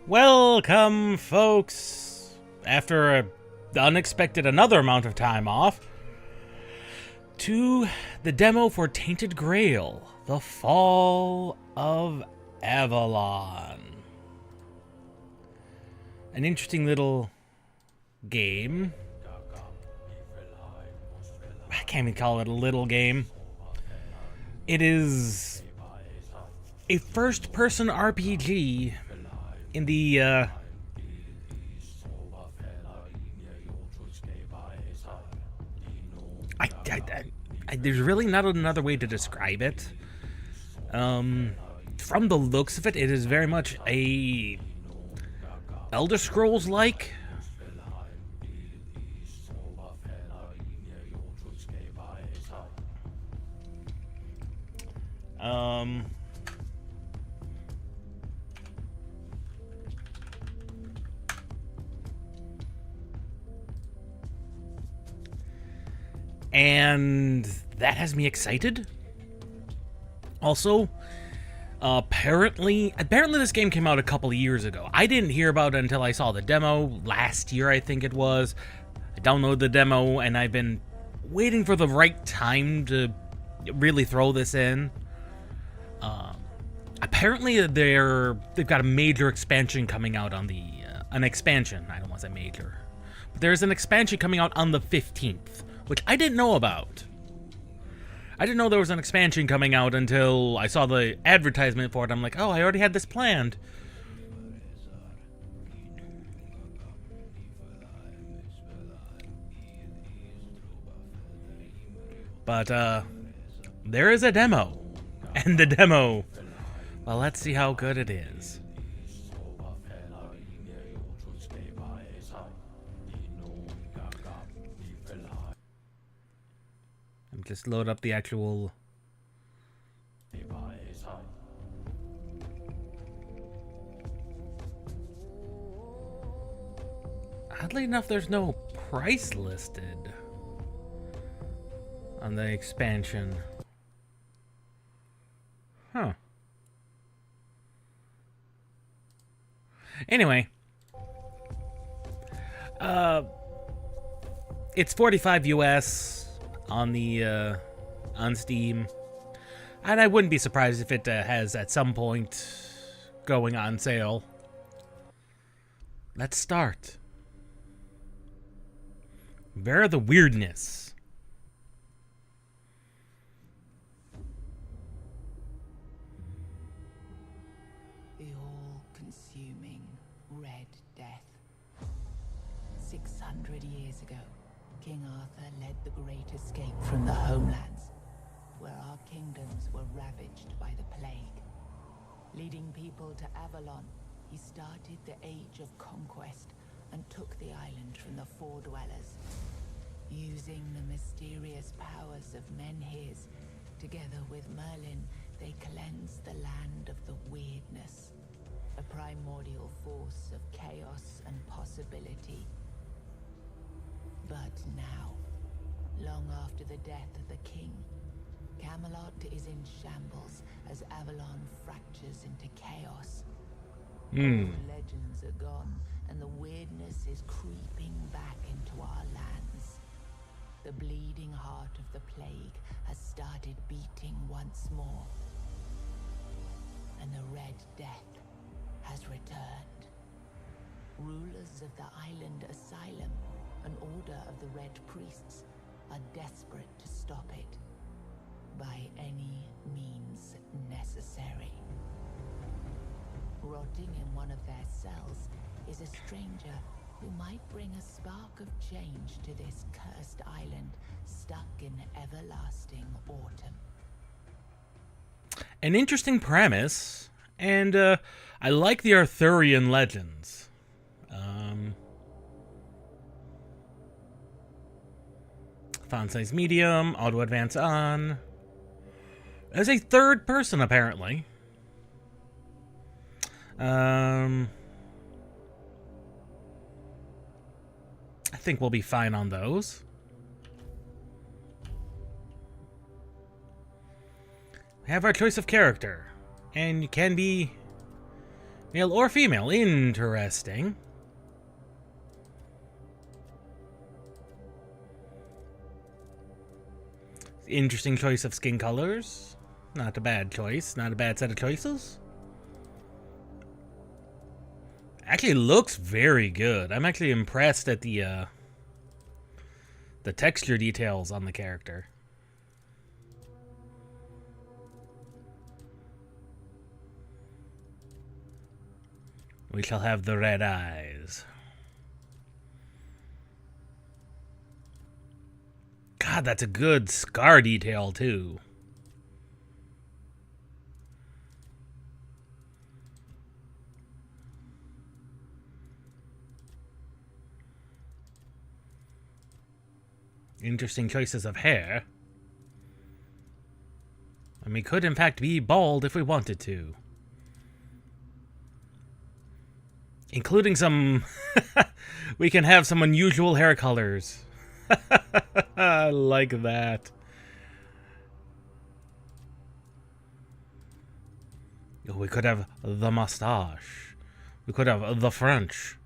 Welcome, folks. After the unexpected another amount of time off, to the demo for Tainted Grail, The Fall of Avalon. An interesting little game. I can't even call it a little game. It is a first-person RPG in the, there's really not another way to describe it. From the looks of it, it is very much a Elder Scrolls-like. And that has me excited. Also, apparently this game came out a couple of years ago. I didn't hear about it until I saw the demo last year, I think it was. I downloaded the demo, and I've been waiting for the right time to really throw this in. Apparently, they've got a major expansion coming out on the an expansion. I don't want to say major, but there's an expansion coming out on the 15th, which I didn't know about. I didn't know there was an expansion coming out until I saw the advertisement for it. I'm like, oh, I already had this planned. But there is a demo, and the demo, well, let's see how good it is. Just load up the actual... Oddly enough, there's no price listed on the expansion. Huh. Anyway. It's $45 US on the on Steam, and I wouldn't be surprised if it has at some point going on sale. Let's start. Bear the weirdness. The all-consuming Red Death. 600 years ago, King Arthur led the great escape from the homelands, where our kingdoms were ravaged by the plague. Leading people to Avalon, he started the Age of Conquest and took the island from the Four Dwellers. Using the mysterious powers of Menhirs, together with Merlin, they cleansed the land of the weirdness, a primordial force of chaos and possibility. But now, long after the death of the king, Camelot is in shambles as Avalon fractures into chaos. All legends are gone, and the weirdness is creeping back into our lands. The bleeding heart of the plague has started beating once more, and the Red Death has returned. Rulers of the island asylum, an order of the Red Priests, are desperate to stop it by any means necessary. Rotting in one of their cells is a stranger who might bring a spark of change to this cursed island stuck in everlasting autumn. An interesting premise, and I like the Arthurian legends. Font size medium, auto advance on. As a third person, apparently. I think we'll be fine on those. We have our choice of character, and you can be Male or female. Interesting. Interesting choice of skin colors. Not a bad choice. Not a bad set of choices. Actually looks very good. I'm actually impressed at the texture details on the character. We shall have the red eyes. God, that's a good scar detail, too. Interesting choices of hair. And we could, in fact, be bald if we wanted to. Including some... we can have some unusual hair colors. I like that. We could have the mustache. We could have the French.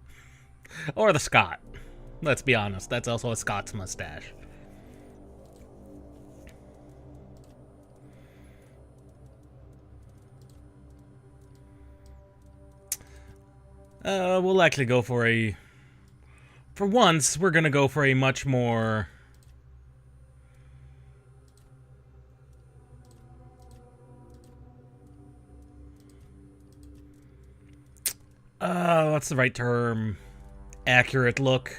Or the Scot. Let's be honest, that's also a Scots mustache. We'll actually go for a... For once, we're gonna go for a much more... what's the right term? Accurate look.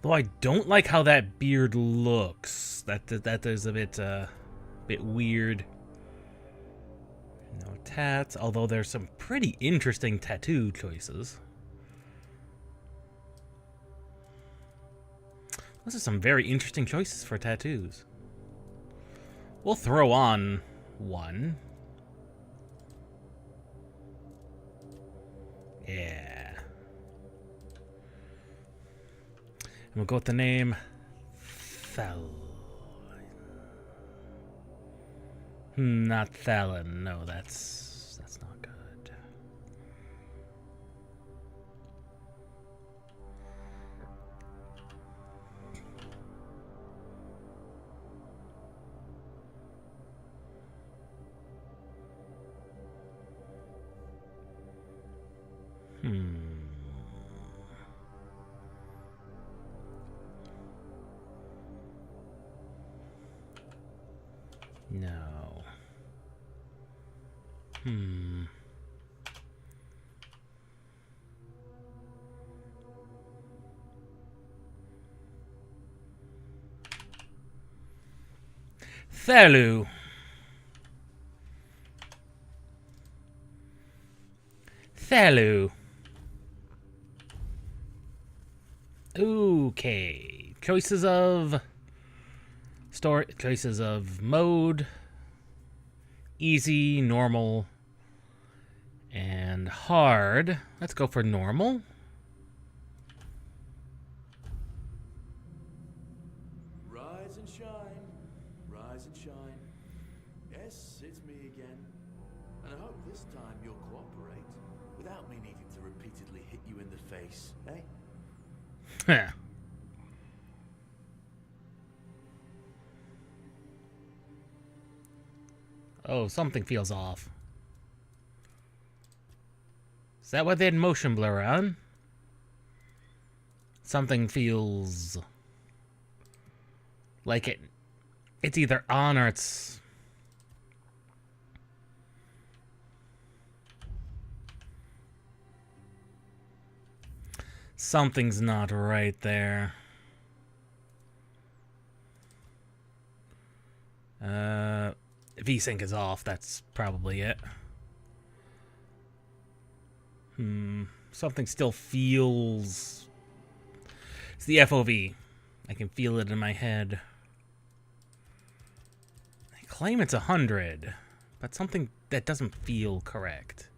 Though I don't like how that beard looks. That is a bit weird. No tats, although there's some pretty interesting tattoo choices. Those are some very interesting choices for tattoos. We'll throw on one. Yeah. And we'll go with the name Thal. Not Thalon. No, that's not good. No. Thalu. Thalu. Okay. Choices of mode. Easy, normal, and hard. Let's go for normal. Rise and shine. Rise and shine. Yes, it's me again. And I hope this time you'll cooperate without me needing to repeatedly hit you in the face, eh? Heh. Oh, something feels off. Is that why they had motion blur on? Something feels like it's either on or it's... Something's not right there. V-Sync is off, that's probably it. Something still feels... It's the FOV. I can feel it in my head. I claim it's 100, but something that doesn't feel correct.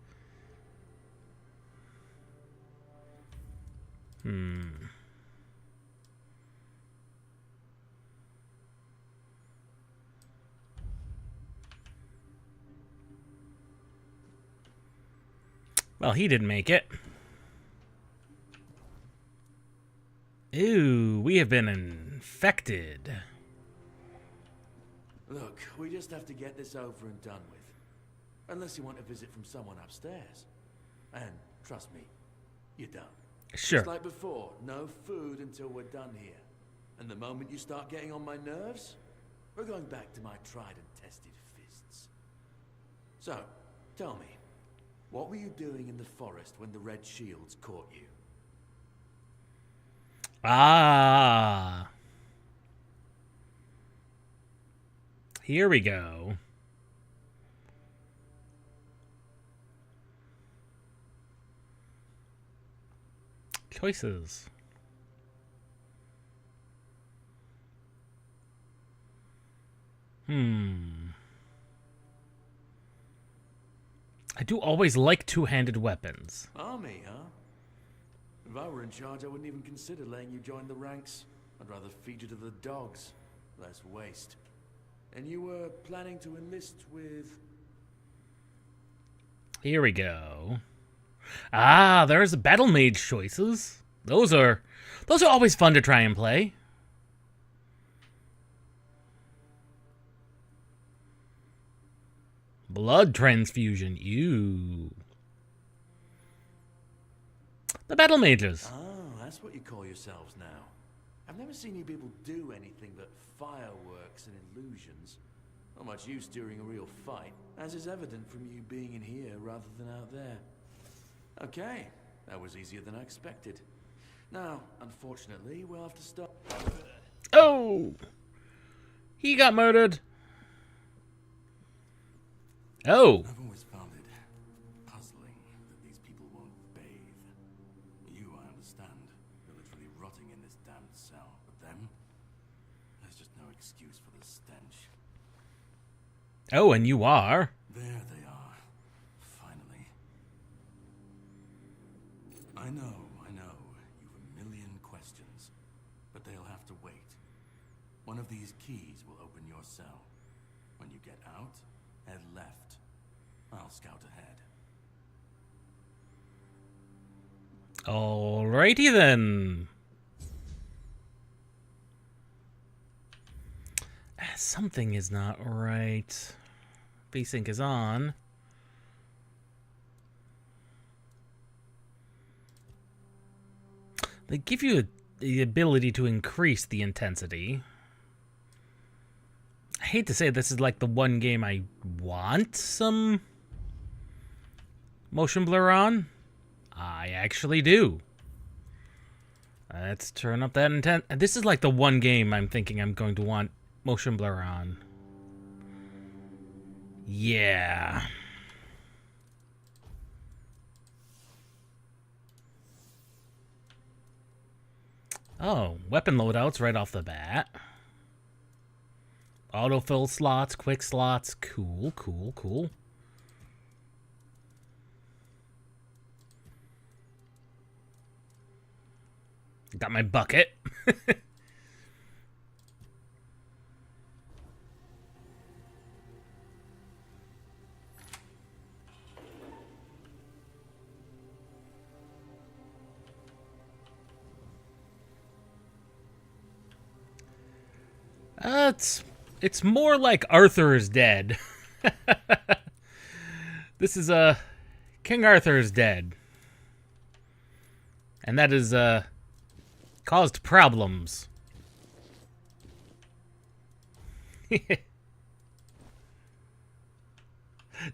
Well, he didn't make it. Ooh, we have been infected. Look, we just have to get this over and done with. Unless you want a visit from someone upstairs. And, trust me, you don't. Sure. Just like before, no food until we're done here. And the moment you start getting on my nerves, we're going back to my tried and tested fists. So, tell me, what were you doing in the forest when the Red Shields caught you? Ah. Here we go. Choices. I do always like two-handed weapons. Army, huh? If I were in charge, I wouldn't even consider letting you join the ranks. I'd rather feed you to the dogs. Less waste. And you were planning to enlist with... Here we go. Ah, there's the battle mage choices. Those are always fun to try and play. Blood transfusion. Ew. The battle mages. Oh, that's what you call yourselves now. I've never seen you people do anything but fireworks and illusions. Not much use during a real fight, as is evident from you being in here rather than out there. Okay, that was easier than I expected. Now, unfortunately, we'll have to stop. Oh! He got murdered. Oh. I've always found it puzzling that these people won't bathe. You, I understand. You're literally rotting in this damned cell. But them? There's just no excuse for the stench. Oh, and you are. There they are. Finally. I know. You've a million questions. But they'll have to wait. One of these keys will open your cell. When you get out, head left. I'll scout ahead. Alrighty then. Something is not right. VSync is on. They give you the ability to increase the intensity. I hate to say this is like the one game I want some motion blur on. I actually do. Let's turn up that intent. This is like the one game I'm thinking I'm going to want motion blur on. Yeah. Oh, weapon loadouts right off the bat. Autofill slots, quick slots. Cool. Got my bucket. It's more like Arthur is dead. This is King Arthur is dead. And that is caused problems.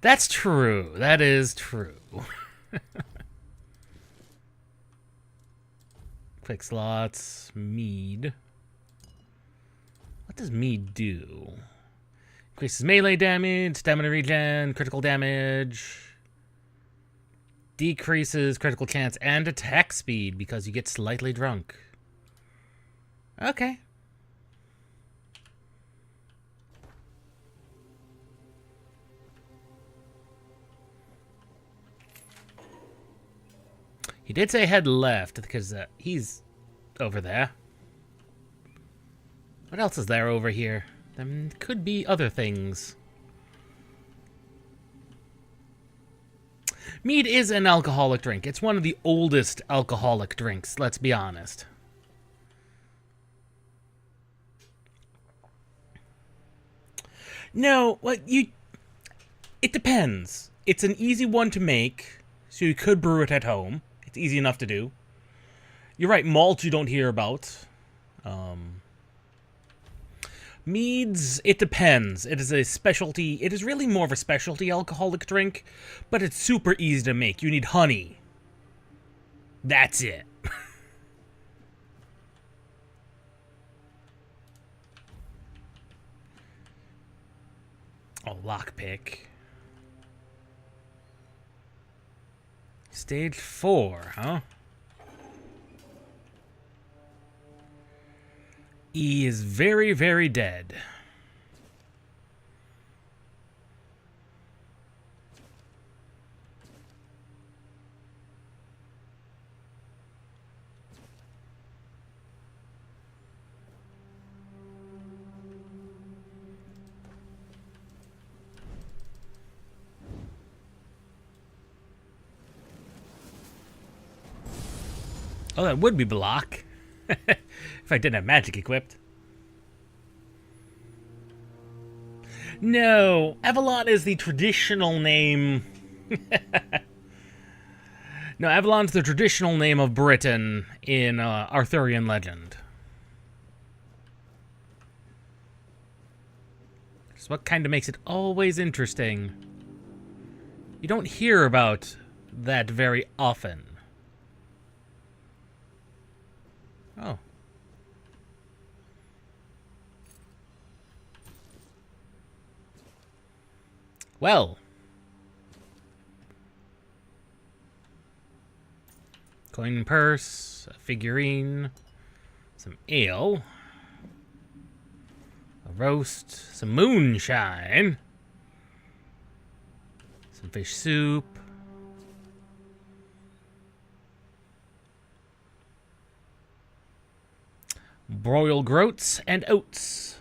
That's true. That is true. Quick slots, mead. What does mead do? Increases melee damage, stamina regen, critical damage. Decreases critical chance and attack speed because you get slightly drunk. Okay. He did say head left because he's over there. What else is there over here? There could be other things. Mead is an alcoholic drink. It's one of the oldest alcoholic drinks, let's be honest. No, it depends. It's an easy one to make, so you could brew it at home. It's easy enough to do. You're right, malt you don't hear about. Meads, it depends. It is a specialty. It is really more of a specialty alcoholic drink, but it's super easy to make. You need honey. That's it. Oh, lockpick. Stage 4, huh? E is very, very dead. Oh, that would be block. If I didn't have magic equipped. No, Avalon is the traditional name. No, Avalon's the traditional name of Britain in Arthurian legend. It's what kind of makes it always interesting. You don't hear about that very often. Oh. Well. Coin and purse, a figurine, some ale, a roast, some moonshine, some fish soup, broiled groats, and oats.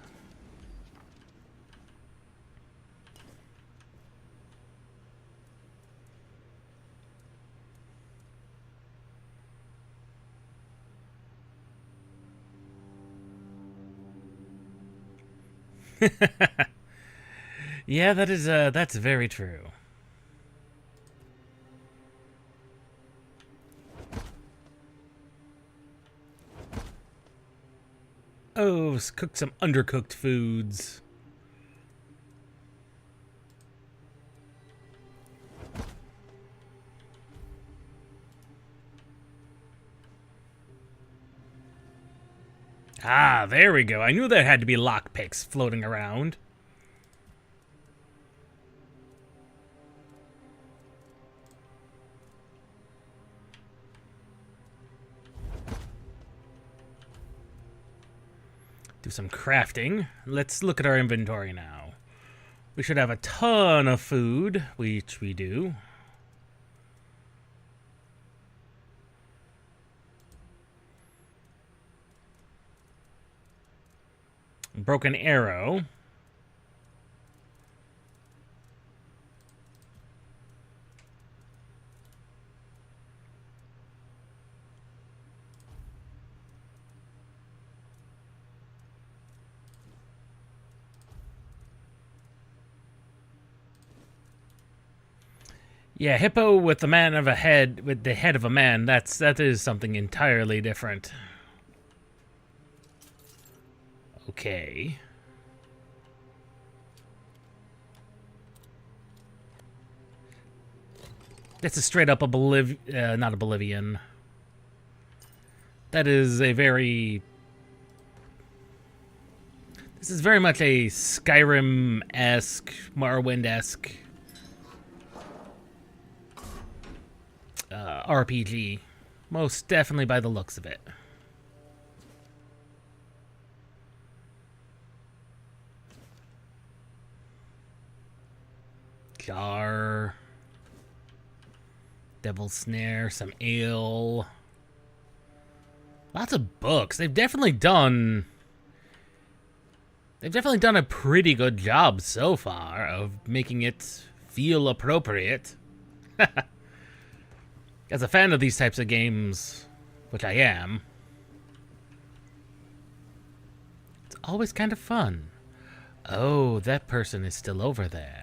Yeah, that's very true. Oh, cook some undercooked foods. Ah, there we go. I knew there had to be lockpicks floating around. Do some crafting. Let's look at our inventory now. We should have a ton of food, which we do. Broken arrow. Yeah, hippo with the man of a head, with the head of a man. That is something entirely different. Okay. That's a straight up a not a Bolivian. That is a very... This is very much a Skyrim-esque, Morrowind-esque RPG. Most definitely by the looks of it. Jar. Devil's Snare, some ale. Lots of books. They've definitely done a pretty good job so far of making it feel appropriate. As a fan of these types of games, which I am, it's always kind of fun. Oh, that person is still over there.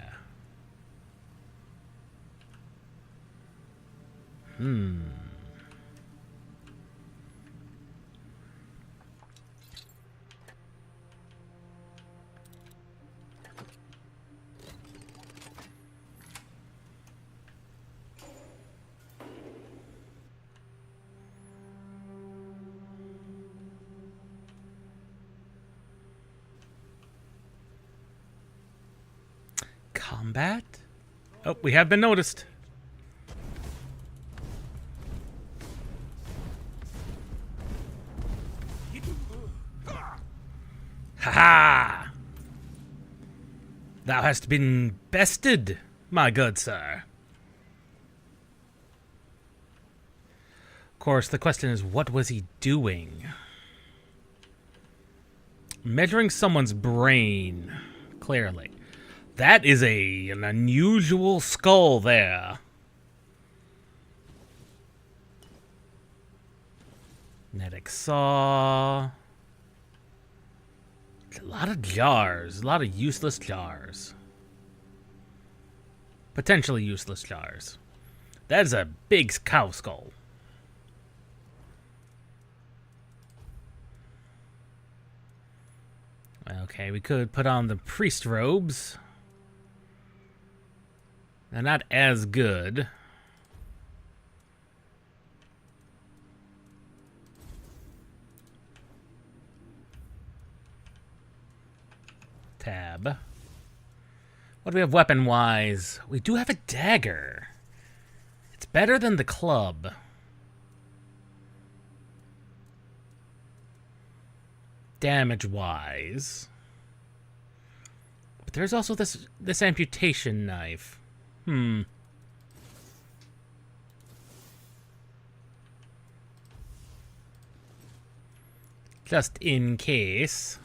Combat? Oh, we have been noticed. Ha-ha! Thou hast been bested, my good sir. Of course, the question is, what was he doing? Measuring someone's brain, clearly. That is an unusual skull there. Kinetic saw. A lot of jars. A lot of useless jars. Potentially useless jars. That is a big cow skull. Okay, we could put on the priest robes. They're not as good. Tab. What do we have weapon-wise? We do have a dagger. It's better than the club. Damage-wise. But there's also this amputation knife. Just in case.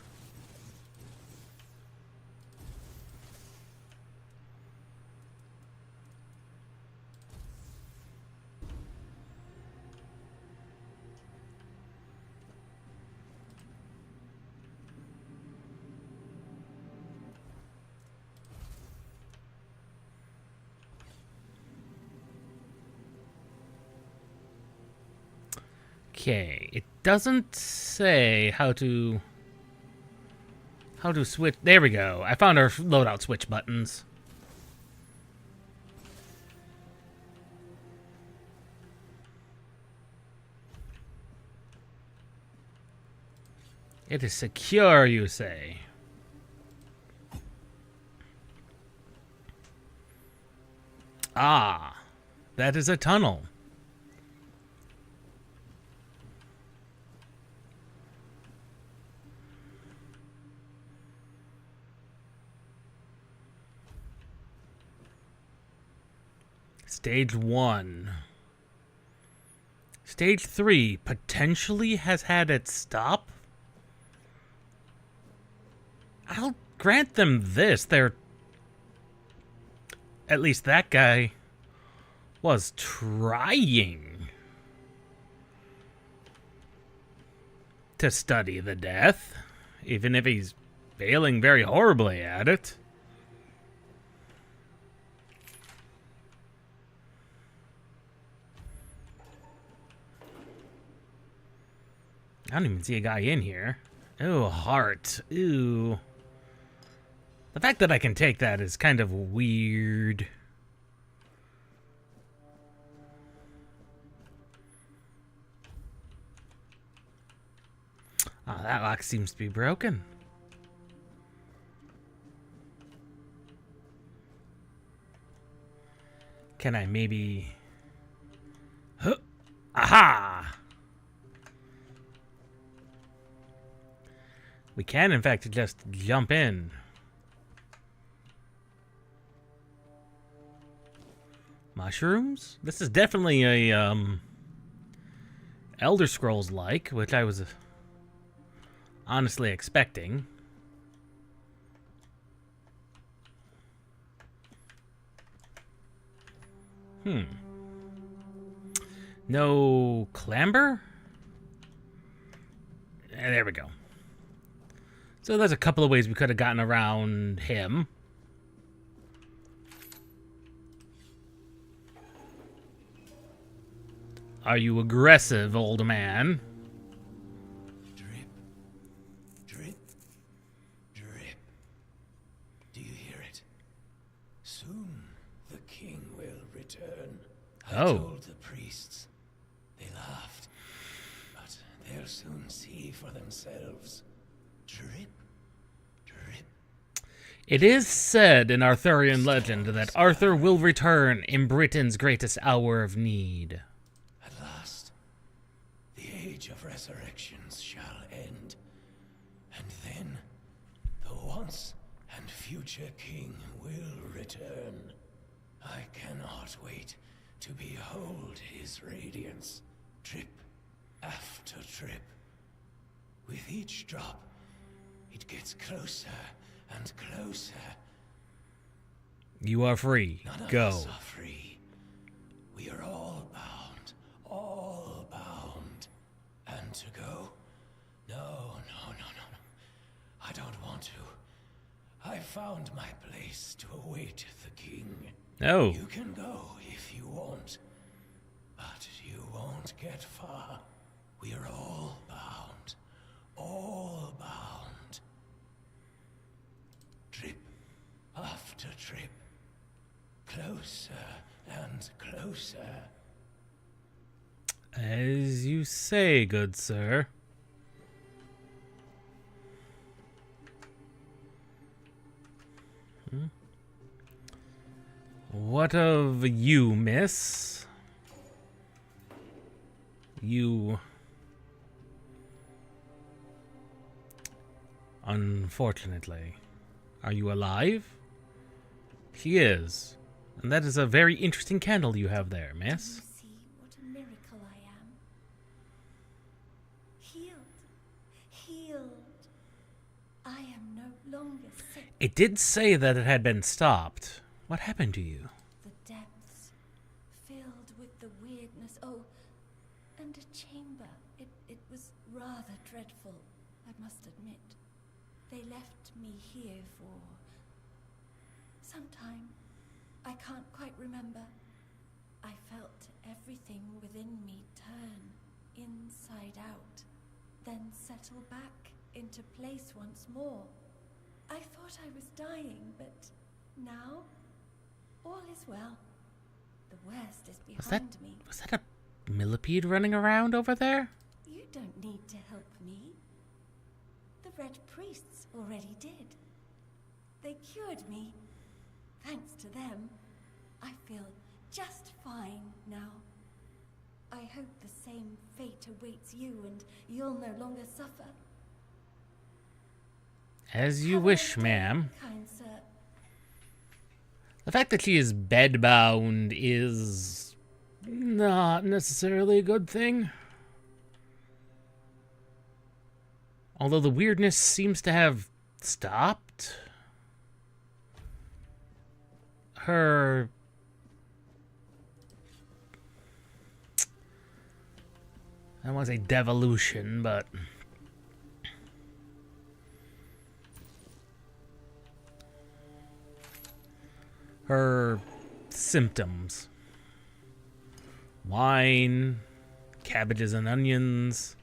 Okay, it doesn't say how to switch. There we go. I found our loadout switch buttons. It is secure, you say. Ah, that is a tunnel. Stage 1. Stage 3 potentially has had it stop? I'll grant them this. They're... At least that guy was trying to study the death, even if he's failing very horribly at it. I don't even see a guy in here. Ooh, heart. Ooh. The fact that I can take that is kind of weird. Oh, that lock seems to be broken. Can I maybe... Huh. Aha! We can, in fact, just jump in. Mushrooms? This is definitely a, Elder Scrolls-like, which I was honestly expecting. No clamber? There we go. So there's a couple of ways we could have gotten around him. Are you aggressive, old man? Drip, drip, drip. Do you hear it? Soon the king will return. I told the priests. They laughed. But they'll soon see for themselves. Drip, drip. It is said in Arthurian legend that Arthur will return in Britain's greatest hour of need. At last, the age of resurrections shall end. And then, the once and future king will return. I cannot wait to behold his radiance, drip after drip. With each drop, it gets closer and closer. You are free. None of Go. us are free. We are all bound. All bound. And to go? No. I don't want to. I found my place to await the king. No. You can go if you want. But you won't get far. We are all bound. All bound. Trip after trip. Closer and closer. As you say, good sir. What of you, miss? You... Unfortunately. Are you alive? She is. And that is a very interesting candle you have there, miss. You see what a miracle I am. Healed. Healed. I am no longer sick. It did say that it had been stopped. What happened to you? The depths filled with the weirdness. Oh, and a chamber. It was rather dreadful, I must admit. They left me here for some time. I can't quite remember. I felt everything within me turn inside out, then settle back into place once more. I thought I was dying, but now all is well. The worst is behind me. Was that a millipede running around over there? You don't need to help me. The Red Priests already did. They cured me. Thanks to them, I feel just fine now. I hope the same fate awaits you and you'll no longer suffer. As you Have a wish, nice day, ma'am. kind sir. The fact that she is bedbound is not necessarily a good thing. Although the weirdness seems to have stopped. Her... I don't want to say devolution, but... her symptoms. Wine, cabbages and onions,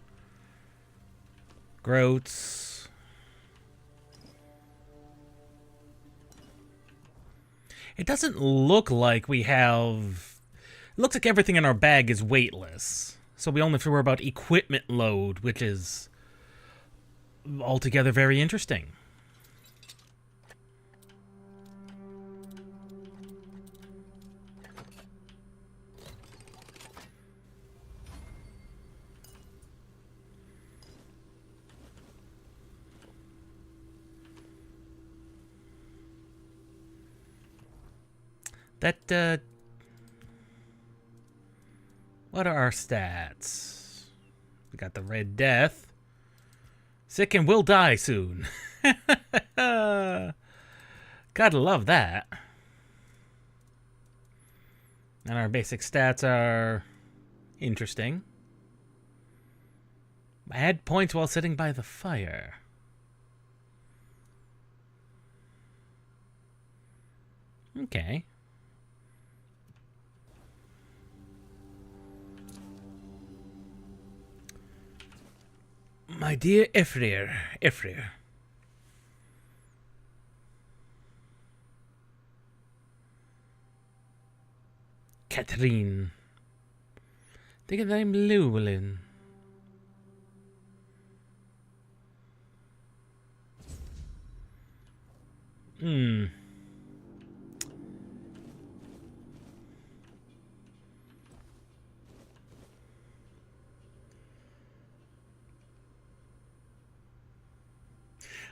groats. It doesn't look like we have... It looks like everything in our bag is weightless. So we only have to worry about equipment load, which is altogether very interesting. That, what are our stats? We got the Red Death. Sick and will die soon. Gotta love that. And our basic stats are Interesting. Add points while sitting by the fire. Okay. My dear Ifrir. Catherine. Think that I'm Llewellyn. I mean,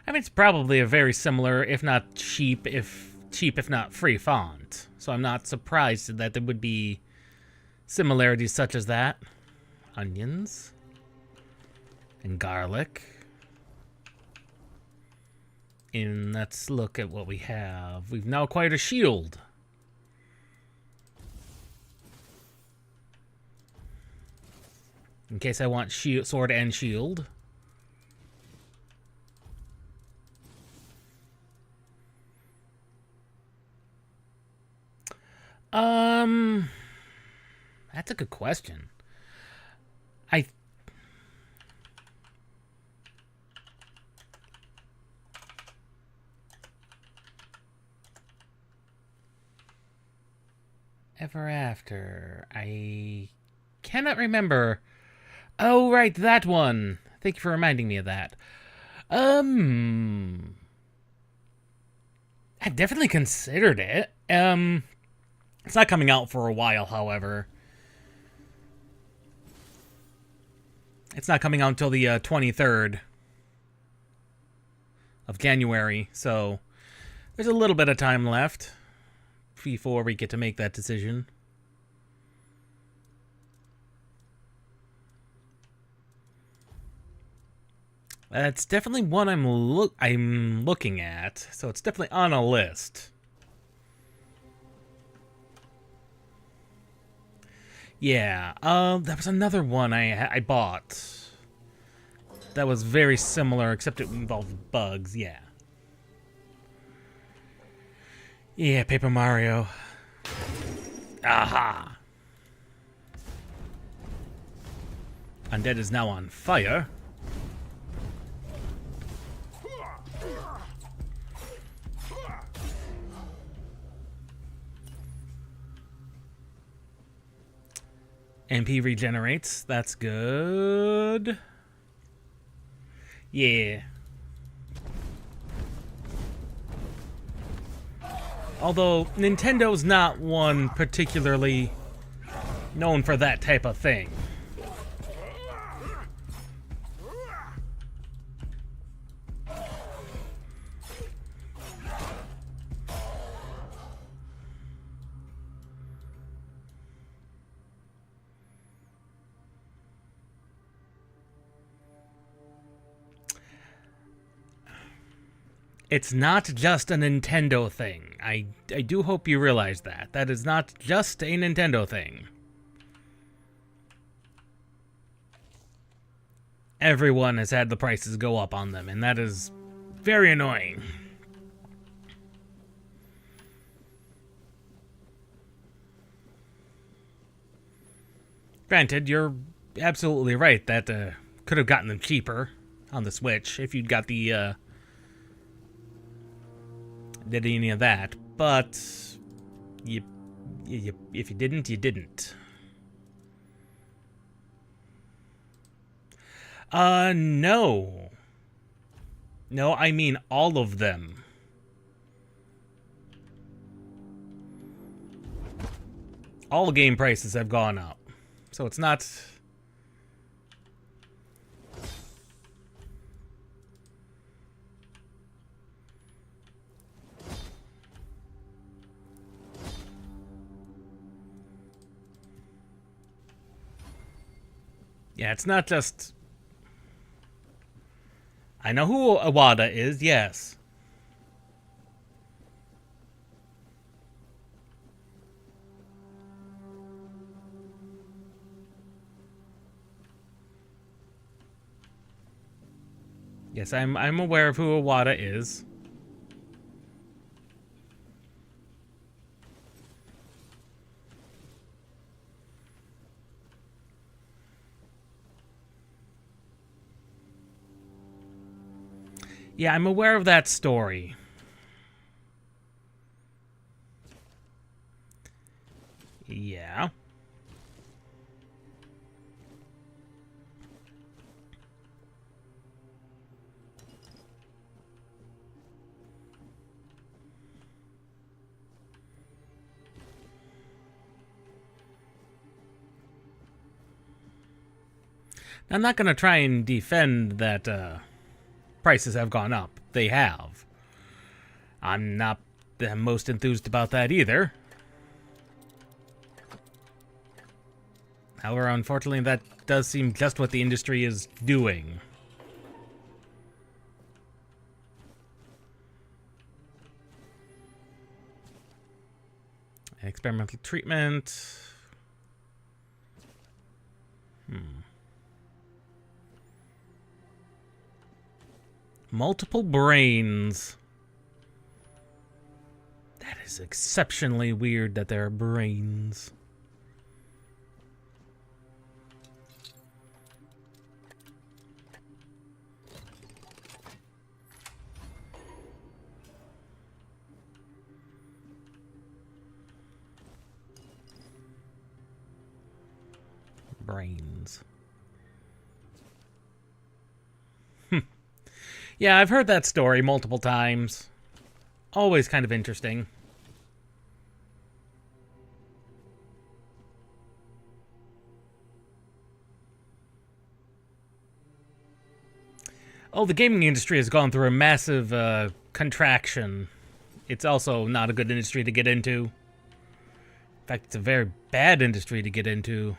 it's probably a very similar, if not cheap, if not free font. So I'm not surprised that there would be similarities such as that. Onions. And garlic. And let's look at what we have. We've now acquired a shield. In case I want sword and shield. That's a good question. Ever After. I cannot remember. Oh, right, that one. Thank you for reminding me of that. I've definitely considered it. It's not coming out for a while, however. It's not coming out until the 23rd of January, so there's a little bit of time left before we get to make that decision. That's definitely one I'm looking at, so it's definitely on a list. Yeah, that was another one I bought. That was very similar, except it involved bugs, yeah. Yeah, Paper Mario. Aha! Undead is now on fire. MP regenerates. That's good. Yeah. Although Nintendo's not one particularly known for that type of thing. It's not just a Nintendo thing. I do hope you realize that. That is not just a Nintendo thing. Everyone has had the prices go up on them, and that is very annoying. Granted, you're absolutely right that could have gotten them cheaper on the Switch if you'd got the did any of that, but if you didn't, you didn't. No. No, I mean all of them. All game prices have gone up. So it's not... Yeah, it's not just... I know who Awada is, yes. Yes, I'm aware of who Awada is. Yeah, I'm aware of that story. Yeah. I'm not going to try and defend that prices have gone up. They have. I'm not the most enthused about that either. However, unfortunately, that does seem just what the industry is doing. Experimental treatment. Multiple brains. That is exceptionally weird that there are brains. Brains. Yeah, I've heard that story multiple times. Always kind of interesting. Oh, the gaming industry has gone through a massive contraction. It's also not a good industry to get into. In fact, it's a very bad industry to get into.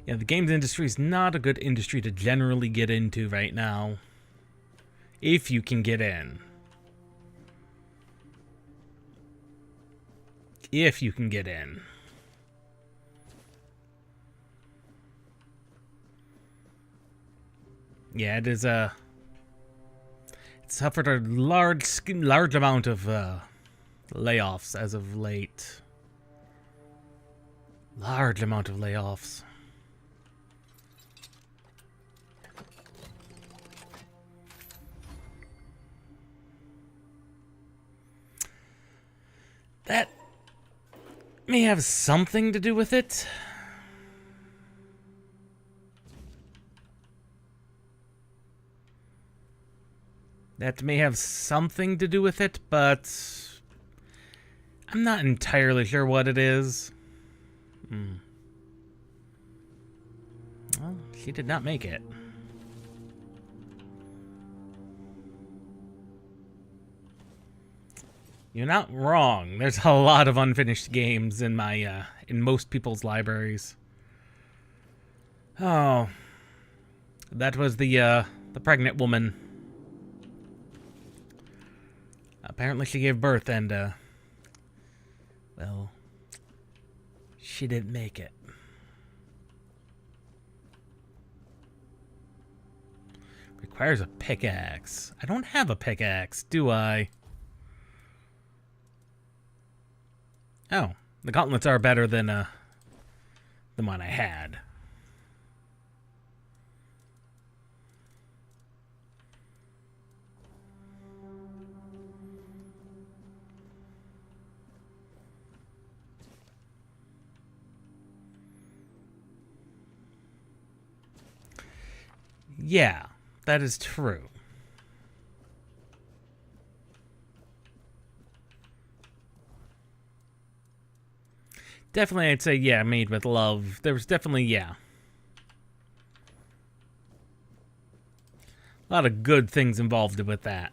Yeah, the games industry is not a good industry to generally get into right now. If you can get in. If you can get in. Yeah, it is it suffered a large amount of layoffs as of late. Large amount of layoffs. That may have something to do with it. That may have something to do with it, but I'm not entirely sure what it is. Well, she did not make it. You're not wrong. There's a lot of unfinished games in my in most people's libraries. Oh, that was the pregnant woman. Apparently, she gave birth, and well, she didn't make it. Requires a pickaxe. I don't have a pickaxe, do I? Oh, the gauntlets are better than the one I had. Yeah, that is true. Definitely, I'd say, yeah, made with love. There was definitely, yeah. A lot of good things involved with that.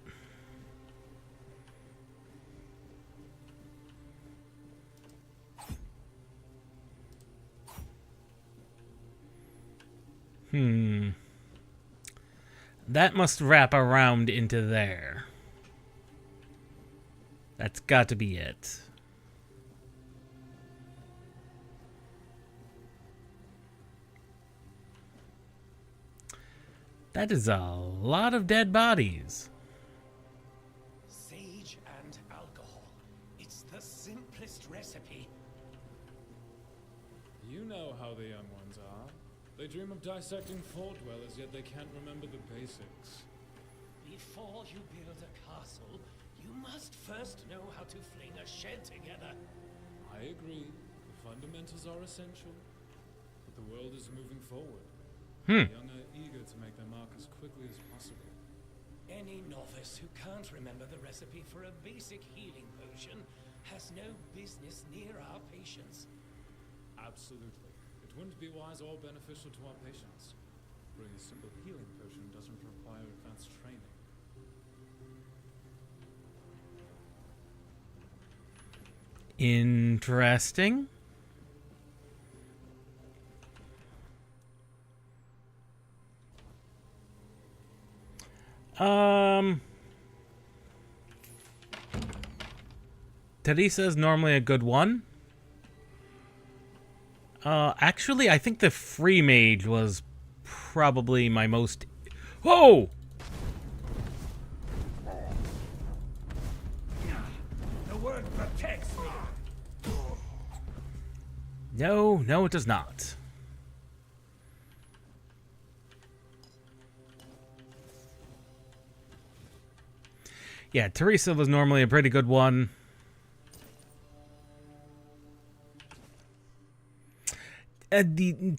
That must wrap around into there. That's got to be it. That is a lot of dead bodies. Sage and alcohol. It's the simplest recipe. You know how the young ones are. They dream of dissecting fort dwellers, yet they can't remember the basics. Before you build a castle, you must first know how to fling a shed together. I agree. The fundamentals are essential. But the world is moving forward. The young are eager to make their mark as quickly as possible. Any novice who can't remember the recipe for a basic healing potion has no business near our patients. Absolutely. It wouldn't be wise or beneficial to our patients. Brewing a simple healing potion doesn't require advanced training. Interesting. Teresa is normally a good one. Actually, I think the free mage was probably my most... Whoa! The word protects me. No, it does not. Yeah, Teresa was normally a pretty good one.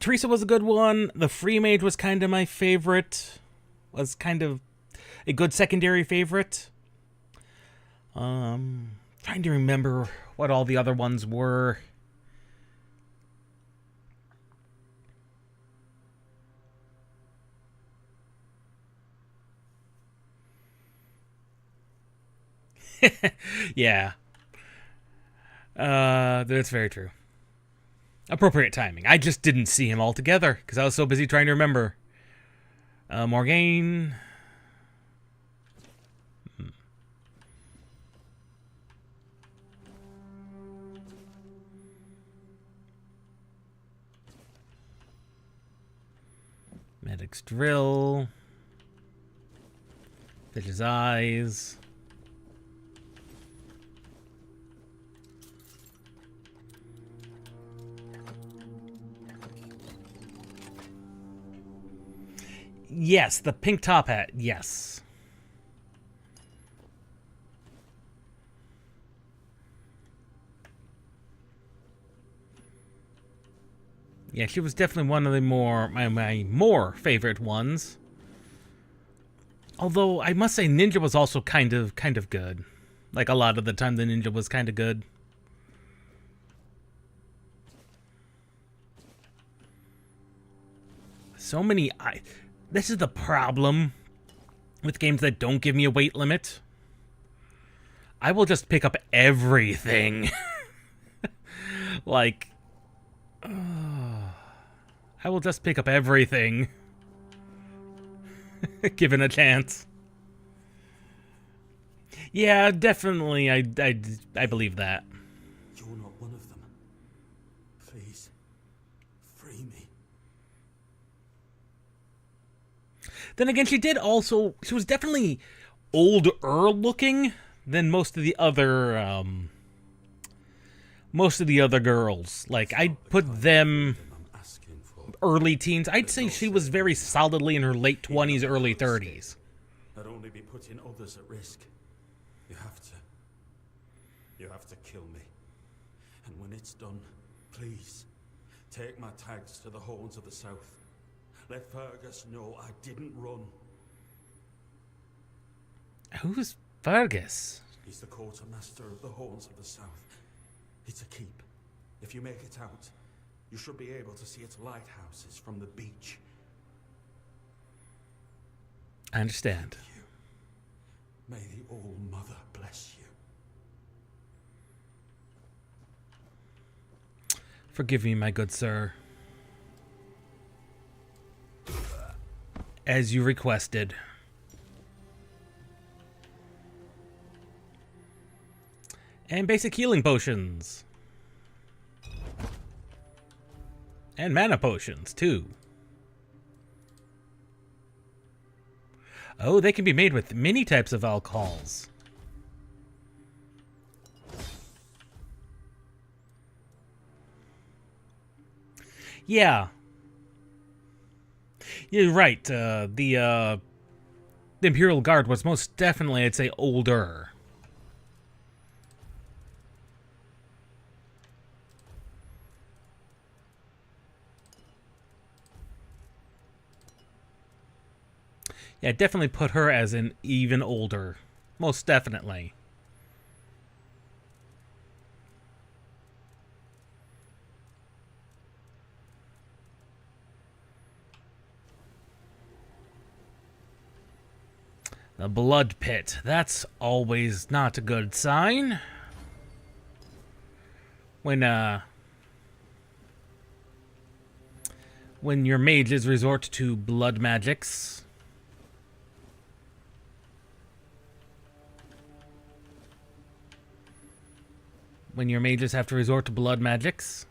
Teresa was a good one. The free mage was kind of my favorite. Was kind of a good secondary favorite. Trying to remember what all the other ones were. Yeah. That's very true. Appropriate timing. I just didn't see him altogether because I was so busy trying to remember. Morgaine. Medic's drill. Fish's eyes. Yes, the pink top hat. Yes. Yeah, she was definitely one of the my more favorite ones. Although I must say Ninja was also kind of good. Like a lot of the time the Ninja was kind of good. So many this is the problem with games that don't give me a weight limit. I will just pick up everything. Like, I will just pick up everything. Given a chance. Yeah, definitely, I believe that. You're not one of them. Please, free me. Then again, she was definitely older looking than most of the other girls. Like, I'd put them early teens. I'd say she was very solidly in her late 20s, early 30s. I'd only be putting others at risk. You have to kill me. And when it's done, please, take my tags to the Horns of the South. Let Fergus know I didn't run. Who's Fergus? He's the quartermaster of the Horns of the South. It's a keep. If you make it out, you should be able to see its lighthouses from the beach. I understand. Thank you. May the All-Mother bless you. Forgive me, my good sir. as you requested. And basic healing potions. And mana potions, too. Oh, they can be made with many types of alcohols. Yeah. You're right. The Imperial Guard was most definitely, I'd say, older. Yeah, definitely put her as an even older. Most definitely. The blood pit. That's always not a good sign. When your mages resort to blood magics. When your mages have to resort to blood magics.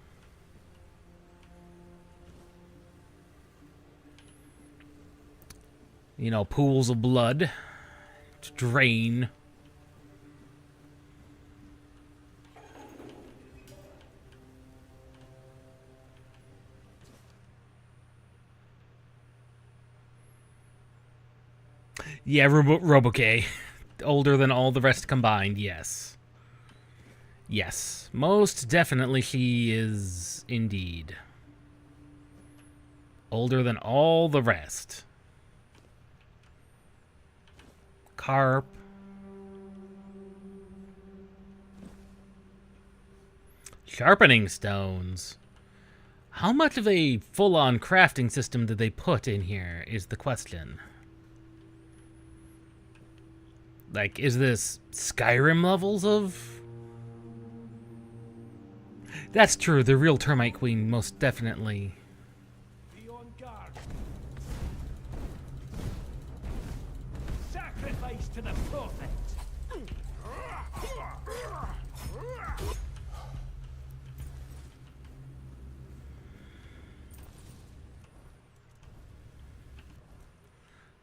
You know, pools of blood to drain. Yeah, Roboke. Older than all the rest combined, yes. Yes, most definitely she is indeed. Older than all the rest. Carp. Sharpening stones. How much of a full-on crafting system did they put in here is the question. Like, is this Skyrim levels of... That's true, the real Termite Queen most definitely. Be on guard. Sacrifice to the prophet.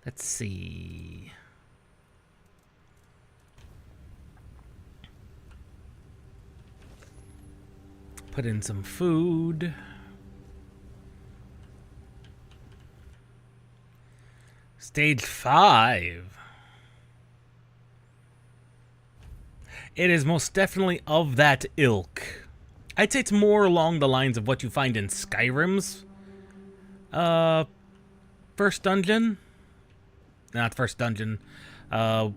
Let's see. Put in some food. Stage 5. It is most definitely of that ilk. I'd say it's more along the lines of what you find in Skyrim's first dungeon. Not first dungeon. The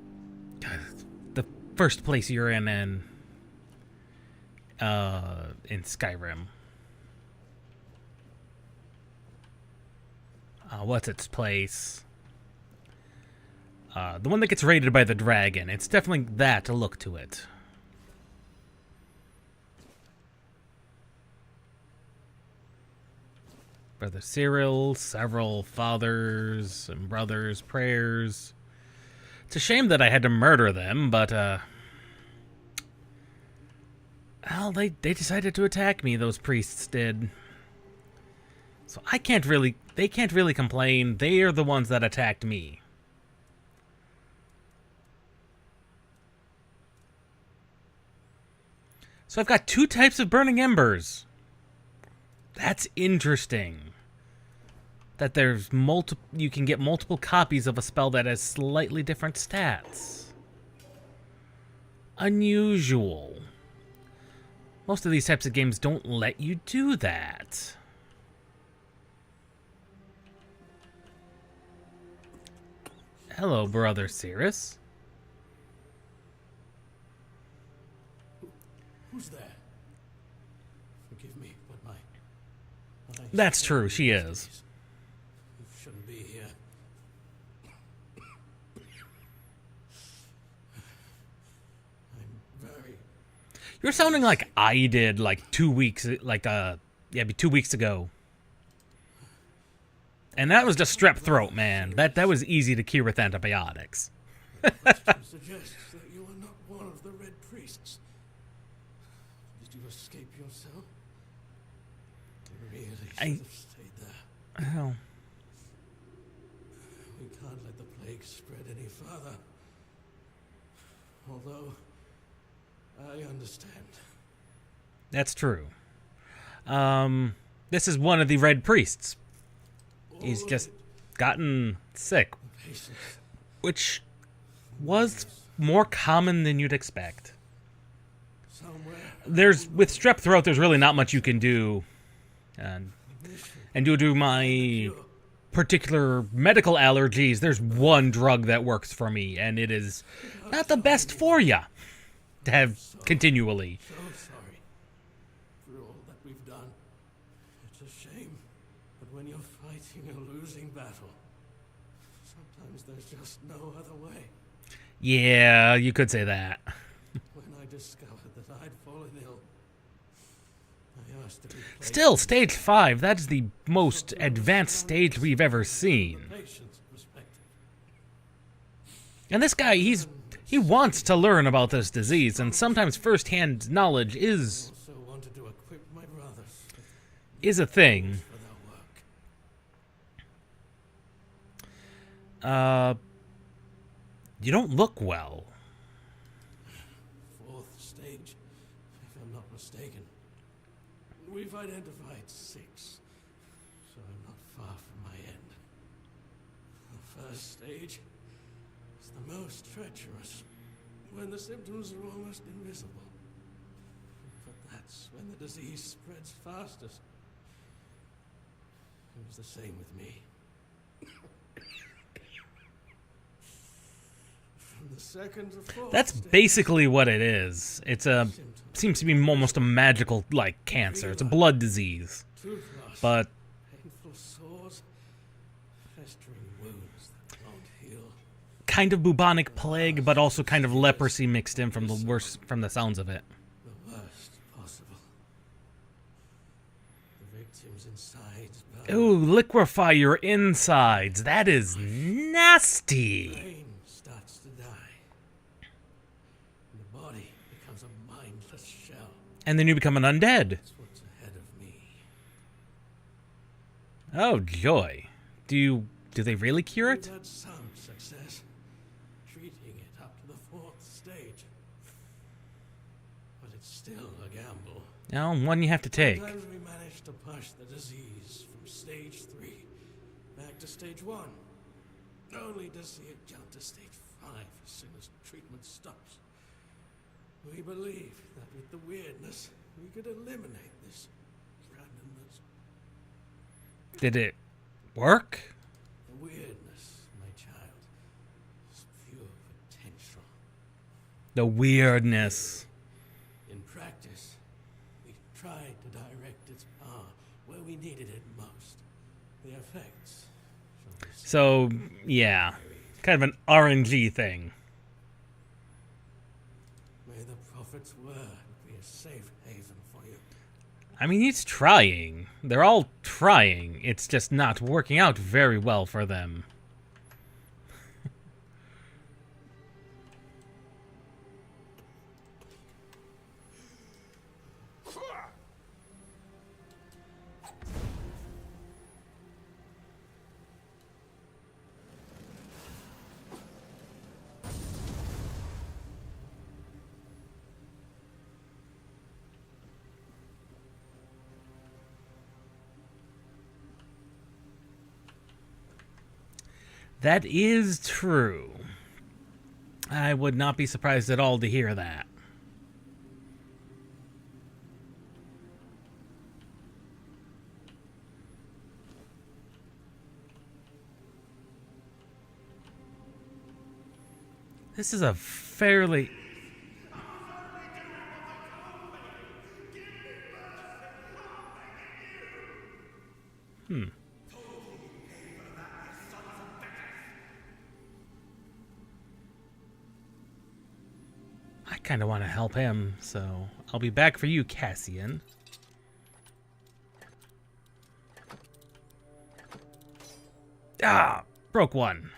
first place you're in Skyrim. What's its place? The one that gets raided by the dragon. It's definitely that to look to it. Brother Cyril, several fathers and brothers' prayers. It's a shame that I had to murder them, but, well, they decided to attack me, those priests did. So they can't really complain. They are the ones that attacked me. So I've got 2 types of burning embers. That's interesting. That there's you can get multiple copies of a spell that has slightly different stats. Unusual. Most of these types of games don't let you do that. Hello, Brother Cirrus. Who's there? Forgive me, but my That's true, she is. You shouldn't be here. I'm very... You're sounding like I did like 2 weeks, 2 weeks ago. And that was just strep throat, man. That was easy to cure with antibiotics. Question suggests that you are not one of the Red Priests. Did you escape yourself? You really should have stayed there. Oh. We can't let the plague spread any further. Although, I understand. That's true. This is one of the Red Priests. He's just gotten sick, Patience. which was more common than you'd expect. Somewhere. With strep throat, there's really not much you can do. And due to my particular medical allergies, there's one drug that works for me, and it is not the best for you to have continually. So sorry for all that we've done. It's a shame, but when you're fighting a losing battle, sometimes there's just no other way. Yeah, you could say that. When I discovered that I'd fallen ill, I asked to be placed Still, stage 5, that's the most advanced stage we've ever seen. in the patient's perspective. And this guy, he wants to learn about this disease, and sometimes first-hand knowledge is Also wanted to equip my brothers a thing. for their work. You don't look well. Fourth stage, if I'm not mistaken. We've identified 6, so I'm not far from my end. The first stage is the most treacherous, when the symptoms are almost invisible. But that's when the disease spreads fastest. It was the same with me. From the second to fourth That's stage, basically what it is. Seems to be almost a magical, like, cancer. It's a blood disease. tooth loss, But painful sores, festering wounds that won't heal. kind of bubonic plague, but also kind of leprosy mixed in from the sounds of it. The worst possible. The victim's insides burn. Ooh, liquefy your insides. That is nasty. Brain starts to die. And the body becomes a mindless shell. And then you become an undead. That's what's ahead of me. Oh, joy. Do they really cure We've it? had some success treating it up to the 4th stage. But it's still a gamble. No, one you have to take. Sometimes we manage to push the disease from stage 3 back to stage 1, only to see it jump to stage 5 as soon as treatment stops. We believe that with the weirdness, we could eliminate this randomness. Did it work? The weirdness, my child, is pure potential. The weirdness. In practice, we tried to direct its power where we needed it most. The effects shall be So, yeah. Kind of an RNG thing. May the prophet's word be a safe haven for you. I mean, he's trying. They're all trying. It's just not working out very well for them. That is true. I would not be surprised at all to hear that. This is a fairly... I kind of want to help him, so I'll be back for you, Cassian. Ah, broke one.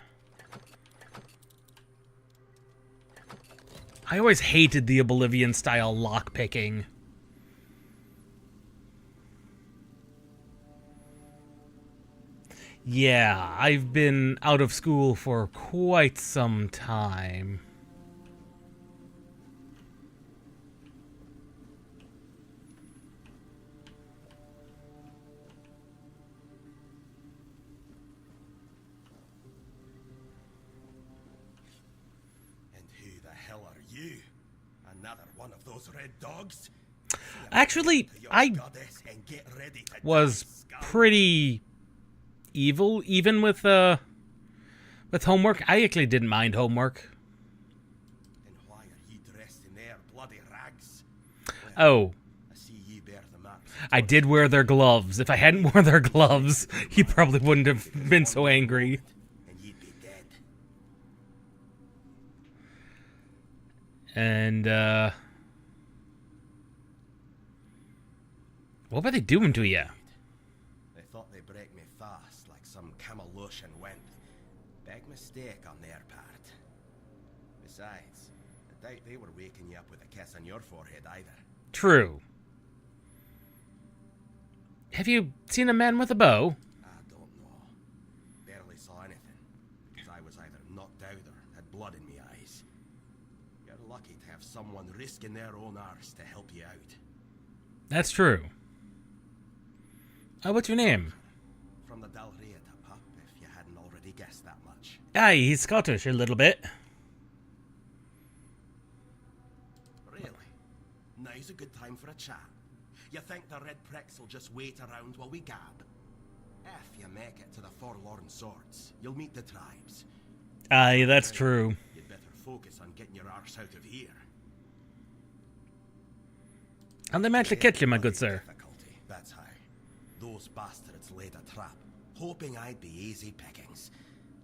I always hated the Oblivion-style lockpicking. Yeah, I've been out of school for quite some time. And who the hell are you? Another one of those red dogs? Actually, I Goddess and get ready to was die, scum. pretty evil, even with homework. I actually didn't mind homework. And why are you dressed in their bloody rags? Oh, I see you bear the marks. I did wear their gloves. If I hadn't worn their gloves, he probably wouldn't have been so angry. And you'd be dead. And, what were they doing to you? They thought they'd break me fast, like some Camelotian wimp. Big mistake on their part. Besides, I doubt they were waking you up with a kiss on your forehead either. True. Have you seen a man with a bow? I don't know. Barely saw anything. 'Cause I was either knocked out or had blood in my eyes. You're lucky to have someone risking their own arse to help you out. That's true. What's your name? From the Dalrieta, pup, if you hadn't already guessed that much. Aye, he's Scottish a little bit. Really? Now's a good time for a chat. You think the red pricks will just wait around while we gab? If you make it to the Forlorn Swords, you'll meet the tribes. Aye, that's true. You'd better focus on getting your arse out of here. And they managed to catch you, my good sir. Difficulty, that's how. Those bastards laid a trap, hoping I'd be easy pickings.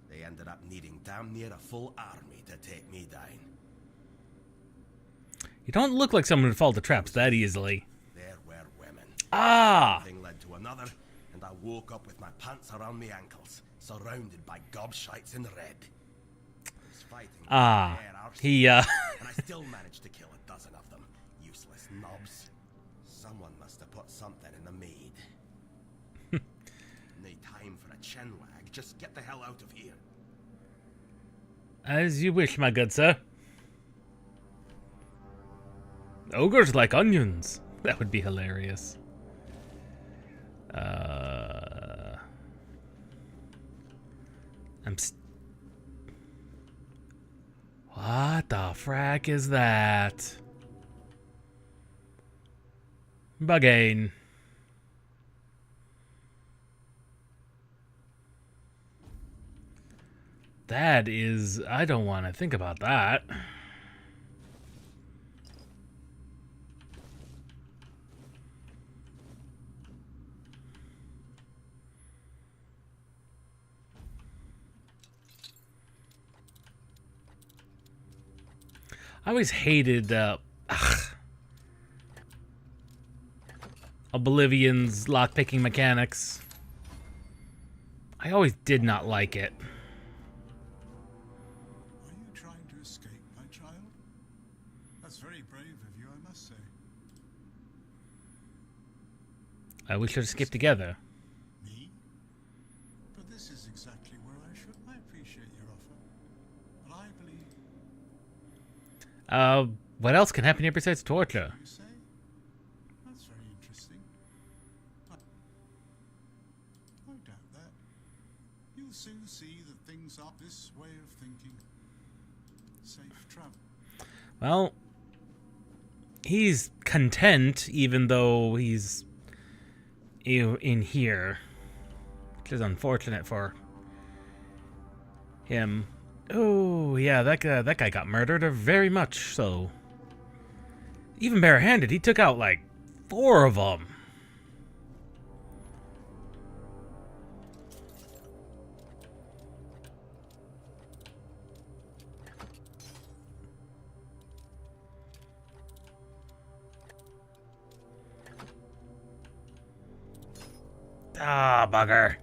They ended up needing damn near a full army to take me down. You don't look like someone who'd fall to traps that easily. There were women. Ah! One thing led to another, and I woke up with my pants around my ankles, surrounded by gobshites in red. I was fighting with Ah, their arse, he, and I still managed to kill a dozen of them. Useless knobs. Someone must have put something in the mead. No time for a chinwag. Just get the hell out of here. As you wish, my good sir. Ogres like onions. That would be hilarious. What the frack is that? Bugain. That is... I don't want to think about that. I always hated Oblivion's lockpicking mechanics. I always did not like it. Are you trying to escape, my child? That's very brave of you, I must say. We should escape together. Me? But this is exactly where I should. I appreciate your offer. But I believe... What else can happen here besides torture? You say? That's very interesting. I doubt that. You'll soon see that things are this way of thinking. Safe travel. Well, he's content even though he's in here, which is unfortunate for him. Oh, yeah, that guy got murdered, or very much so. Even barehanded, he took out like 4 of them. Ah, bugger.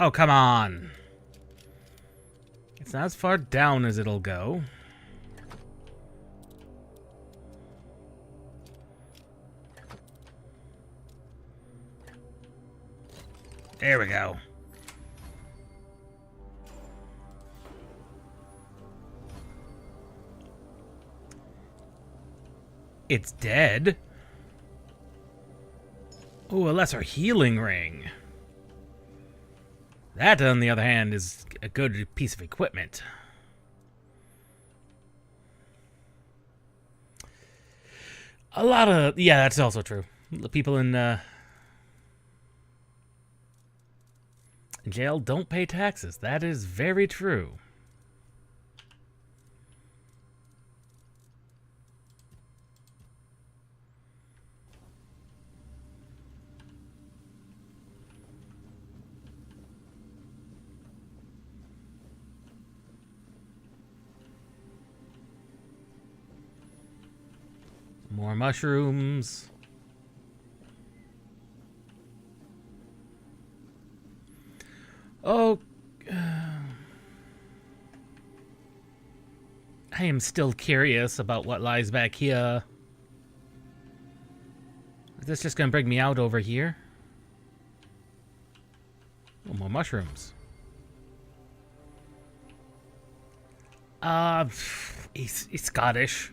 Oh, come on. It's not as far down as it'll go. There we go. It's dead. Ooh, a lesser healing ring. That, on the other hand, is a good piece of equipment. A lot of... Yeah, that's also true. The people in jail don't pay taxes. That is very true. More mushrooms. Oh. I am still curious about what lies back here. Is this just gonna bring me out over here? Oh, more mushrooms. He's Scottish.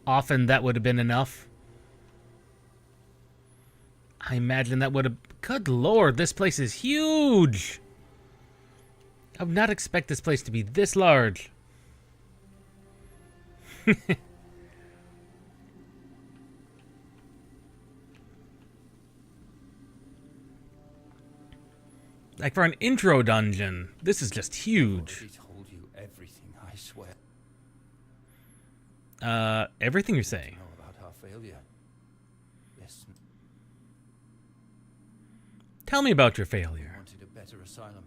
Often that would have been enough. I imagine that would have... Good lord, this place is huge! I would not expect this place to be this large. Like for an intro dungeon, this is just huge. I told you everything, I swear. Everything you're saying. Know about our failure. Yes. Tell me about your We failure. wanted a better asylum.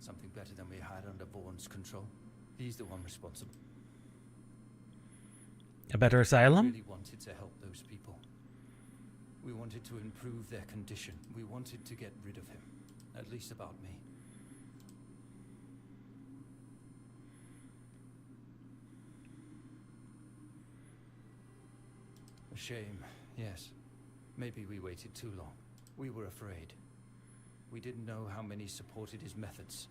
Something better than we had under Vaughn's control. He's the one responsible. A better We asylum? really wanted to help those people. We wanted to improve their condition. We wanted to get rid of him. At least about me. A shame, yes. Maybe we waited too long. We were afraid. We didn't know how many supported his methods.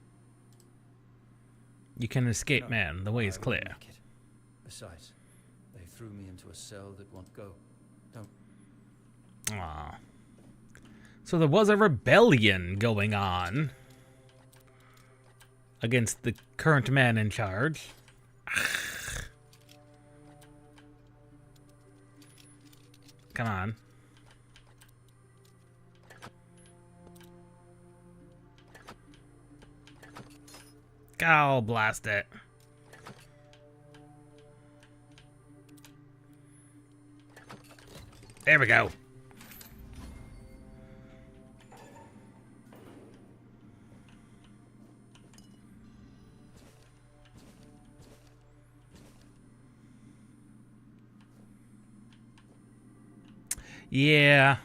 You can escape, No, man. The way is I won't clear. make it. Besides, they threw me into a cell that won't go. Don't. Aw. So there was a rebellion going on against the current man in charge. Come on. Oh, blast it. There we go. Yeah.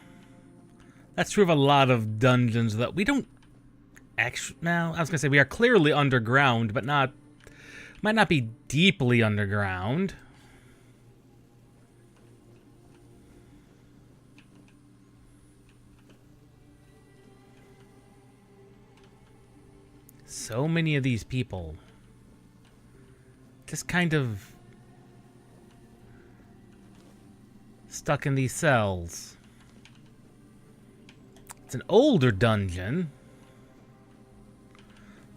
That's true of a lot of dungeons that we don't actually... Now, I was going to say we are clearly underground, but not... Might not be deeply underground. So many of these people just kind of stuck in these cells. It's an older dungeon.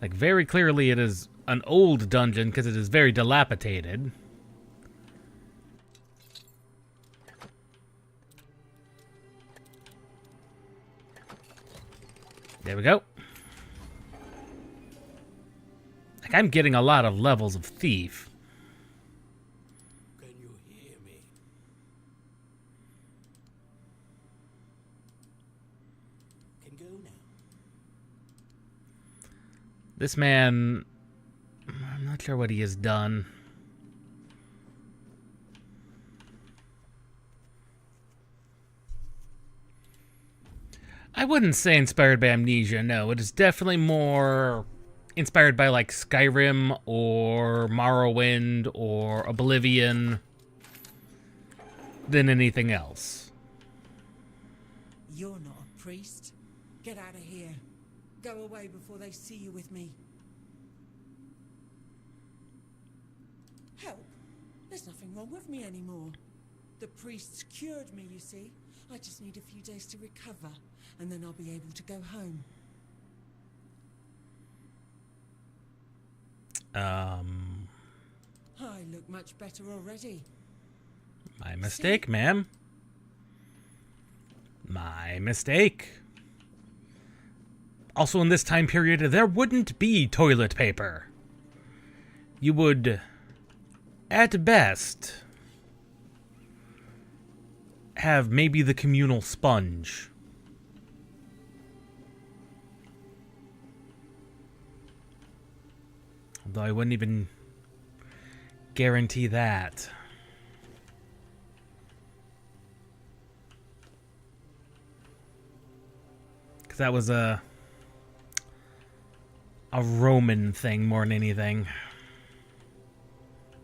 Like, very clearly it is an old dungeon because it is very dilapidated. There we go. Like, I'm getting a lot of levels of thief. Can you hear me? Can go now. This man... I'm not sure what he has done. I wouldn't say inspired by Amnesia, no. It is definitely more inspired by, like, Skyrim or Morrowind or Oblivion than anything else. You're not a priest. Get out of here. Go away before they see you with me. Help? There's nothing wrong with me anymore. The priests cured me, you see. I just need a few days to recover, and then I'll be able to go home. I look much better already. My mistake, ma'am. My mistake. Also, in this time period, there wouldn't be toilet paper. You would, at best, have maybe the communal sponge. Although I wouldn't even guarantee that. Because that was a Roman thing more than anything.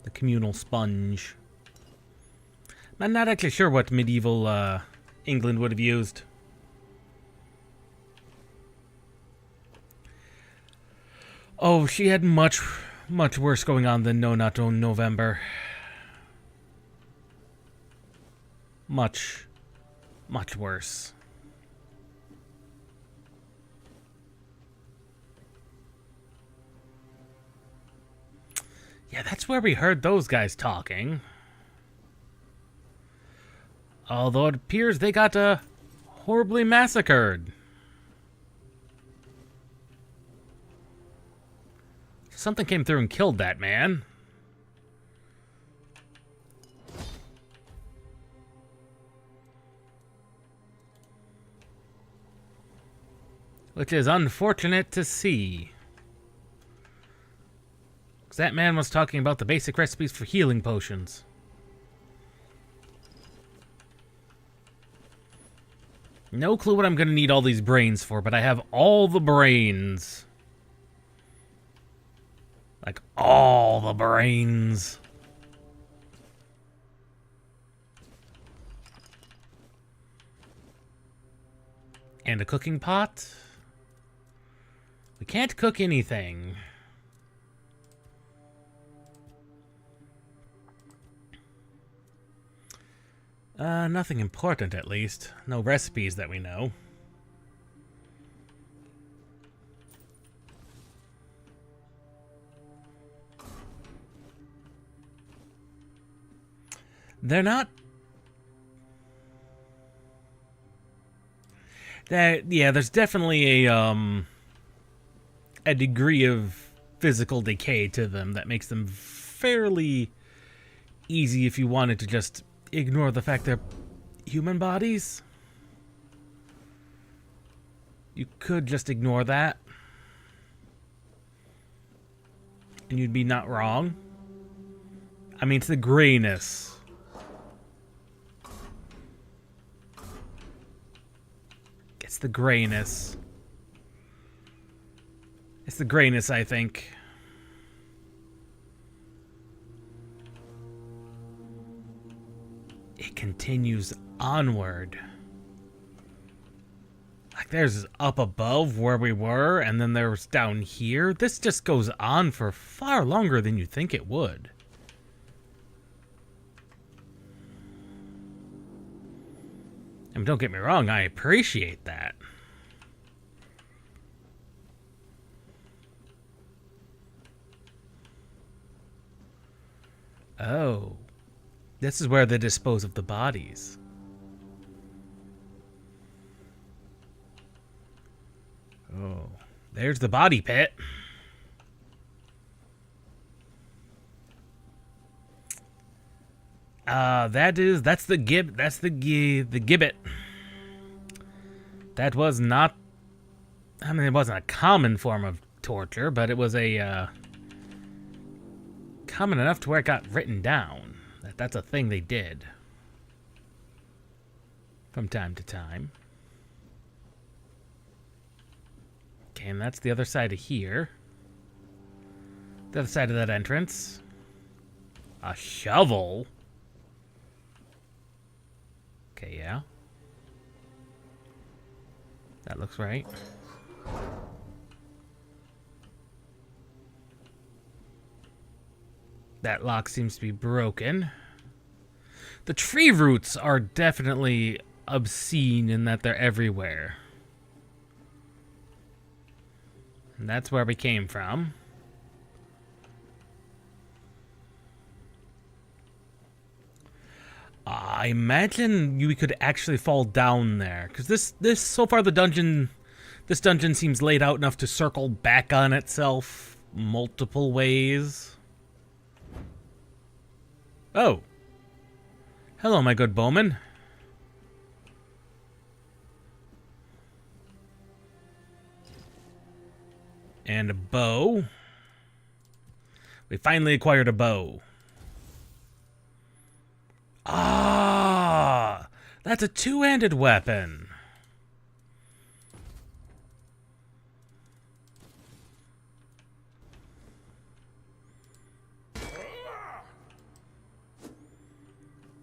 The communal sponge. I'm not actually sure what medieval England would have used. Oh, she had much worse going on than No Not No November. Much worse. Yeah, that's where we heard those guys talking. Although it appears they got horribly massacred. Something came through and killed that man. Which is unfortunate to see. Because that man was talking about the basic recipes for healing potions. No clue what I'm going to need all these brains for, but I have all the brains. Like, all the brains. And a cooking pot. We can't cook anything. Nothing important, at least. No recipes that we know. They're not... Yeah, there's definitely a degree of physical decay to them that makes them fairly easy if you wanted to just ignore the fact they're human bodies. You could just ignore that. And you'd be not wrong. I mean, it's the grayness. It's the grayness. It's the grayness, I think. It continues onward. Like, there's up above where we were, and then there's down here. This just goes on for far longer than you think it would. And don't get me wrong, I appreciate that. Oh. This is where they dispose of the bodies. Oh. There's the body pit. That's the gibbet. That was not, I mean, it wasn't a common form of torture, but it was a common enough to where it got written down. That's a thing they did from time to time. Okay, and that's the other side of here. The other side of that entrance. A shovel? Okay, yeah. That looks right. That lock seems to be broken. The tree roots are definitely obscene in that they're everywhere. And that's where we came from. I imagine we could actually fall down there, because this so far this dungeon seems laid out enough to circle back on itself multiple ways. Oh. Hello, my good bowman. And a bow. We finally acquired a bow. Ah, that's a two-handed weapon.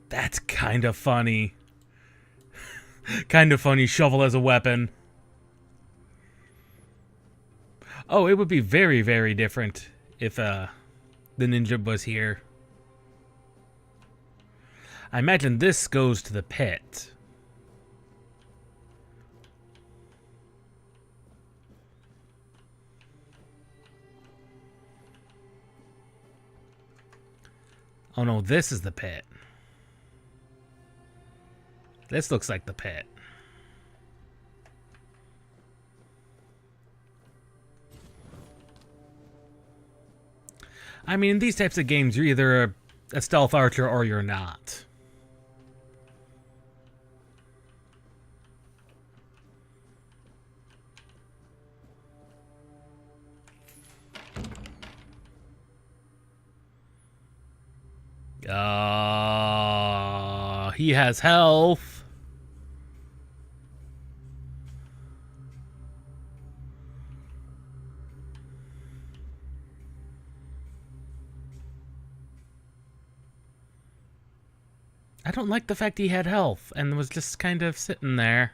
That's kind of funny. Kind of funny, shovel as a weapon. Oh, it would be very, very different if the ninja was here. I imagine this goes to the pit. Oh no, this is the pit. This looks like the pit. I mean, in these types of games, you're either a stealth archer or you're not. He has health. I don't like the fact he had health and was just kind of sitting there.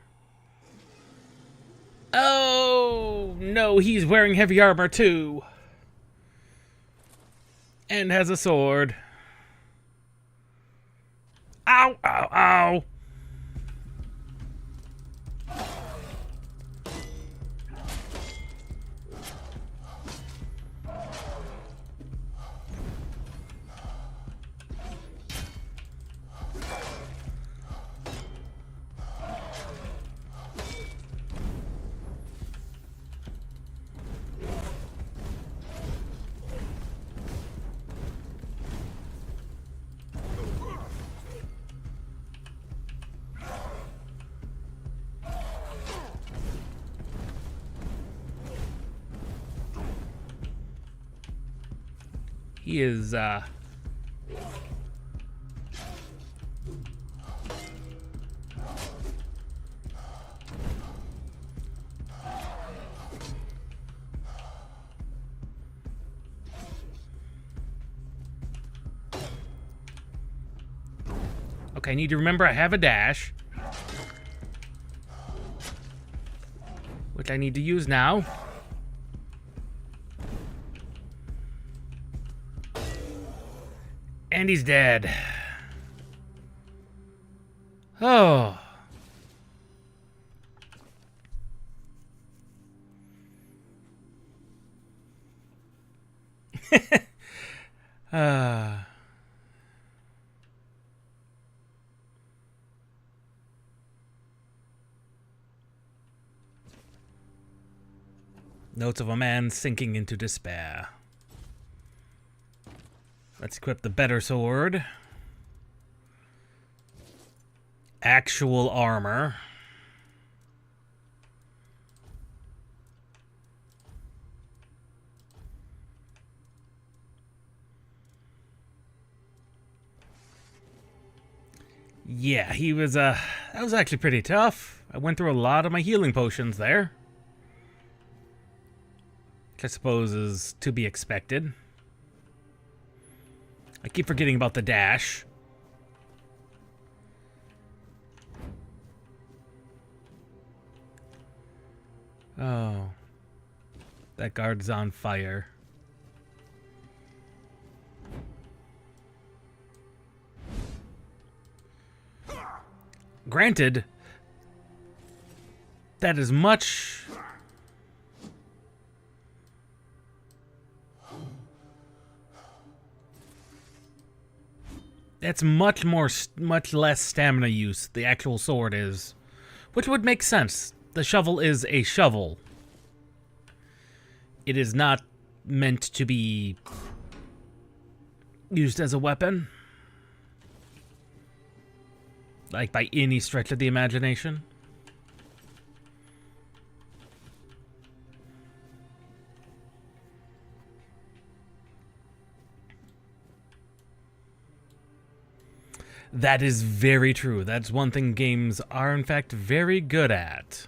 Oh, no, he's wearing heavy armor too. And has a sword. Ow, ow, ow. He is, Okay, I need to remember I have a dash. Which I need to use now. And he's dead. Oh. Notes of a man sinking into despair. Let's equip the better sword. Actual armor. Yeah, he was, that was actually pretty tough. I went through a lot of my healing potions there. which I suppose is to be expected. I keep forgetting about the dash. Oh. That guard's on fire. Granted, that is much... That's much less stamina use, the actual sword is. Which would make sense. The shovel is a shovel. It is not meant to be used as a weapon. Like by any stretch of the imagination. That is very true. That's one thing games are, in fact, very good at.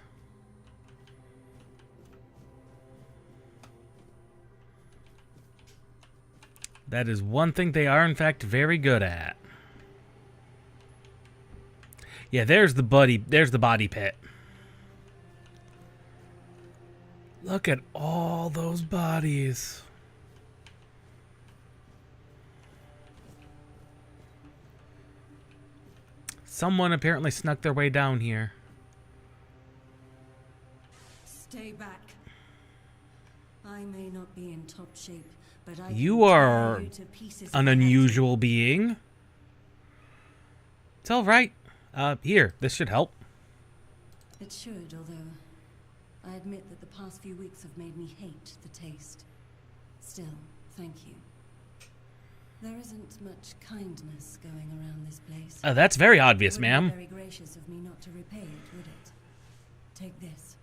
That is one thing they are, in fact, very good at. Yeah, there's the body pit. Look at all those bodies. Someone apparently snuck their way down here. Stay back. I may not be in top shape, but I You can are tear you to pieces an if I have to. unusual being. It's all right. Here, this should help. It should, although I admit that the past few weeks have made me hate the taste. Still, thank you. There isn't much kindness going around this place. That's very obvious, It wouldn't ma'am. be very gracious of me not to repay it, would it? Take this.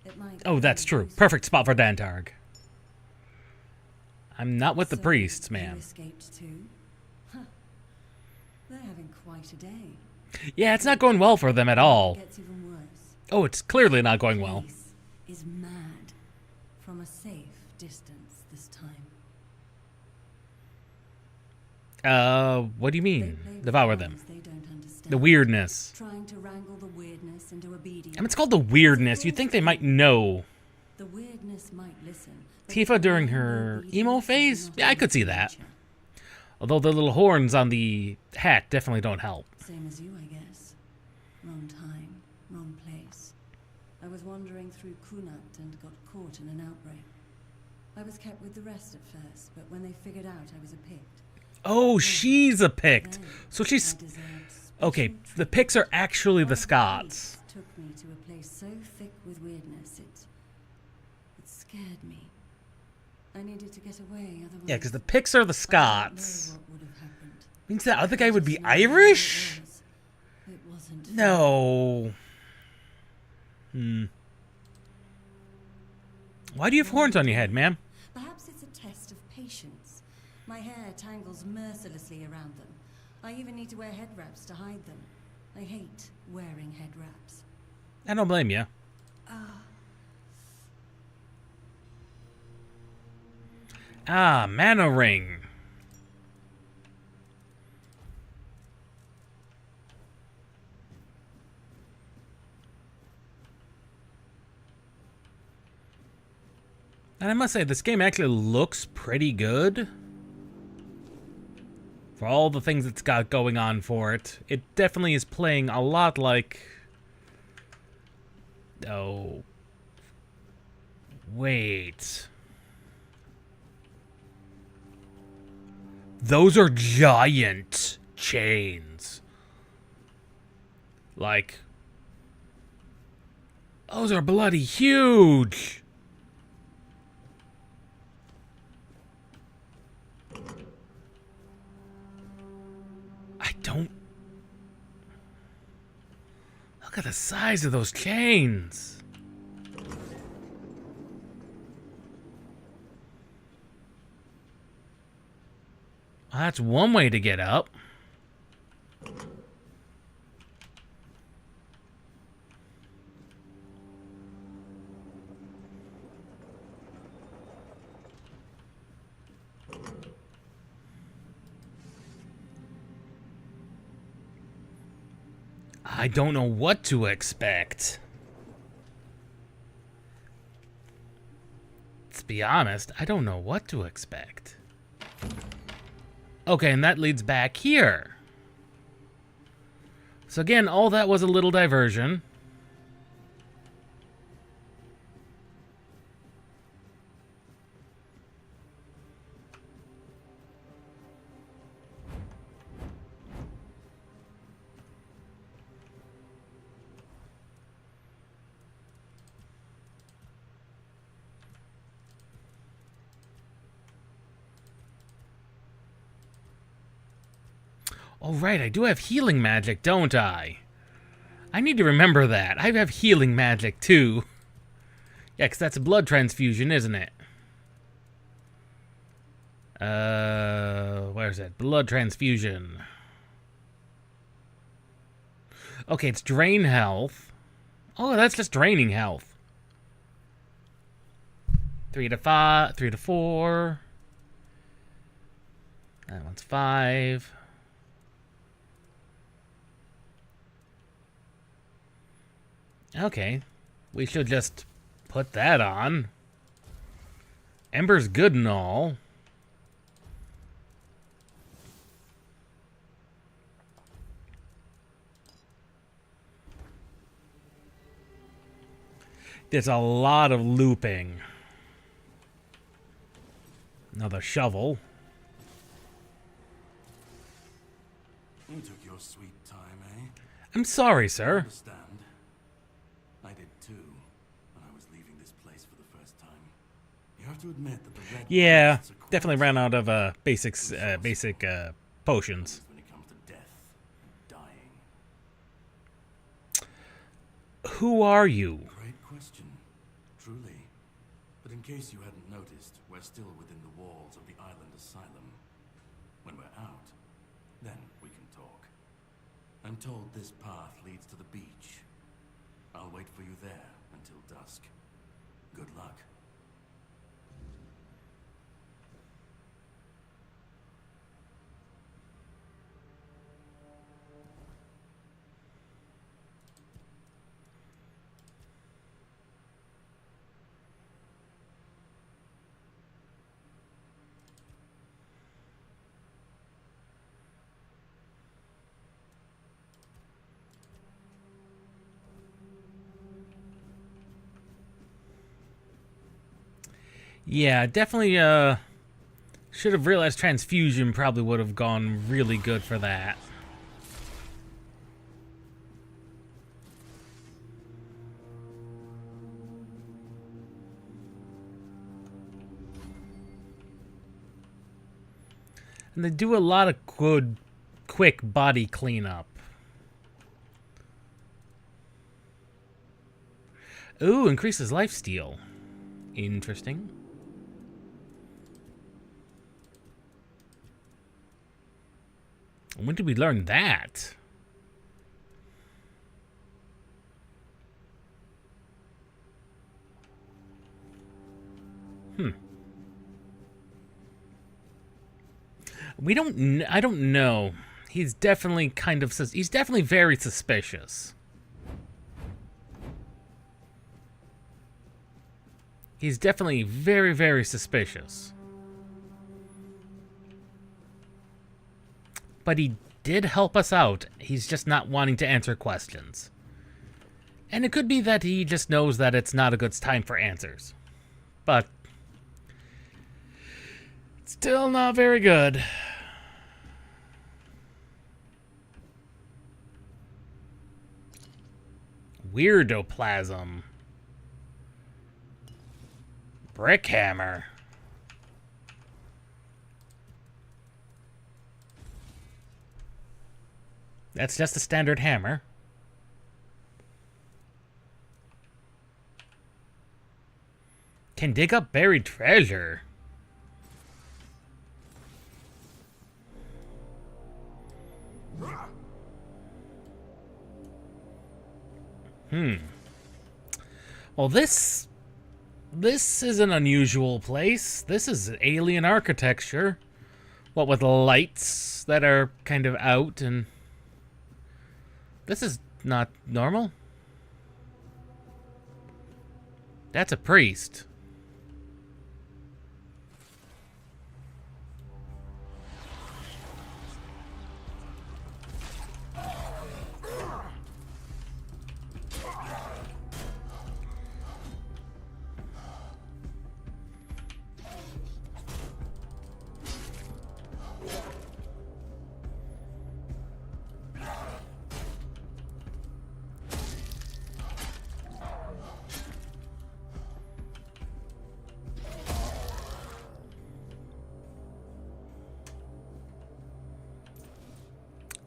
It might Oh, that's be true. useful. Perfect spot for Dantarg. I'm not with the So, priests, you ma'am. escaped too? Huh. They're having quite a day. Yeah, it's not going well for them at all. It gets even worse. Oh, it's clearly not going well. Place is mad. From a safe distance this time. What do you They mean? play with Devour lines them. they don't understand. The weirdness. Trying to wrangle the weirdness into obedience. I mean, it's called the weirdness. You'd think they might know. The weirdness might listen. but Tifa the during blind her obedience emo is phase? not Yeah, I in could see its that. nature. Although the little horns on the hat definitely don't help. Same as you, I guess. Wrong time, wrong place. I was wandering through Kunat and got caught in an outbreak. I was kept with the rest at first, but when they figured out I was a Pict, Oh, she's a Pict. then So I she's... deserved Okay, special the treatment. Picts are actually the One Scots. priest took me to a place so thick with weirdness, it scared me. I needed to get away, otherwise... Yeah, because the Picts are the I don't know Scots. what would have happened. Means that other I guy would just be knew who Irish? It was. It wasn't fair. No. Why do you have horns on your head, ma'am? Perhaps it's a test of patience. My hair tangles mercilessly around them. I even need to wear head wraps to hide them. I hate wearing head wraps. I don't blame you. Ah, mana ring. And I must say, this game actually looks pretty good. For all the things it's got going on for it. It definitely is playing a lot like... Oh. Wait. Those are giant chains. Like... Those are bloody huge! I don't... Look at the size of those chains. Well, that's one way to get up. I don't know what to expect. Let's be honest, I don't know what to expect. Okay, and that leads back here. So again, all that was a little diversion. Oh, right, I do have healing magic, don't I? I need to remember that. I have healing magic, too. Yeah, because that's a blood transfusion, isn't it? Where's it? Blood transfusion. Okay, it's drain health. Oh, that's just draining health. 3 to 5, 3 to 4. That one's 5. Okay, we should just put that on. Ember's good and all. There's a lot of looping. Another shovel. You took your sweet time, eh? I'm sorry, sir. Understand? I did too, when I was leaving this place for the first time. You have to admit that the red Yeah, priests are definitely quite ran out of basic potions. when it comes to death and dying. Who are you? Great question, truly. But in case you hadn't noticed, we're still within the walls of the island asylum. When we're out, then we can talk. I'm told this path leads to the beach. I'll wait for you there until dusk. Good luck. Yeah, definitely should have realized transfusion probably would have gone really good for that. And they do a lot of good, quick body cleanup. Ooh, increases lifesteal. Interesting. When did we learn that? I don't know. He's definitely he's definitely very suspicious. He's definitely very, very suspicious. But he did help us out. He's just not wanting to answer questions. And it could be that he just knows that it's not a good time for answers. But still not very good. Weirdoplasm. Brick hammer. That's just a standard hammer. Can dig up buried treasure. Well, this is an unusual place. This is alien architecture. What with lights that are kind of out, and this is not normal? That's a priest.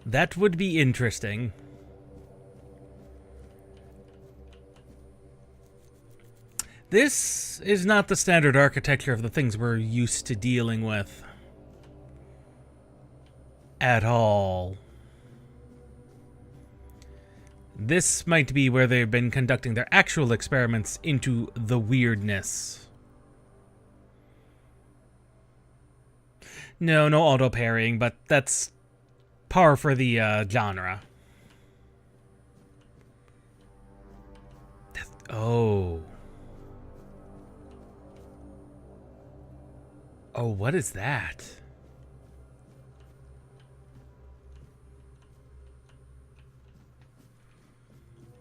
That would be interesting. This is not the standard architecture of the things we're used to dealing with. At all. This might be where they've been conducting their actual experiments into the weirdness. No auto parrying, but that's par for the genre. Oh, what is that?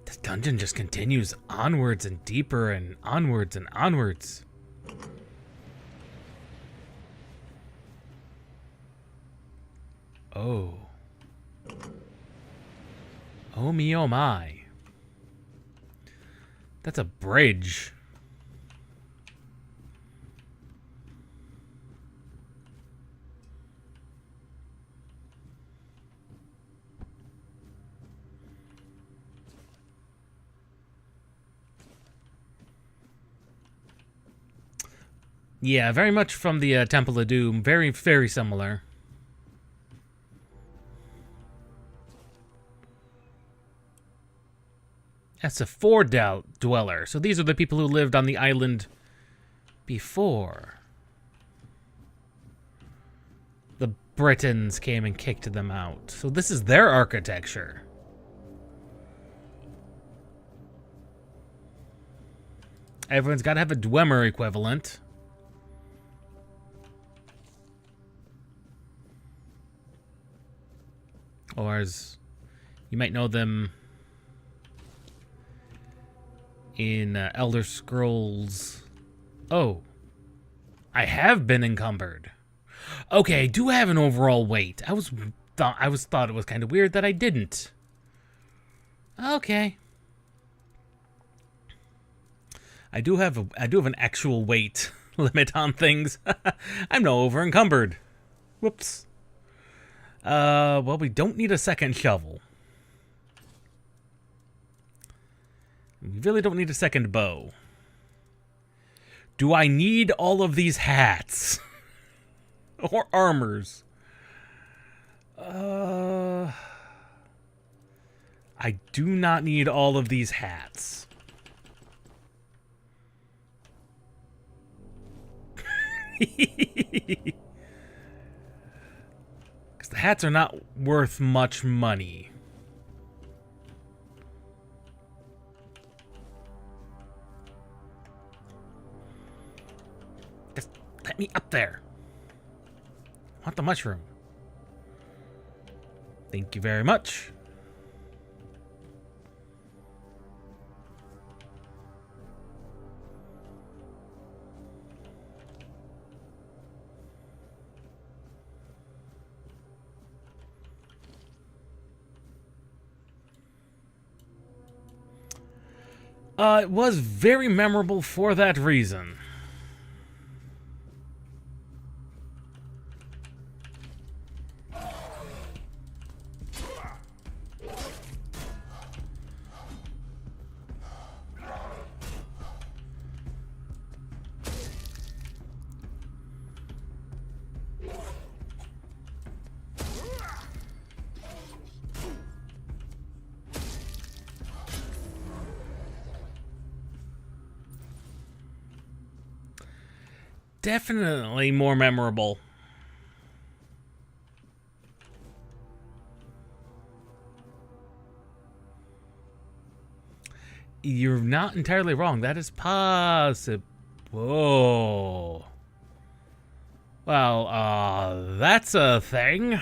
This dungeon just continues onwards and deeper and onwards and onwards. Oh. Oh me, oh my. That's a bridge. Yeah, very much from the Temple of Doom. Very, very similar. That's a dweller. So these are the people who lived on the island before the Britons came and kicked them out. So this is their architecture. Everyone's got to have a Dwemer equivalent. Or as you might know them in Elder Scrolls. Oh, I have been encumbered. Okay, I do have an overall weight. I thought it was kind of weird that I didn't. Okay. I do have an actual weight limit on things. I'm no over encumbered. Whoops. Well, we don't need a second shovel. We really don't need a second bow. Do I need all of these hats? Or armors? I do not need all of these hats. Because the hats are not worth much money. Just let me up there. I want the mushroom. Thank you very much. It was very memorable for that reason. Definitely more memorable. You're not entirely wrong. That is possible. Whoa. Well, that's a thing.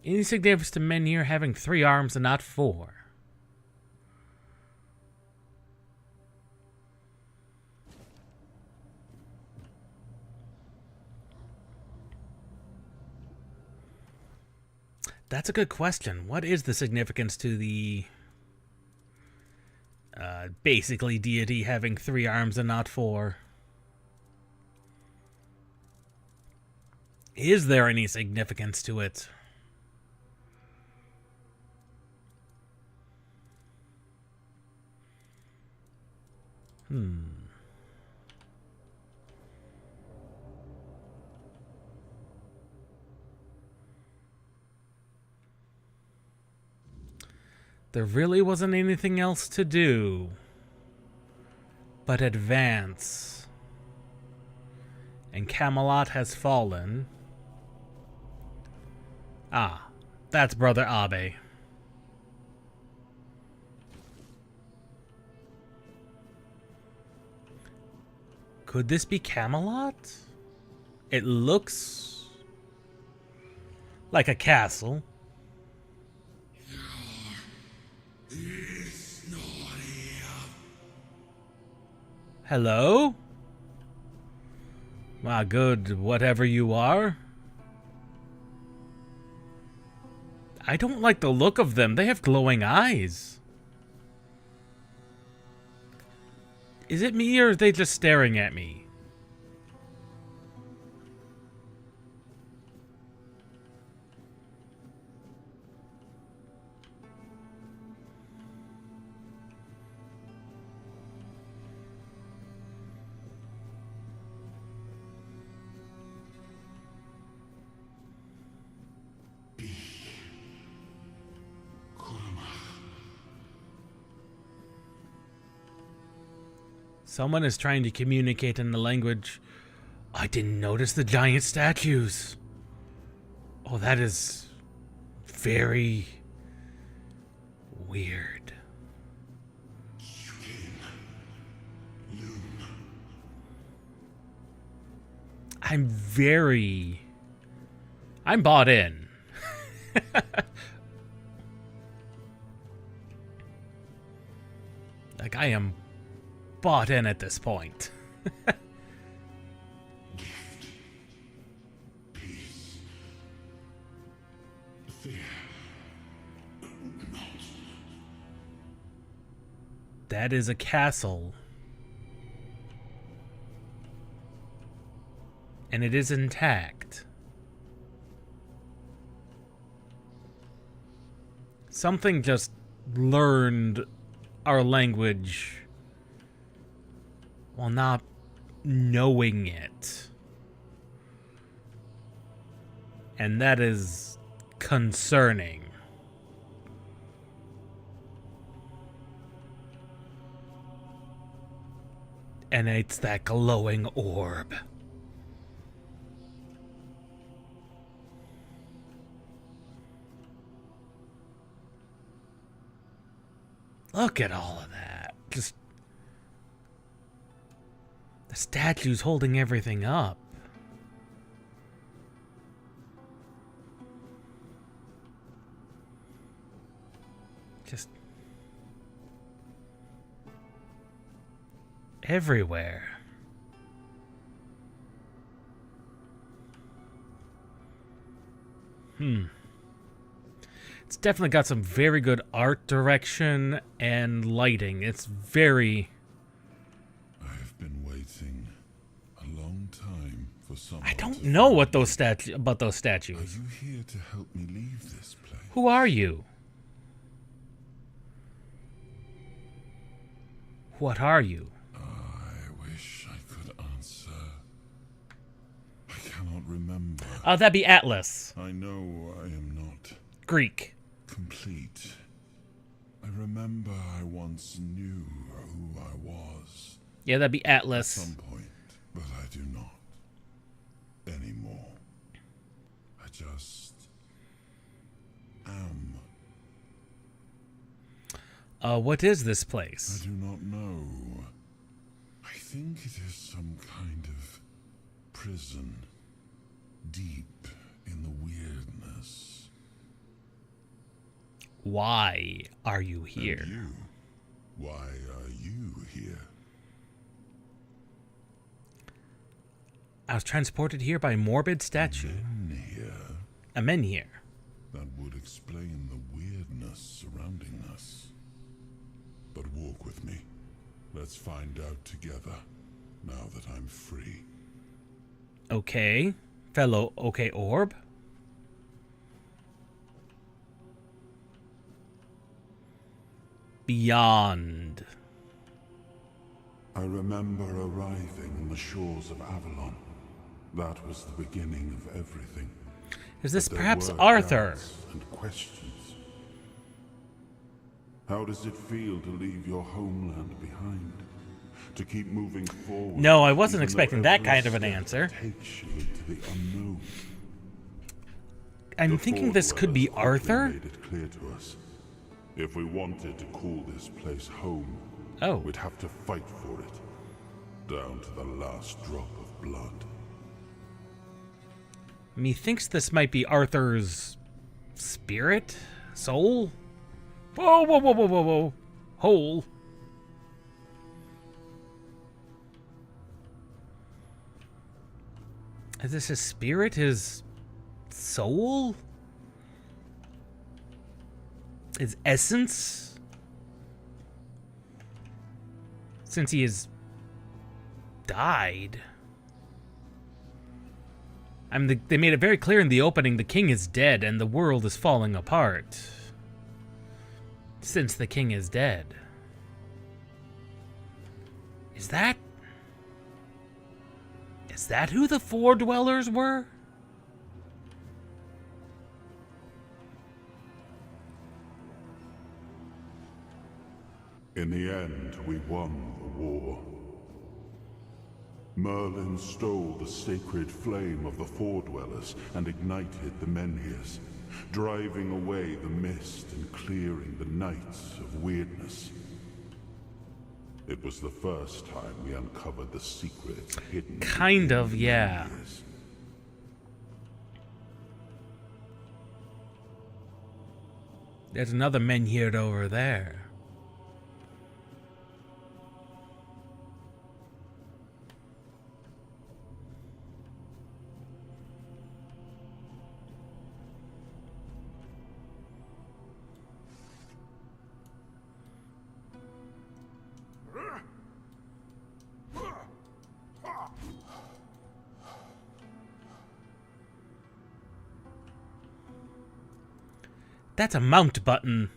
Any significance to men here having 3 arms and not 4? That's a good question. What is the significance to the basically deity having 3 arms and not 4? Is there any significance to it? There really wasn't anything else to do but advance. And Camelot has fallen. Ah, that's Brother Abe. Could this be Camelot? It looks like a castle. Hello? My good whatever you are. I don't like the look of them. They have glowing eyes. Is it me or are they just staring at me? Someone is trying to communicate in the language. I didn't notice the giant statues. Oh, that is very weird. I'm bought in. Like, I am bought in at this point. That is a castle. And it is intact. Something just learned our language while not knowing it. And that is concerning. And it's that glowing orb. Look at all of that. Just the statue's holding everything up. Just everywhere. It's definitely got some very good art direction and lighting. It's very... I've been waiting a long time for someone. I don't know what those about those statues. Are you here to help me leave this place? Who are you? What are you? I wish I could answer. I cannot remember. That'd be Atlas. I know I am not Greek. complete. I remember I once knew who I was. Yeah, that'd be At Atlas. some point, but I do not anymore. I just am What is this I place? do not know. I think it is some kind of prison. Deep in the weirdness. Why are you here? And you? Why are you here? I was transported here by morbid statue. A menhir. That would explain the weirdness surrounding us. But walk with me. Let's find out together, now that I'm free. Okay. Fellow okay orb. Beyond. I remember arriving on the shores of Avalon. That was the beginning of everything. Is this But there perhaps were Arthur? doubts and questions. How does it feel to leave your homeland behind? To keep moving forward? No, I wasn't even expecting though that every kind of an step answer. takes you into the unknown. I'm The thinking this could be Fordwellers quickly Arthur? made it clear to us. If we wanted to call this place home, Oh. we'd have to fight for it, down to the last drop of blood. Methinks this might be Arthur's spirit? Soul? Whoa, whoa, whoa, whoa, whoa, whoa. Hole. Is this his spirit? His soul? His essence? Since he has died. They made it very clear in the opening the king is dead and the world is falling apart. Since the king is dead. Is that who the Four Dwellers were? In the end, we won the war. Merlin stole the sacred flame of the Fordwellers and ignited the menhirs, driving away the mist and clearing the nights of weirdness. It was the first time we uncovered the secrets hidden. Kind of, within the yeah. menhirs. There's another menhir over there. That's a mount button.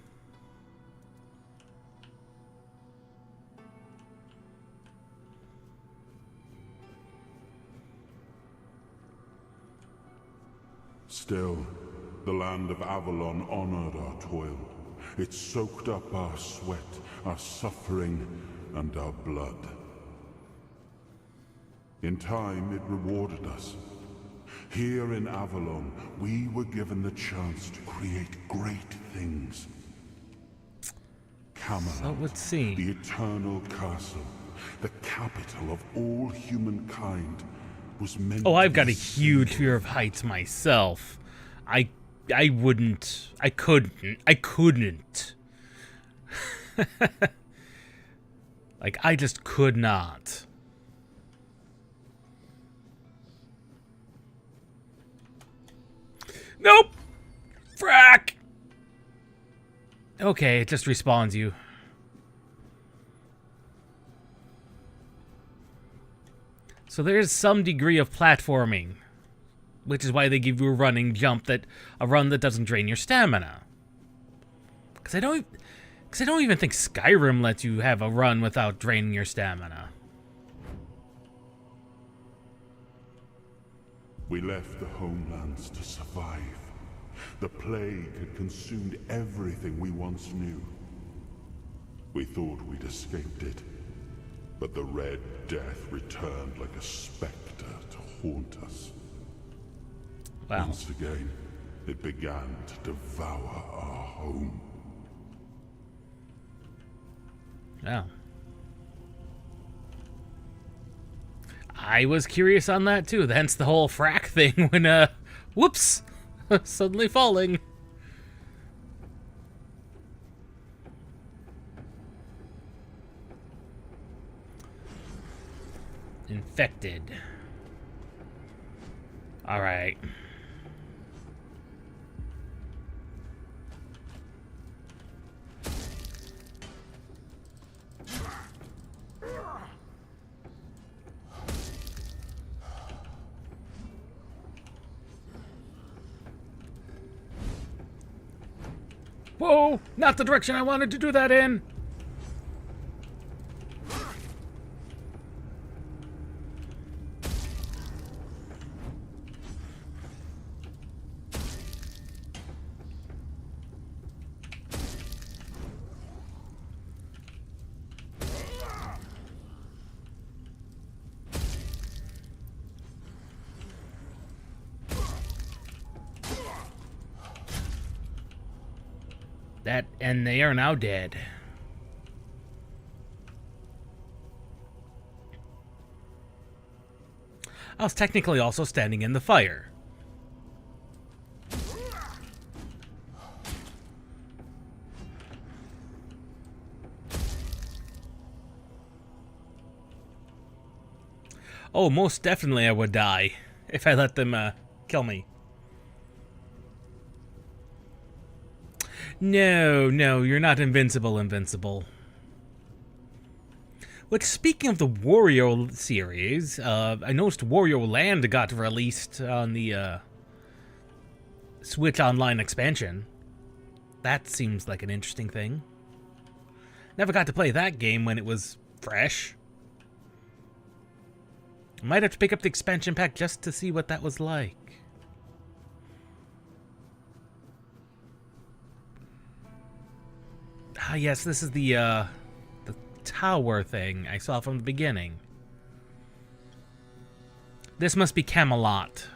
Still, the land of Avalon honored our toil. It soaked up our sweat, our suffering, and our blood. In time, it rewarded us. Here in Avalon, we were given the chance to create great things. Camelot, So it would seem. the eternal castle, the capital of all humankind, was meant Oh, to I've got be a huge fear of heights myself. I couldn't. Like, I just could not. Nope! Frack! Okay, it just respawns you. So there's some degree of platforming, which is why they give you a running jump a run that doesn't drain your stamina. Because I don't even think Skyrim lets you have a run without draining your stamina. We left the homelands to survive. The plague had consumed everything we once knew. We thought we'd escaped it, but the Red Death returned like a specter to haunt us. Wow. Once again, it began to devour our home. Oh. I was curious on that too. Hence the whole frack thing when, whoops, suddenly falling. Infected. All right. Whoa, not the direction I wanted to do that in. And they are now dead. I was technically also standing in the fire. Oh, most definitely I would die if I let them kill me. No, you're not invincible. Which, speaking of the Wario series, I noticed Wario Land got released on the Switch Online expansion. That seems like an interesting thing. Never got to play that game when it was fresh. I might have to pick up the expansion pack just to see what that was like. Ah, yes, this is the tower thing I saw from the beginning. This must be Camelot,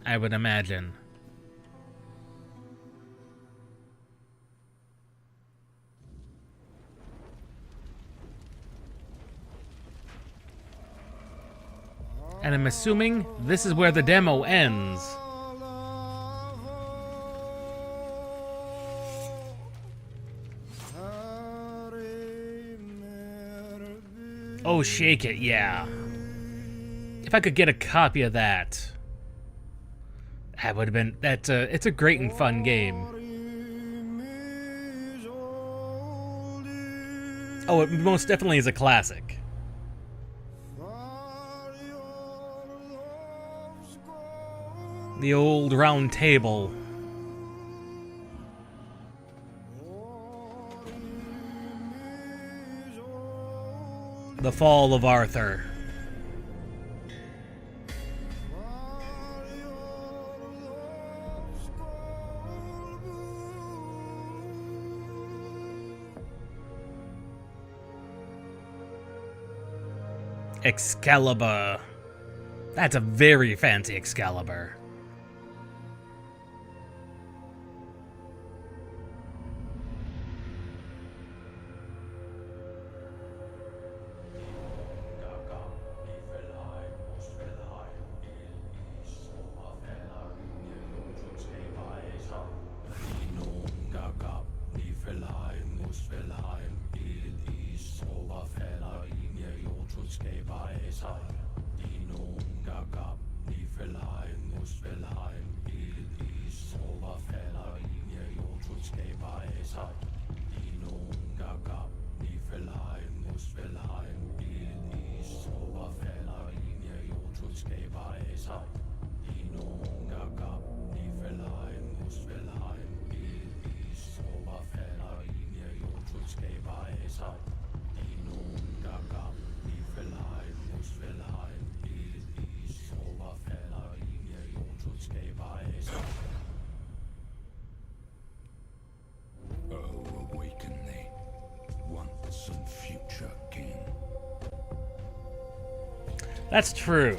I would imagine. And I'm assuming this is where the demo ends. Oh, shake it, yeah. If I could get a copy of that, that would have been. It's a great and fun game. Oh, it most definitely is a classic. The old round table. The Fall of Arthur. Excalibur. That's a very fancy Excalibur. That's true.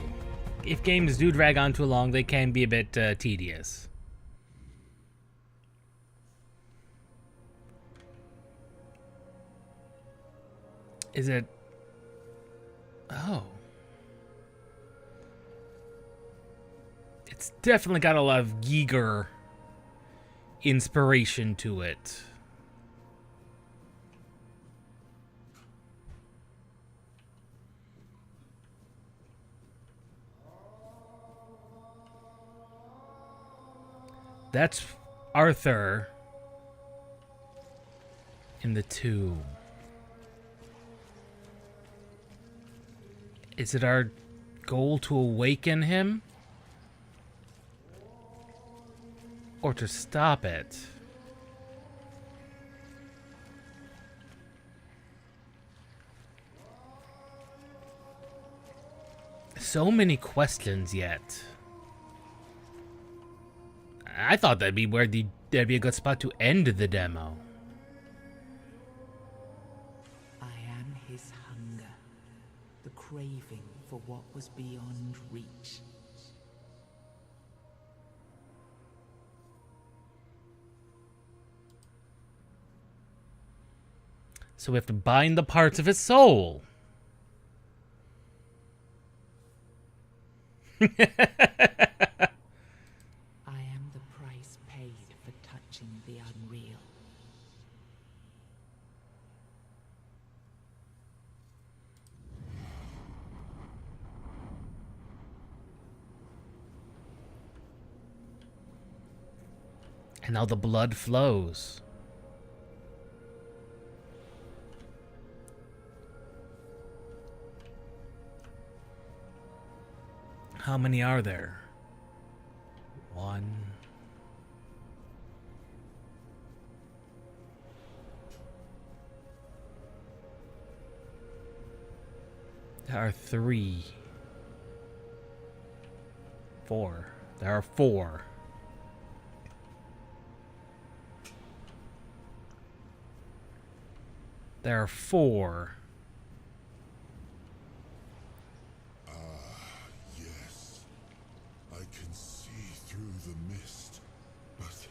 If games do drag on too long, they can be a bit tedious. Is it... Oh. It's definitely got a lot of Giger inspiration to it. That's Arthur in the tomb. Is it our goal to awaken him? Or to stop it? So many questions yet. I thought that'd be where that'd be a good spot to end the demo. I am his hunger, the craving for what was beyond reach. So we have to bind the parts of his soul. I am the price paid for touching the unreal. And now the blood flows. How many are there? 1. There are 3. 4. There are 4. There are 4. Yes. I can see through the mist, but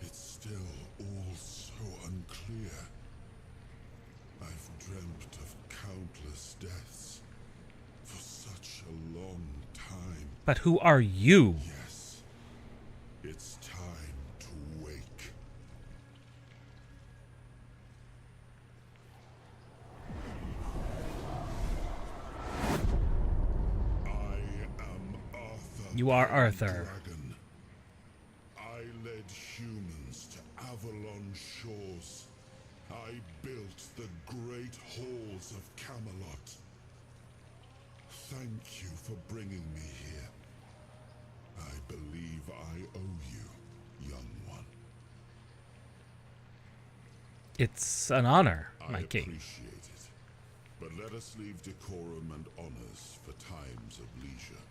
it's still all so unclear. I've dreamt of countless deaths for such a long time. But who are you? Yes. It's time to wake. You are Arthur. Dragon. I led humans to Avalon shores. I built the great halls of Camelot. Thank you for bringing me here. I believe I owe you, young one. It's an honor, my I king. appreciate it. But let us leave decorum and honors for times of leisure.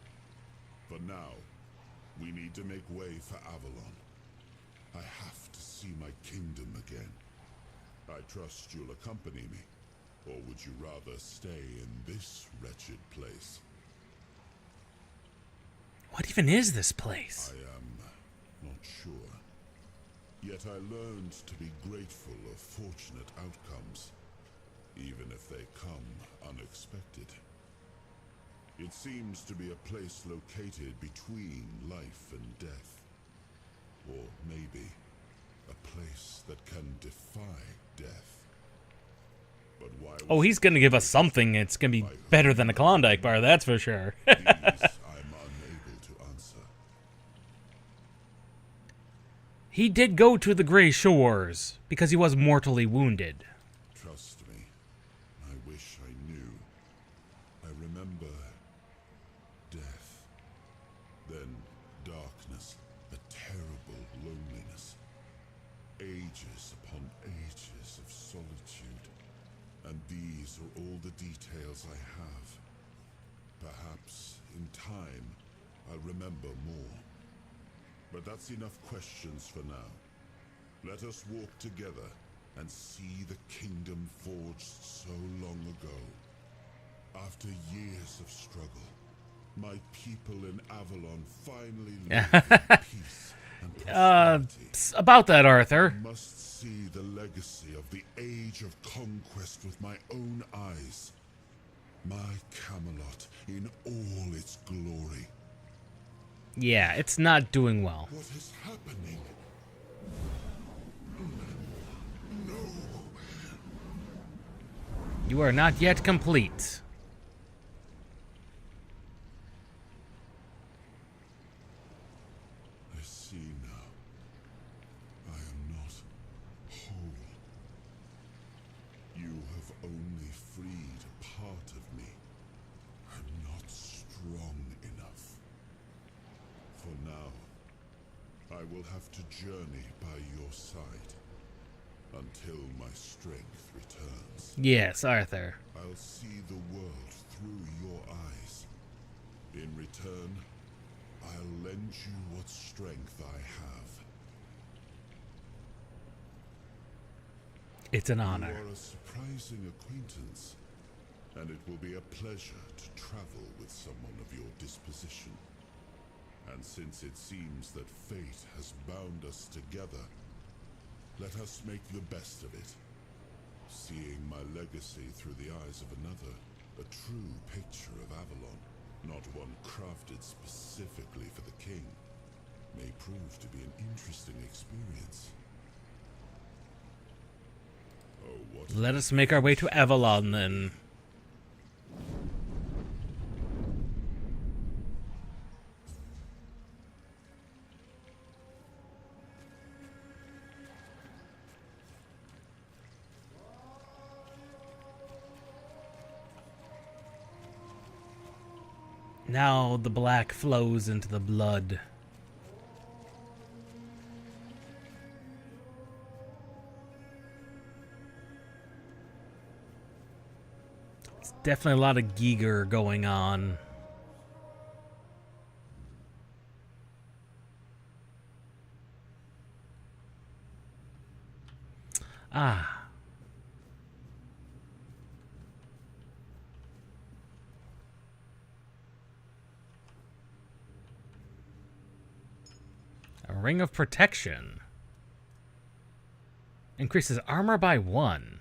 For now, we need to make way for Avalon. I have to see my kingdom again. I trust you'll accompany me, or would you rather stay in this wretched place? What even is this place? I am not sure. Yet I learned to be grateful of fortunate outcomes, even if they come unexpected. It seems to be a place located between life and death. Or maybe a place that can defy death. But why Oh, he's gonna give us something. It's gonna be better than a Klondike bar, that's for sure. these I'm unable to answer. He did go to the Grey Shores because he was mortally wounded. Trust me, I wish I knew. I remember death, then darkness, a terrible loneliness, ages upon ages of solitude, and these are all the details I have. Perhaps in time I'll remember more. But that's enough questions for now. Let us walk together and see the kingdom forged so long ago. After years of struggle, my people in Avalon finally live in peace and prosperity. About that, Arthur. We must see the legacy of the Age of Conquest with my own eyes. My Camelot in all its glory. Yeah, it's not doing well. What is happening? No. You are not yet complete. I see now. I am not whole. You have only freed a part of me. I'm not strong enough. For now, I will have to journey by your side until my strength returns. Yes, Arthur. I'll see the world through your eyes. In return, I'll lend you what strength I have. It's an honor. You are a surprising acquaintance, and it will be a pleasure to travel with someone of your disposition. And since it seems that fate has bound us together, let us make the best of it. Seeing my legacy through the eyes of another, a true picture of Avalon, not one crafted specifically for the king, may prove to be an interesting experience. Oh, what? Let us make our way to Avalon then. Now the black flows into the blood. It's definitely a lot of Giger going on. Ah. A ring of protection. Increases armor by 1.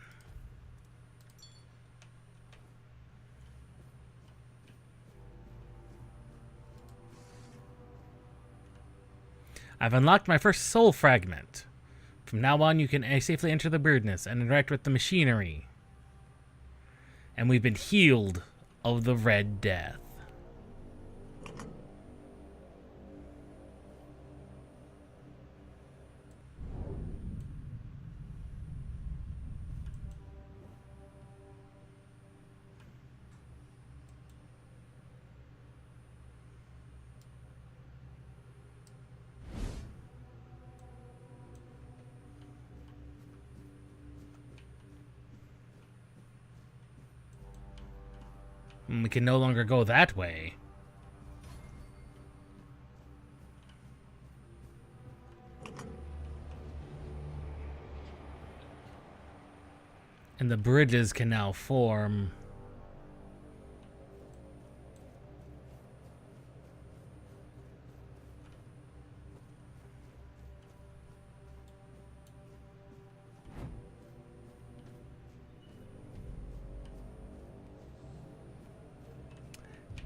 I've unlocked my first soul fragment. From now on, you can safely enter the weirdness and interact with the machinery. And we've been healed of the Red Death. We can no longer go that way. And the bridges can now form.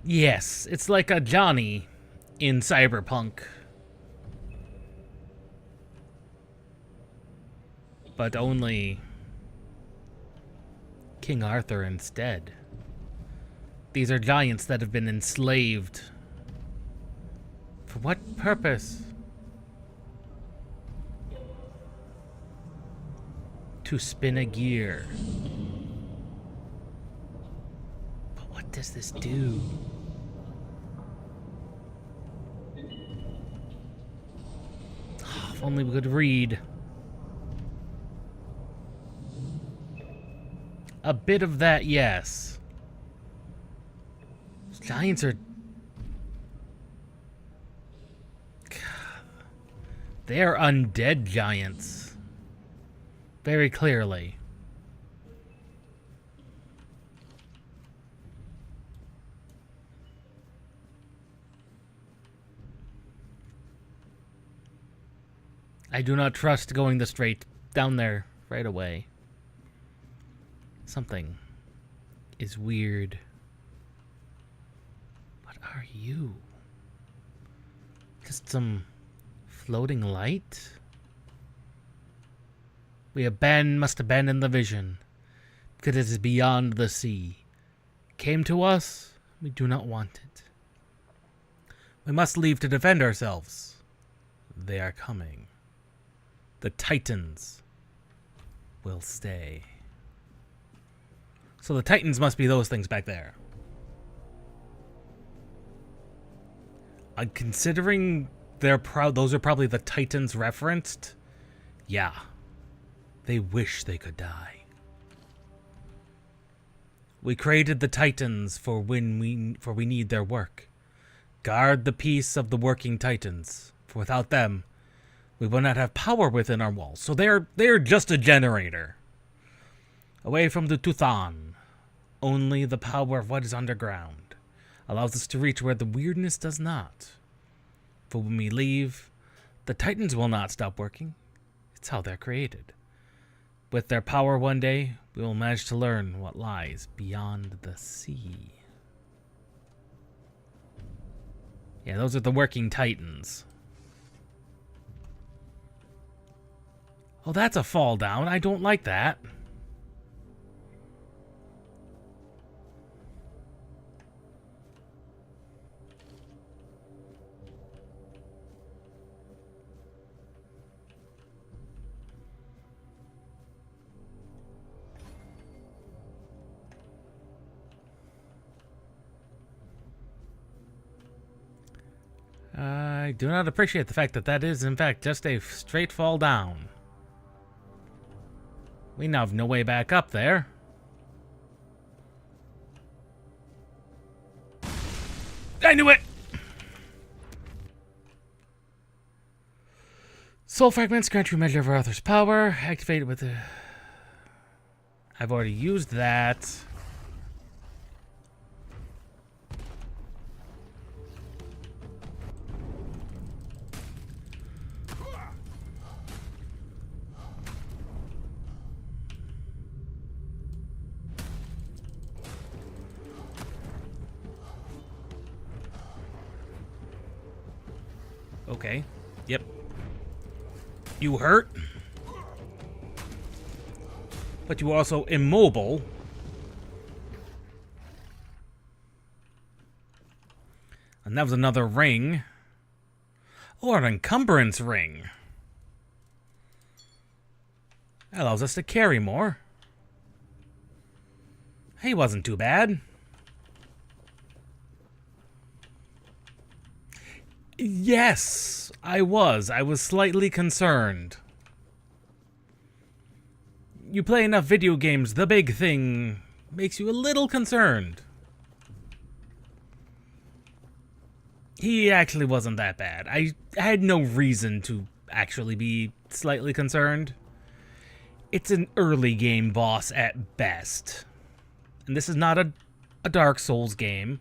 Yes, it's like a Johnny in Cyberpunk. But only King Arthur instead. These are giants that have been enslaved. For what purpose? To spin a gear. But what does this do? If only we could read. A bit of that, yes. Giants are... They are undead giants. Very clearly. I do not trust going the straight down there right away. Something is weird. What are you? Just some floating light? Must abandon the vision, because it is beyond the sea. Came to us, we do not want it. We must leave to defend ourselves. They are coming. The Titans will stay. So the Titans must be those things back there. Considering those are probably the Titans referenced, yeah. They wish they could die. We created the Titans for we need their work. Guard the peace of the working Titans, for without them, we will not have power within our walls. So they're just a generator. Away from the Tuthan, only the power of what is underground allows us to reach where the weirdness does not. For when we leave, the Titans will not stop working. It's how they're created. With their power one day, we will manage to learn what lies beyond the sea. Yeah, those are the working Titans. Oh, that's a fall down. I don't like that. I do not appreciate the fact that that is, in fact, just a straight fall down. We now have no way back up there. I knew it! Soul fragments grant you a measure of Arthur's power. Activated with the... I've already used that. Okay. Yep. You hurt. But you are also immobile. And that was another ring. Or an encumbrance ring. That allows us to carry more. He wasn't too bad. Yes, I was. I was slightly concerned. You play enough video games, the big thing makes you a little concerned. He actually wasn't that bad. I had no reason to actually be slightly concerned. It's an early game boss at best. And this is not a Dark Souls game.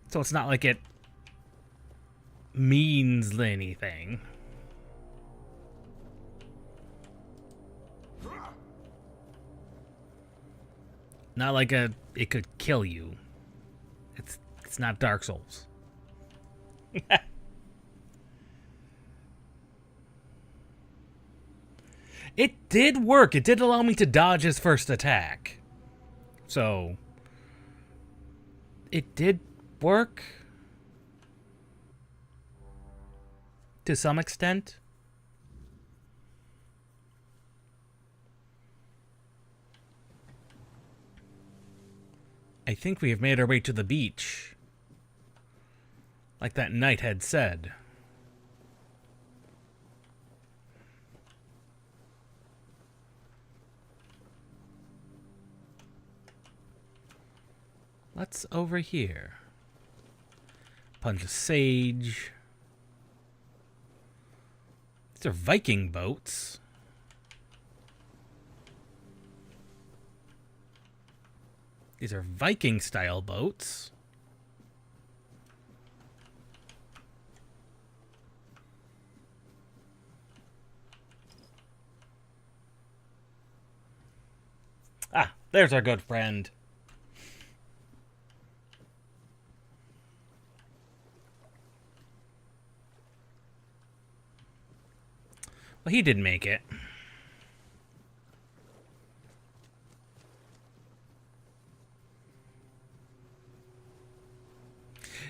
So it's not like it means anything. Not like it could kill you. It's not Dark Souls. It did work. It did allow me to dodge his first attack. So it did work. To some extent. I think we have made our way to the beach. Like that knight had said. What's over here? Bunch of sage. These are Viking boats. These are Viking-style boats. There's our good friend. Well, he didn't make it.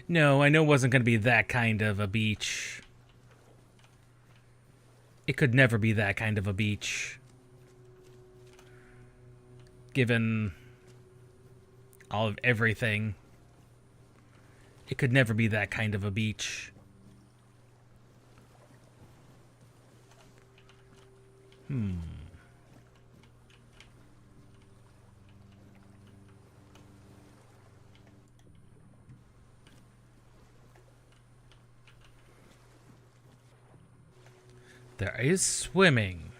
No, I know it wasn't going to be that kind of a beach. It could never be that kind of a beach. Given all of everything. It could never be that kind of a beach. There is swimming.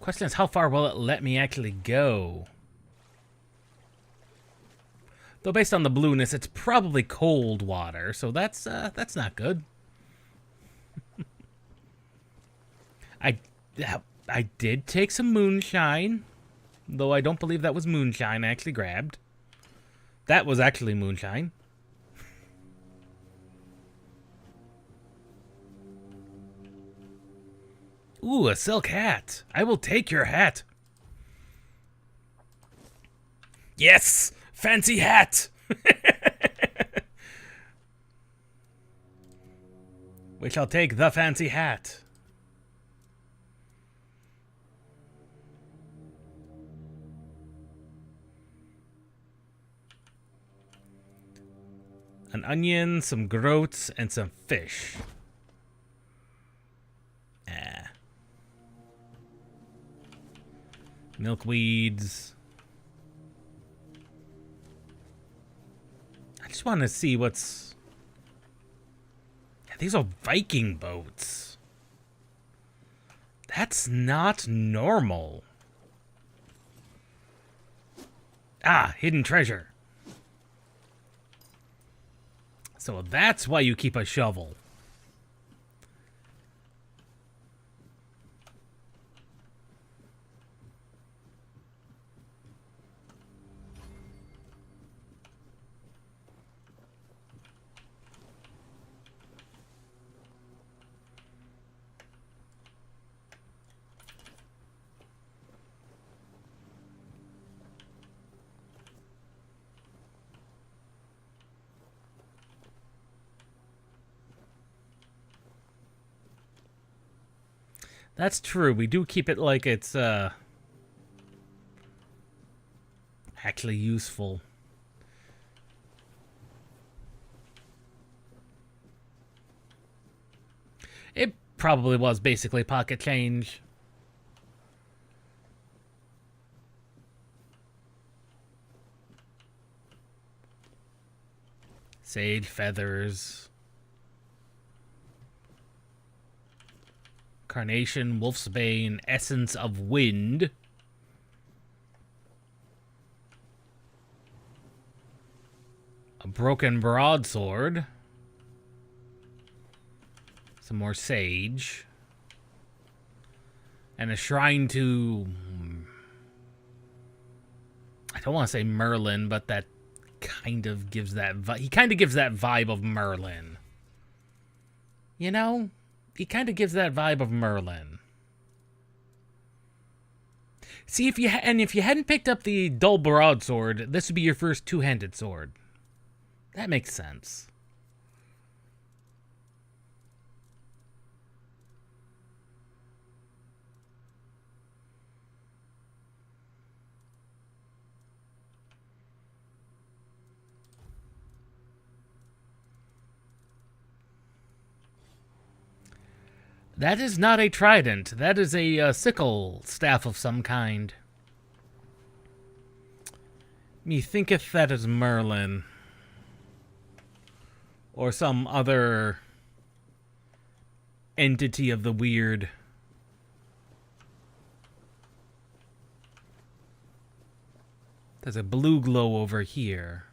Question is, how far will it let me actually go? Though based on the blueness, it's probably cold water, so that's not good. I did take some moonshine, though I don't believe that was moonshine I actually grabbed. That was actually moonshine. Ooh, a silk hat. I will take your hat. Yes! Fancy hat! We shall take the fancy hat. An onion, some groats, and some fish. Milkweeds. I just want to see what's... Yeah, these are Viking boats. That's not normal. Ah, hidden treasure. So that's why you keep a shovel. That's true. We do keep it like it's actually useful. It probably was basically pocket change. Sage feathers. Carnation, Wolf's Bane, Essence of Wind. A broken broadsword. Some more sage. And a shrine to... I don't want to say Merlin, but that kind of gives that... He kind of gives that vibe of Merlin. You know? He kind of gives that vibe of Merlin. See, if you hadn't picked up the dull broadsword, this would be your first two-handed sword. That makes sense. That is not a trident. That is a sickle staff of some kind. Methinketh that is Merlin. Or some other entity of the weird. There's a blue glow over here.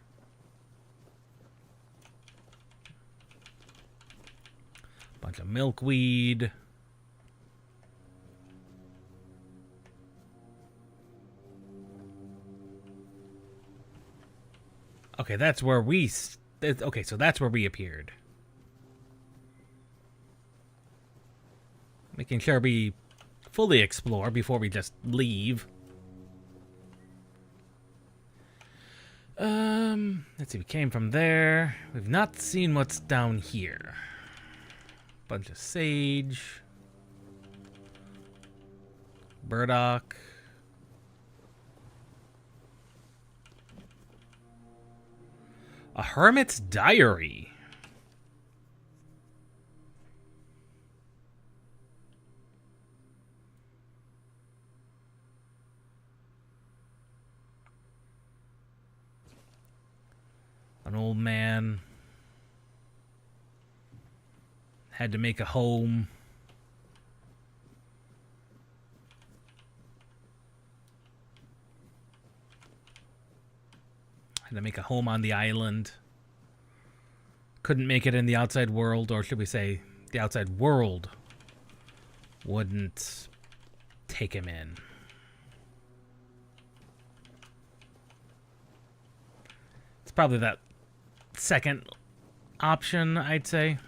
Bunch of milkweed. Okay, that's where we... Okay, so that's where we appeared. Making sure we fully explore before we just leave. Let's see, we came from there. We've not seen what's down here. Bunch of sage. Burdock. A hermit's diary. An old man had to make a home. Had to make a home on the island. Couldn't make it in the outside world, or should we say, the outside world wouldn't take him in. It's probably that second option, I'd say.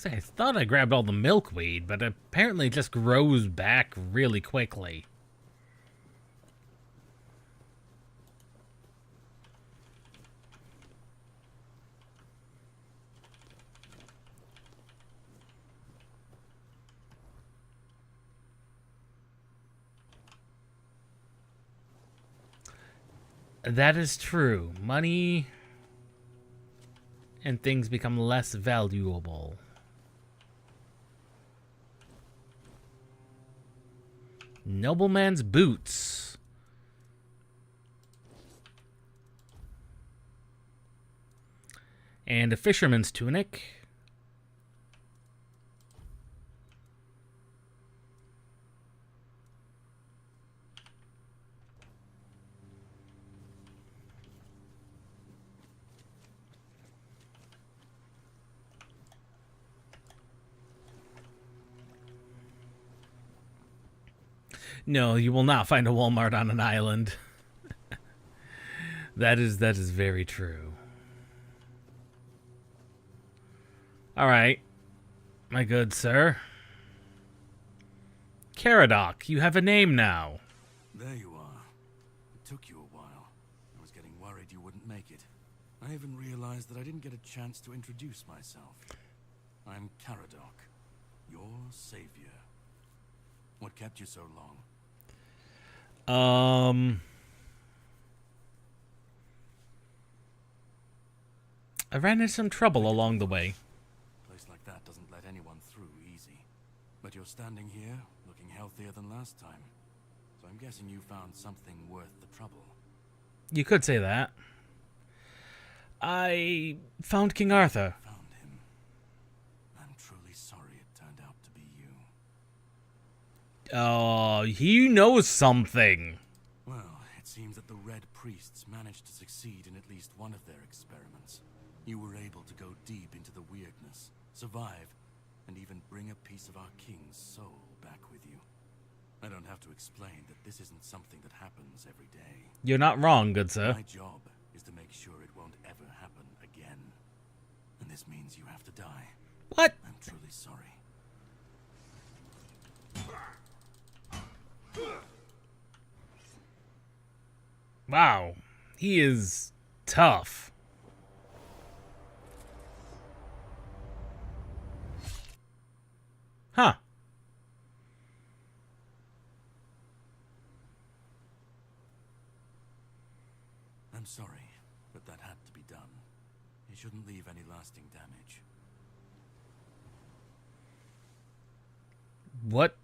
I thought I grabbed all the milkweed, but apparently it just grows back really quickly. That is true. Money and things become less valuable. Nobleman's boots. And a fisherman's tunic. No, you will not find a Walmart on an island. That is very true. All right, my good sir. Caradoc, you have a name now. There you are. It took you a while. I was getting worried you wouldn't make it. I even realized that I didn't get a chance to introduce myself. I'm Caradoc, your savior. What kept you so long? I ran into some trouble along the way. A place like that doesn't let anyone through easy. But you're standing here, looking healthier than last time. So I'm guessing you found something worth the trouble. You could say that. I found King Arthur. Found him. I'm truly sorry it turned out to be you. Oh, he knows something. Well, it seems that the Red Priests managed to succeed in at least one of their experiments. You were able to go deep into the weirdness, survive, and even bring a piece of our king's soul back with you. I don't have to explain that this isn't something that happens every day. You're not wrong, good sir. My job is to make sure it won't ever happen again. And this means you have to die. What? I'm truly sorry. Wow. He is tough. Huh. I'm sorry, but that had to be done. It shouldn't leave any lasting damage. What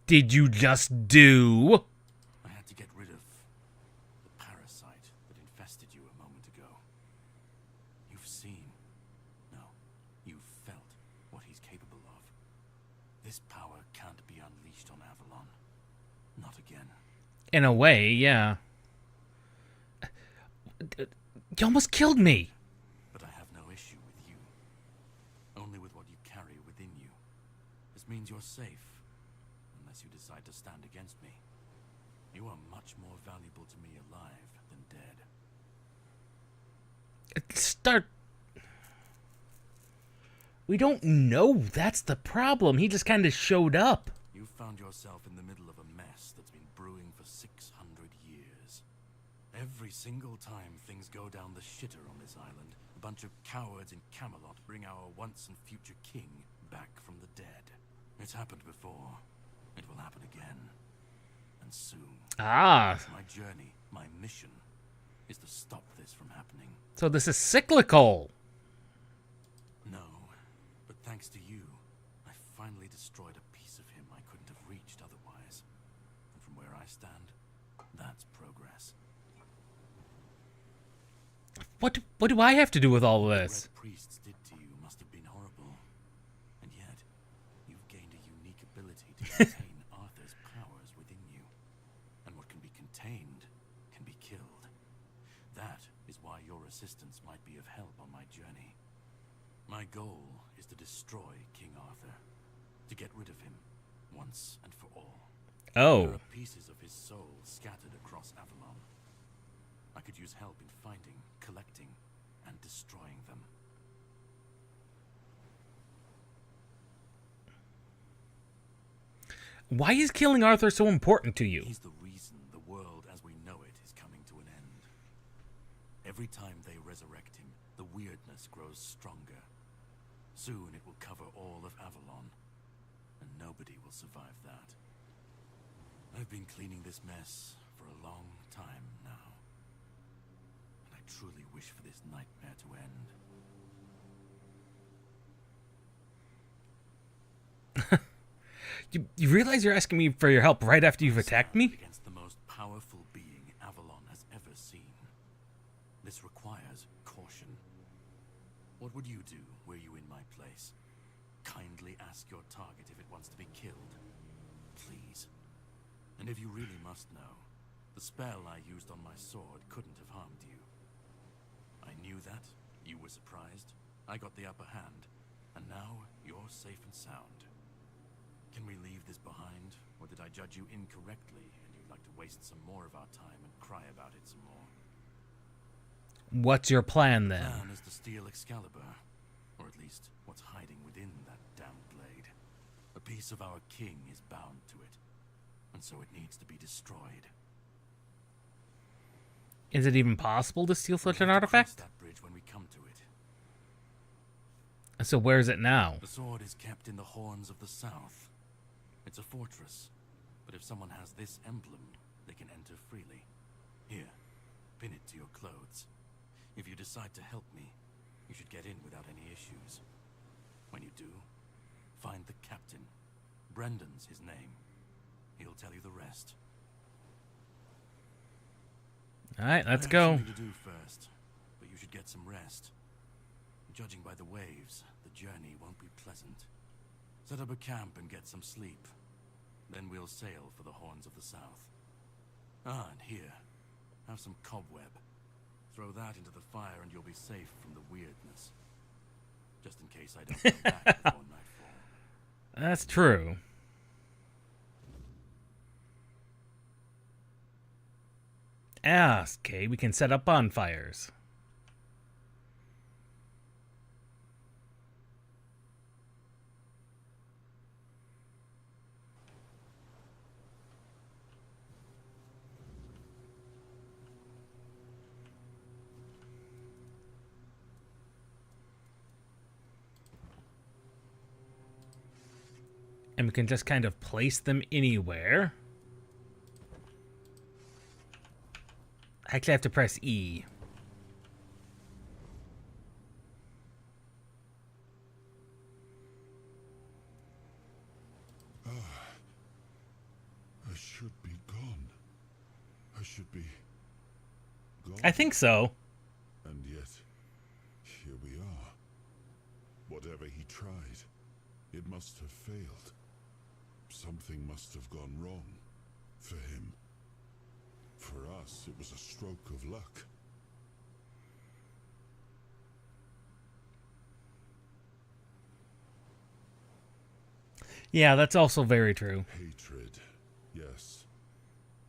did you just do? I had to get rid of the parasite that infested you a moment ago. You've seen, no, you've felt what he's capable of. This power can't be unleashed on Avalon. Not again. In a way, yeah. You almost killed me. But I have no issue with you. Only with what you carry within you. This means you're safe. Unless you decide to stand against me. You are much more valuable to me alive than dead. Start. We don't know. That's the problem. He just kind of showed up. You found yourself in the middle of a mess that's been brewing for 600 years. Every single time things go down the shitter on this island, a bunch of cowards in Camelot bring our once and future king back from the dead. It's happened before. It will happen again. And soon. Ah. My journey, my mission, is to stop this from happening. So this is cyclical. No, but thanks to you, I finally destroyed a piece of him I couldn't have reached otherwise. And from where I stand, that's progress. What do I have to do with all of this? What the Red Priests did to you must have been horrible. And yet, you've gained a unique ability to contain Arthur's powers within you. And what can be contained can be killed. That is why your assistance might be of help on my journey. My goal is to destroy King Arthur. To get rid of him, once and for all. Oh. There are pieces of his soul scattered across Avalon. I could use help in finding, collecting, and destroying them. Why is killing Arthur so important to you? He's the reason the world as we know it is coming to an end. Every time they resurrect him, the weirdness grows stronger. Soon it will cover all of Avalon, and nobody will survive that. I've been cleaning this mess for a long time now. And I truly wish for this nightmare to end. You realize you're asking me for your help right after you've attacked me? Against the most powerful being Avalon has ever seen. This requires caution. What would you do were you in my place? Kindly ask your target if it wants to be killed. Please. And if you really must know, the spell I used on my sword couldn't have harmed you. I knew that. You were surprised. I got the upper hand. And now you're safe and sound. Can we leave this behind? Or did I judge you incorrectly and you'd like to waste some more of our time and cry about it some more? What's your plan then? The plan is to steal Excalibur. Or at least what's hiding within that damned blade. A piece of our king is bound to it. And so it needs to be destroyed. Is it even possible to steal such an We'll have to cross artifact? that bridge when we come to it. So where is it now? The sword is kept in the Horns of the South. It's a fortress, but if someone has this emblem, they can enter freely. Here, pin it to your clothes. If you decide to help me, you should get in without any issues. When you do, find the captain. Brendan's his name. He'll tell you the rest. Alright, let's I have go. something to do first, but you should get some rest. Judging by the waves, the journey won't be pleasant. Set up a camp and get some sleep. Then we'll sail for the Horns of the South. Ah, and here, have some cobweb. Throw that into the fire and you'll be safe from the weirdness. Just in case I don't come back before nightfall. That's true. Ah, okay, we can set up bonfires. And we can just kind of place them anywhere. Actually, I have to press E. I should be gone. I should be gone. I think so. And yet, here we are. Whatever he tried, it must have failed. Something must have gone wrong. For him. For us, it was a stroke of luck. Yeah, that's also very true. Hatred, yes.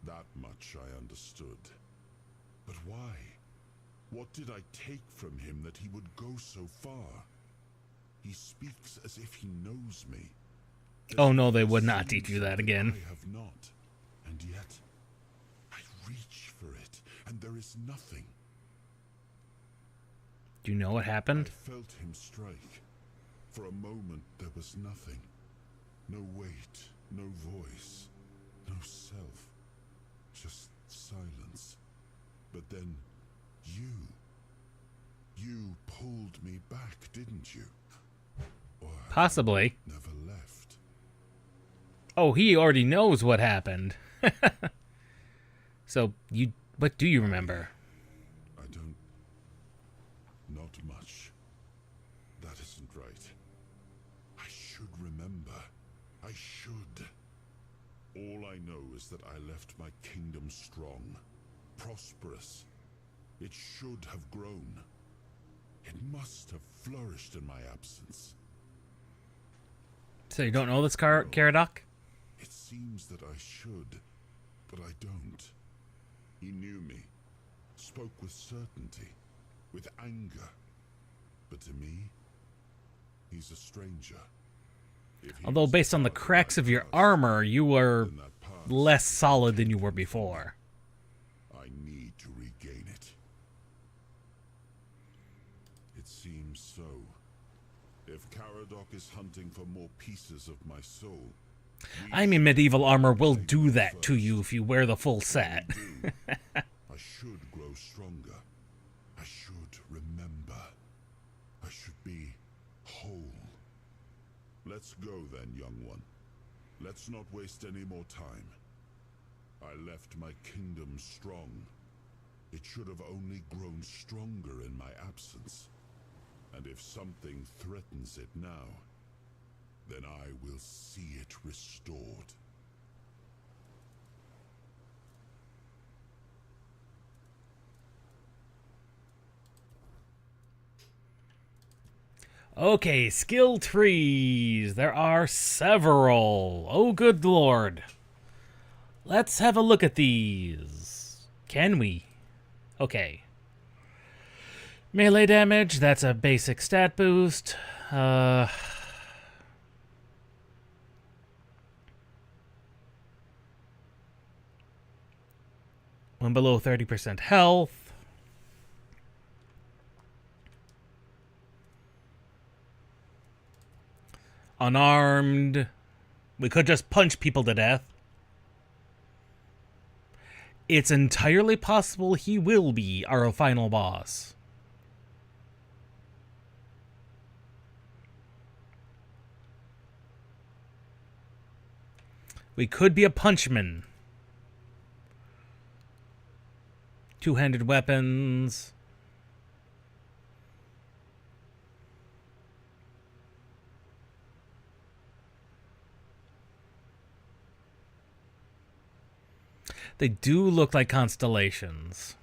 That much I understood. But why? What did I take from him that he would go so far? He speaks as if he knows me. Oh no, they would not teach you that again. I have not. And yet, I reach for it, and there is nothing. Do you know what happened? I felt him strike. For a moment, there was nothing. No weight, no voice, no self. Just silence. But then, you pulled me back, didn't you? Or Possibly. never left. Oh, he already knows what happened. So, what do you remember? I don't... Not much. That isn't right. I should remember. I should. All I know is that I left my kingdom strong, prosperous. It should have grown. It must have flourished in my absence. So you don't know this, Caradoc? It seems that I should, but I don't. He knew me, spoke with certainty, with anger. But to me, he's a stranger. Although based on the cracks of your armor, you were less solid than you were before. I need to regain it. It seems so. If Caradoc is hunting for more pieces of my soul... I mean, medieval armor will do that to you if you wear the full set. I should grow stronger. I should remember. I should be whole. Let's go then, young one. Let's not waste any more time. I left my kingdom strong. It should have only grown stronger in my absence. And if something threatens it now, then I will see it restored. Okay, skill trees. There are several. Oh, good lord. Let's have a look at these. Can we? Okay. Melee damage, that's a basic stat boost. When below 30% health. Unarmed. We could just punch people to death. It's entirely possible he will be our final boss. We could be a punchman. Two-handed weapons. They do look like constellations.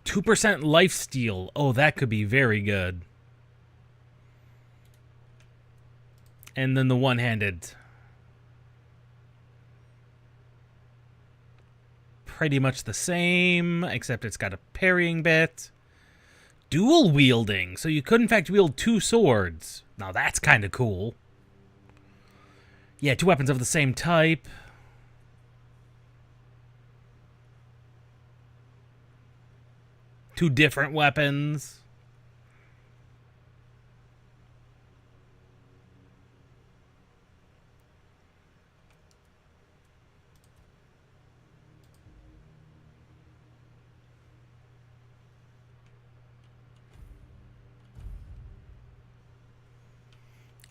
%2 lifesteal. Oh, that could be very good. And then the one-handed. Pretty much the same, except it's got a parrying bit. Dual wielding, so you could in fact wield 2 swords. Now that's kind of cool. Yeah, 2 weapons of the same type. Two different weapons.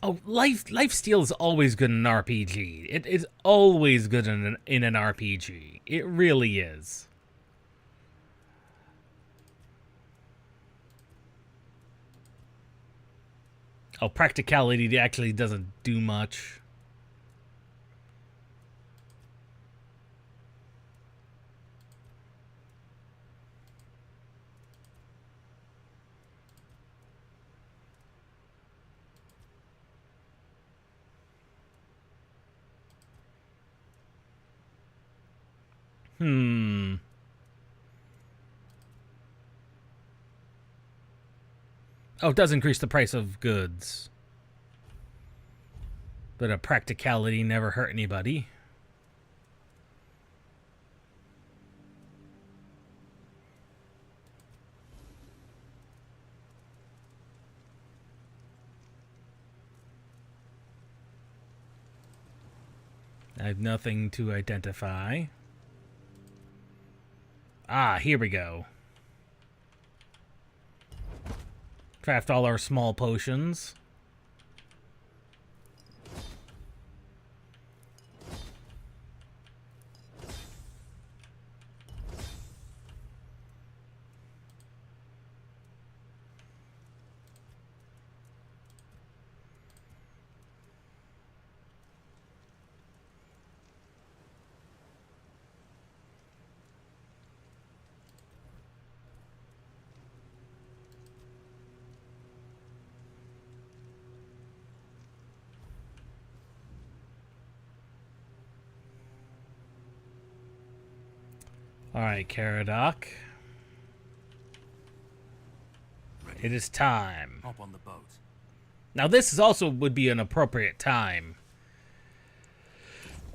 Oh, lifesteal is always good in an RPG. It is always good in an RPG. It really is. Oh, practicality actually doesn't do much. Oh, it does increase the price of goods. But a practicality never hurt anybody. I have nothing to identify. Ah, here we go. Craft all our small potions. Alright, Caradoc. It is time. Hop on the boat. Now this is also would be an appropriate time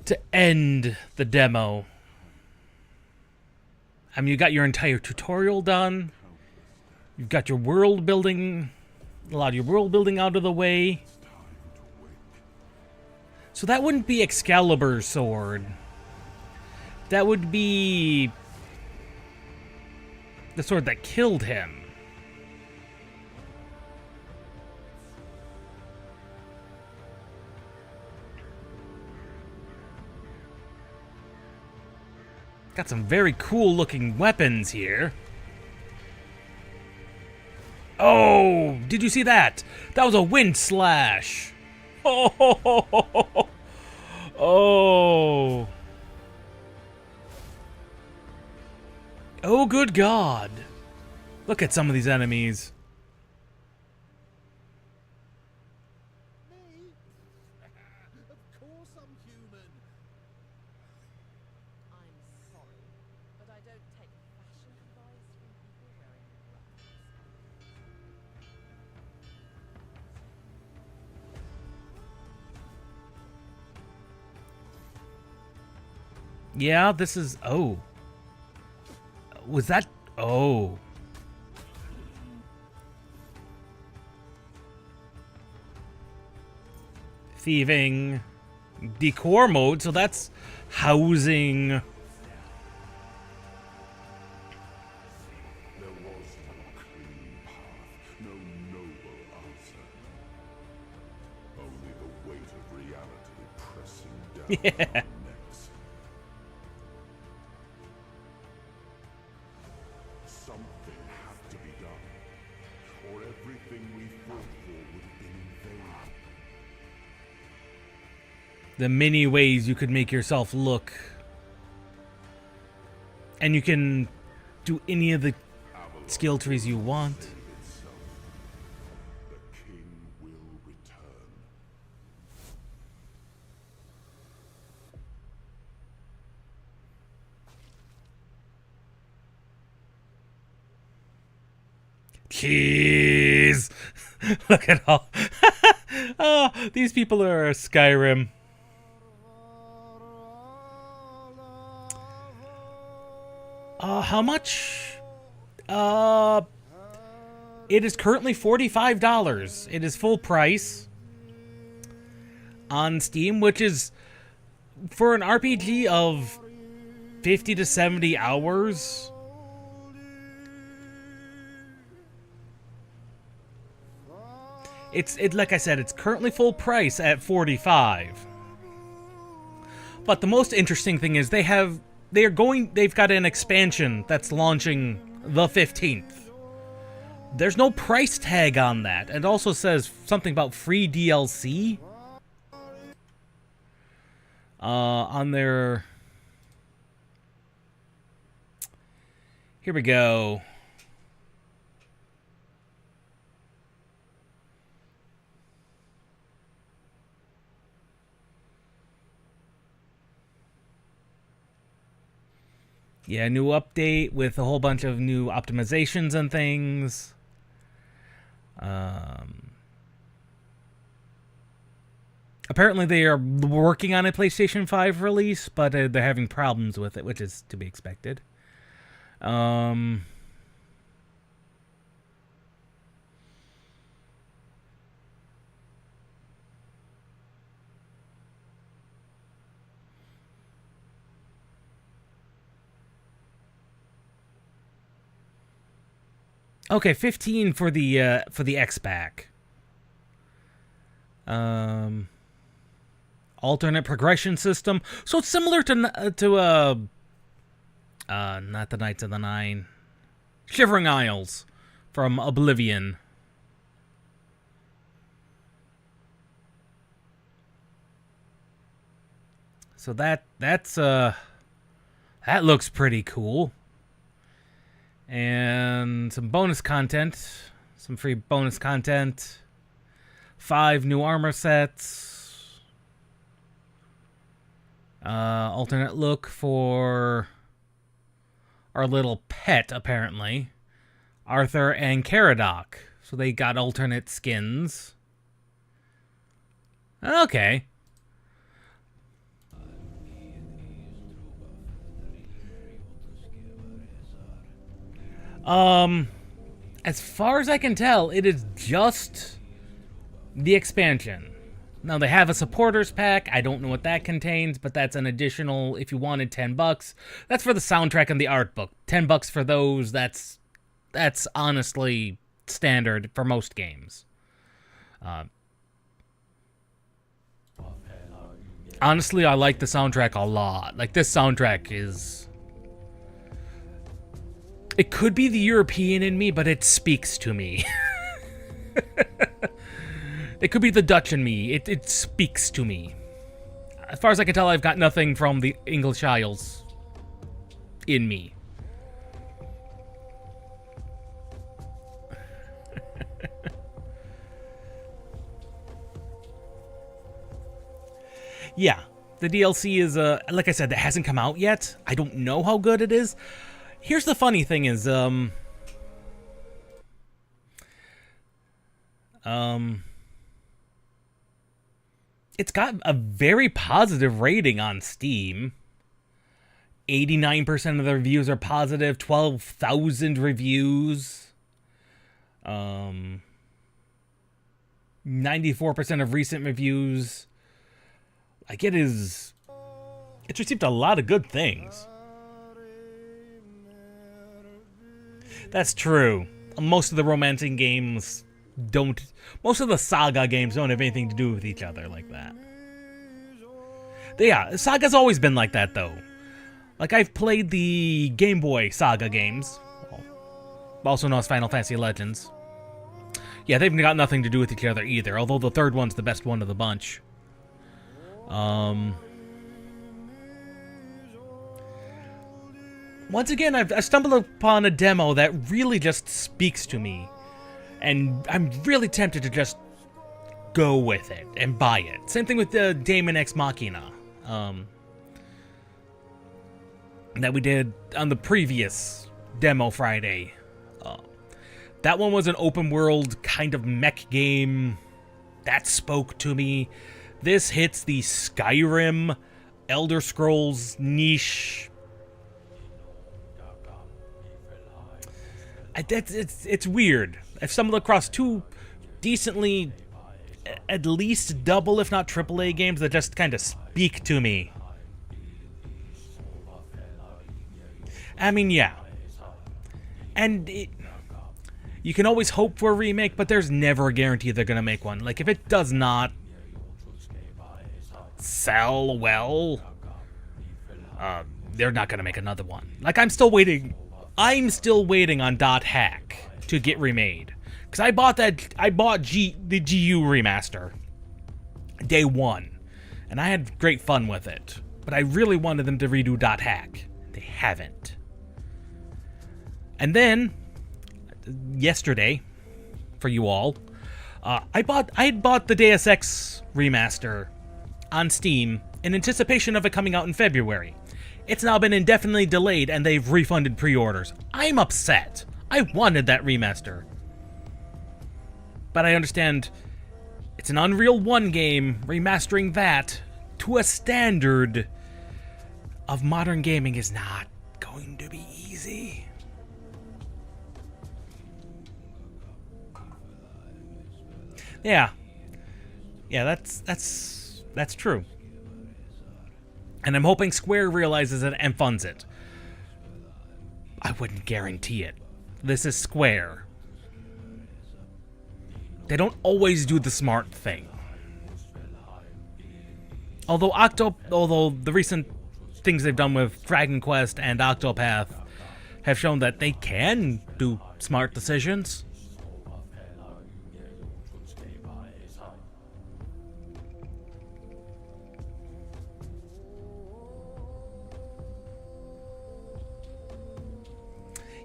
to end the demo. I mean, you got your entire tutorial done. You've got your world building, a lot of your world building out of the way. So that wouldn't be Excalibur's sword. That would be the sword that killed him. Got some very cool looking weapons here. Oh, did you see that? That was a wind slash. Oh. Oh. Oh, good God. Look at some of these enemies. Me? Of course I'm human. I'm sorry, but I don't take fashion advice from people wearing wraps. Yeah, this is... Oh. Was that... Oh. Thieving. Decor mode, so that's housing. There was no clean path, no noble answer. Only the weight of reality pressing down Yeah. on our necks. Something had to be done, or everything we fought for would have been in vain. The many ways you could make yourself look. And you can do any of the Avalon skill trees you want. saved itself. The king will return. Jeez. Look at all. Oh, these people are Skyrim. How much? It is currently $45. It is full price on Steam, which is for an RPG of 50 to 70 hours. Like I said, it's currently full price at $45. But the most interesting thing is they've got an expansion that's launching the 15th. There's no price tag on that. It also says something about free DLC on their... Here we go. Yeah, new update with a whole bunch of new optimizations and things. Apparently they are working on a PlayStation 5 release, but they're having problems with it, which is to be expected. Okay, 15 for the X-Pack. Alternate progression system. So it's similar to not the Knights of the Nine. Shivering Isles from Oblivion. So that looks pretty cool. And some bonus content. Some free bonus content. 5 new armor sets. Alternate look for our little pet, apparently. Arthur and Caradoc. So they got alternate skins. Okay. As far as I can tell, it is just the expansion. Now, they have a supporters pack. I don't know what that contains, but that's an additional, if you wanted, $10. That's for the soundtrack and the art book. $10 for those, that's honestly standard for most games. Honestly, I like the soundtrack a lot. Like, this soundtrack is... It could be the European in me, but it speaks to me. It could be the Dutch in me. It speaks to me. As far as I can tell, I've got nothing from the English Isles in me. Yeah, the DLC is, like I said, that hasn't come out yet. I don't know how good it is. Here's the funny thing is, it's got a very positive rating on Steam. 89% of the reviews are positive, 12,000 reviews. 94% of recent reviews. Like, it's received a lot of good things. That's true. Most of the romancing games don't... Most of the Saga games don't have anything to do with each other like that. Yeah, Saga's always been like that, though. Like, I've played the Game Boy Saga games. Also known as Final Fantasy Legends. Yeah, they've got nothing to do with each other either, although the third one's the best one of the bunch. Once again, I stumbled upon a demo that really just speaks to me. And I'm really tempted to just go with it and buy it. Same thing with the Daemon X Machina. That we did on the previous Demo Friday. That one was an open world kind of mech game. That spoke to me. This hits the Skyrim, Elder Scrolls niche. It's weird. I've stumbled across two decently, at least double, if not AAA games that just kind of speak to me. I mean, yeah. And You can always hope for a remake, but there's never a guarantee they're going to make one. Like, if it does not sell well, they're not going to make another one. Like, I'm still waiting on .hack to get remade. Because I bought the GU remaster day one, and I had great fun with it. But I really wanted them to redo .hack. They haven't. And then yesterday, for you all, I had bought the Deus Ex remaster on Steam in anticipation of it coming out in February. It's now been indefinitely delayed, and they've refunded pre-orders. I'm upset. I wanted that remaster. But I understand it's an Unreal 1 game. Remastering that to a standard of modern gaming is not going to be easy. Yeah, that's true. And I'm hoping Square realizes it and funds it. I wouldn't guarantee it. This is Square. They don't always do the smart thing. Although the recent things they've done with Dragon Quest and Octopath have shown that they can do smart decisions.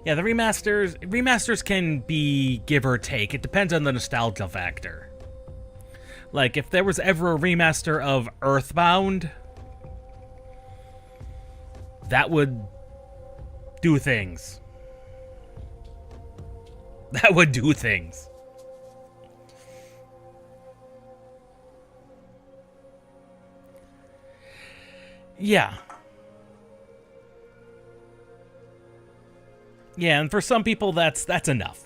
Yeah, the remasters can be give or take. It depends on the nostalgia factor. Like, if there was ever a remaster of Earthbound, that would do things. That would do things. Yeah. Yeah, and for some people, that's enough.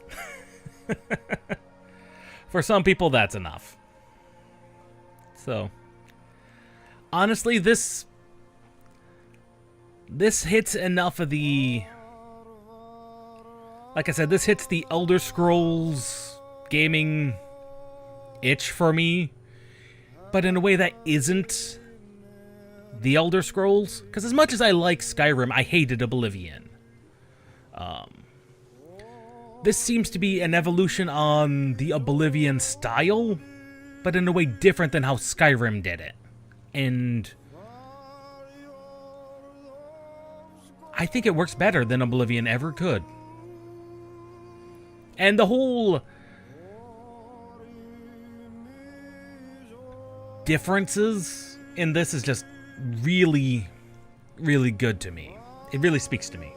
For some people, that's enough. So, honestly, this hits enough of the... Like I said, this hits the Elder Scrolls gaming itch for me, but in a way that isn't the Elder Scrolls. Because as much as I like Skyrim, I hated Oblivion. This seems to be an evolution on the Oblivion style, but in a way different than how Skyrim did it. And I think it works better than Oblivion ever could. And the whole differences in this is just really, really good to me. It really speaks to me.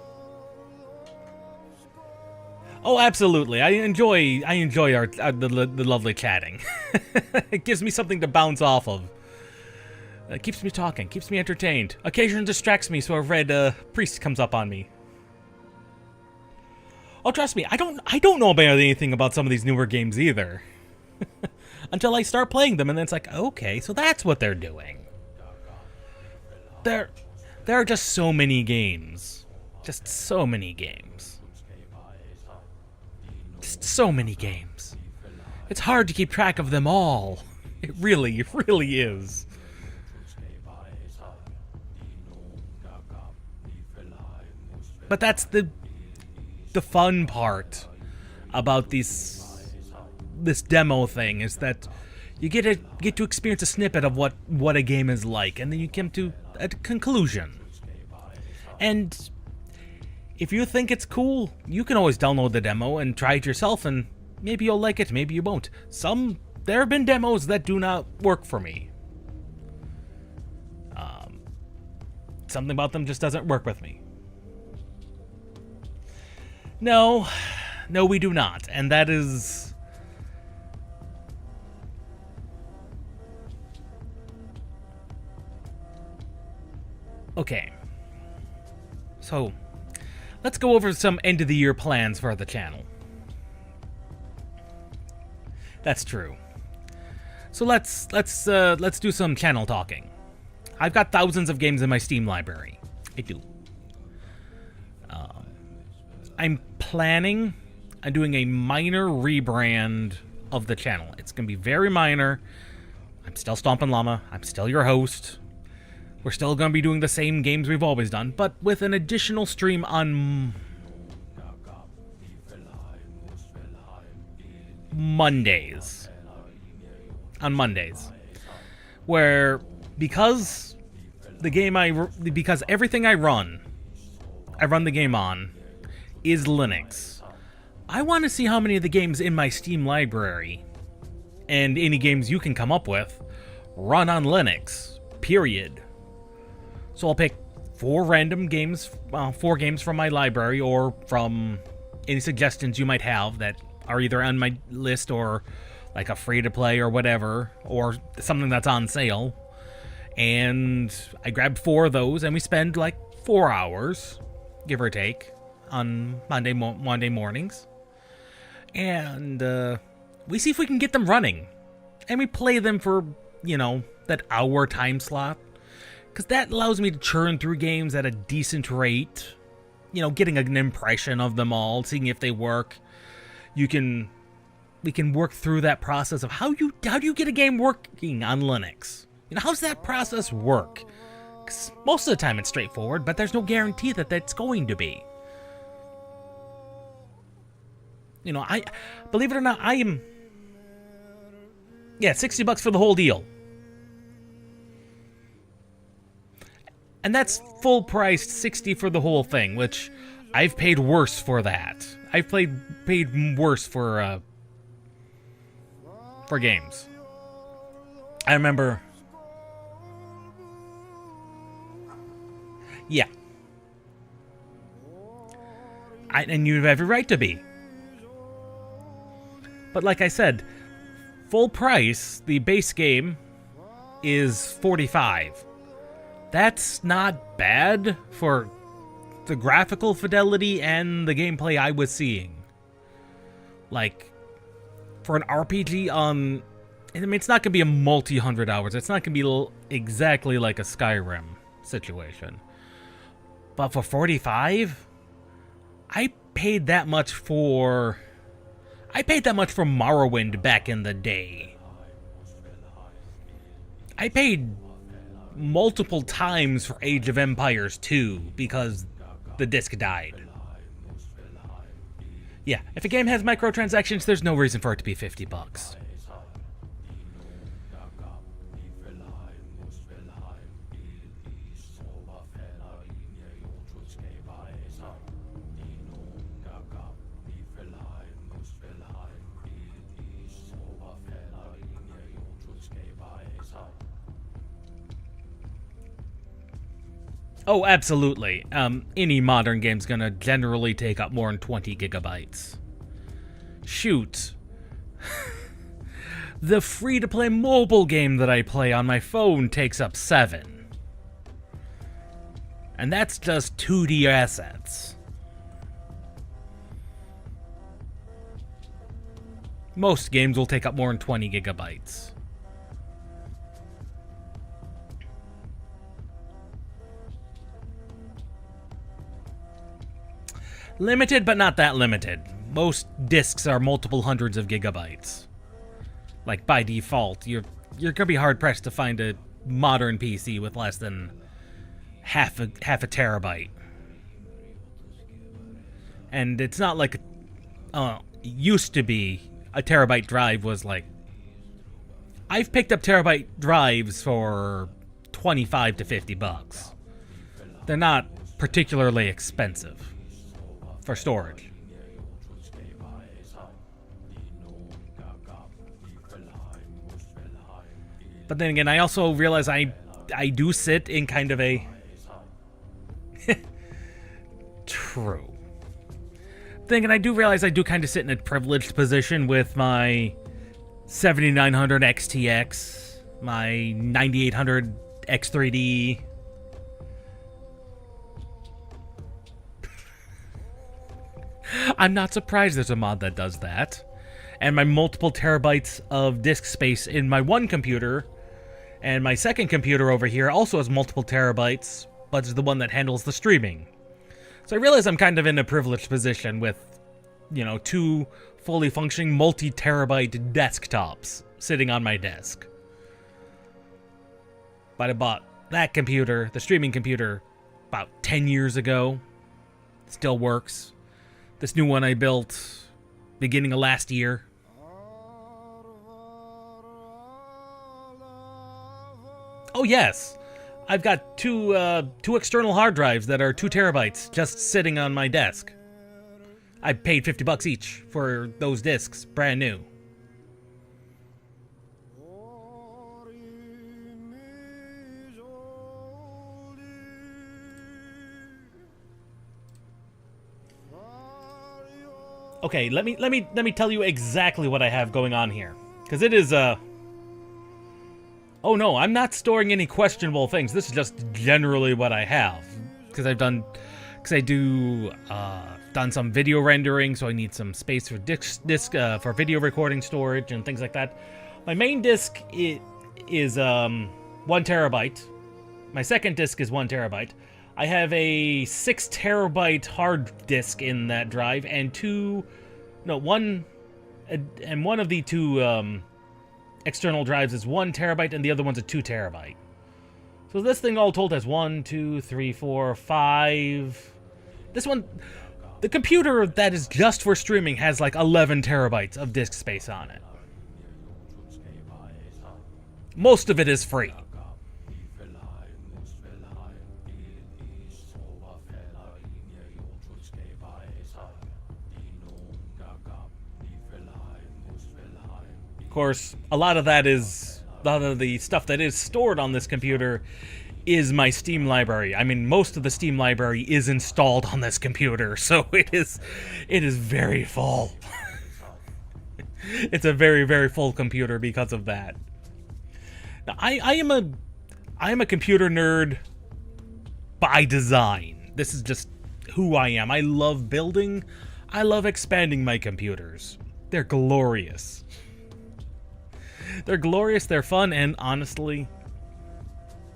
Oh, absolutely. I enjoy the lovely chatting. It gives me something to bounce off of. It keeps me talking, keeps me entertained. Occasionally distracts me, so a red priest comes up on me. Oh, trust me, I don't know about anything about some of these newer games either. Until I start playing them, and then it's like, okay, so that's what they're doing. There are just so many games. Just so many games. So many games. It's hard to keep track of them all. It really is. But that's the fun part about this demo thing, is that you get to experience a snippet of what a game is like, and then you come to a conclusion. And if you think it's cool, you can always download the demo and try it yourself, and maybe you'll like it, maybe you won't. There have been demos that do not work for me. Something about them just doesn't work with me. No, we do not, and that is... Okay. So, let's go over some end-of-the-year plans for the channel. That's true. So let's do some channel talking. I've got thousands of games in my Steam library. I do. I'm planning I'm doing a minor rebrand of the channel. It's going to be very minor. I'm still Stompin' Llama. I'm still your host. We're still going to be doing the same games we've always done, but with an additional stream on Mondays. On Mondays. Where, because everything I run the game on, is Linux. I want to see how many of the games in my Steam library, and any games you can come up with, run on Linux. Period. So I'll pick 4 random games, 4 games from my library, or from any suggestions you might have that are either on my list or like a free-to-play or whatever, or something that's on sale. And I grab 4 of those, and we spend like 4 hours, give or take, on Monday mornings. And we see if we can get them running. And we play them for, that hour time slot. Because that allows me to churn through games at a decent rate. Getting an impression of them all, seeing if they work. We can work through that process of how do you get a game working on Linux? How's that process work? Because most of the time it's straightforward, but there's no guarantee that that's going to be. I believe it or not, I am... Yeah, $60 for the whole deal. And that's full priced, $60 for the whole thing, which I've paid worse for that. I've paid worse for games. I remember... Yeah. And you have every right to be. But like I said, full price, the base game is $45. That's not bad for the graphical fidelity and the gameplay I was seeing. Like, for an RPG on... it's not going to be a multi-hundred hours. It's not going to be exactly like a Skyrim situation. But for $45, I paid that much for Morrowind back in the day. I paid multiple times for Age of Empires 2 because the disc died. Yeah, if a game has microtransactions, there's no reason for it to be $50. Oh, absolutely. Any modern game's gonna generally take up more than 20 gigabytes. Shoot. The free-to-play mobile game that I play on my phone takes up 7. And that's just 2D assets. Most games will take up more than 20 gigabytes. Limited, but not that limited. Most discs are multiple hundreds of gigabytes. Like, by default, you're gonna be hard-pressed to find a modern PC with less than half a terabyte. And it's not like... used to be, a terabyte drive was like... I've picked up terabyte drives for $25 to $50. They're not particularly expensive for storage. But then again, I also realize I do sit in kind of a... True. Then again, I do realize I do kind of sit in a privileged position with my 7900 XTX, my 9800 X3D... I'm not surprised there's a mod that does that. And my multiple terabytes of disk space in my one computer, and my second computer over here also has multiple terabytes, but is the one that handles the streaming. So I realize I'm kind of in a privileged position with you know, 2 fully functioning multi-terabyte desktops sitting on my desk. But I bought that computer, the streaming computer, about 10 years ago. Still works. This new one I built beginning of last year. Oh yes, I've got two external hard drives that are 2 terabytes just sitting on my desk. I paid $50 each for those discs, brand new. Okay, let me tell you exactly what I have going on here, because it is Oh no, I'm not storing any questionable things. This is just generally what I have, because done some video rendering, so I need some space for disk for video recording storage and things like that. My main disk is 1 terabyte. My second disk is 1 terabyte. I have a 6 terabyte hard disk in that drive, and one of the 2 external drives is 1 terabyte, and the other one's a 2 terabyte. So this thing all told has 1, 2, 3, 4, 5. This one, the computer that is just for streaming has like 11 terabytes of disk space on it. Most of it is free. Of course, a lot of the stuff that is stored on this computer is my Steam library. I mean, most of the Steam library is installed on this computer, so it is very full. It's a very, very full computer because of that. Now, I am a computer nerd by design. This is just who I am. I love building. I love expanding my computers. They're glorious. They're glorious, they're fun, and honestly,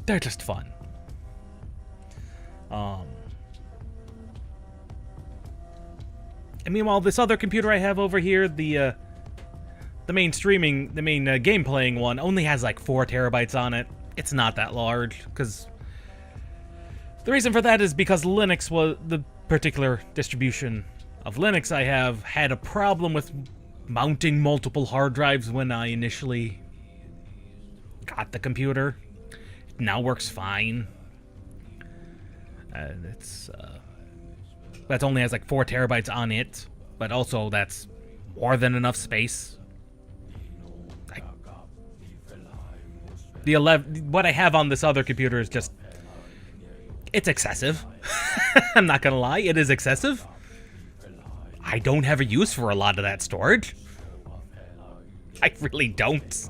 they're just fun. And meanwhile, this other computer I have over here, the main game playing one, only has like 4 terabytes on it. It's not that large, because the reason for that is because Linux was the particular distribution of Linux I have had a problem with mounting multiple hard drives when I initially got the computer. It now works fine. And that only has like 4 terabytes on it, but also that's more than enough space. What I have on this other computer is just, it's excessive. I'm not gonna lie, it is excessive. I don't have a use for a lot of that storage. I really don't.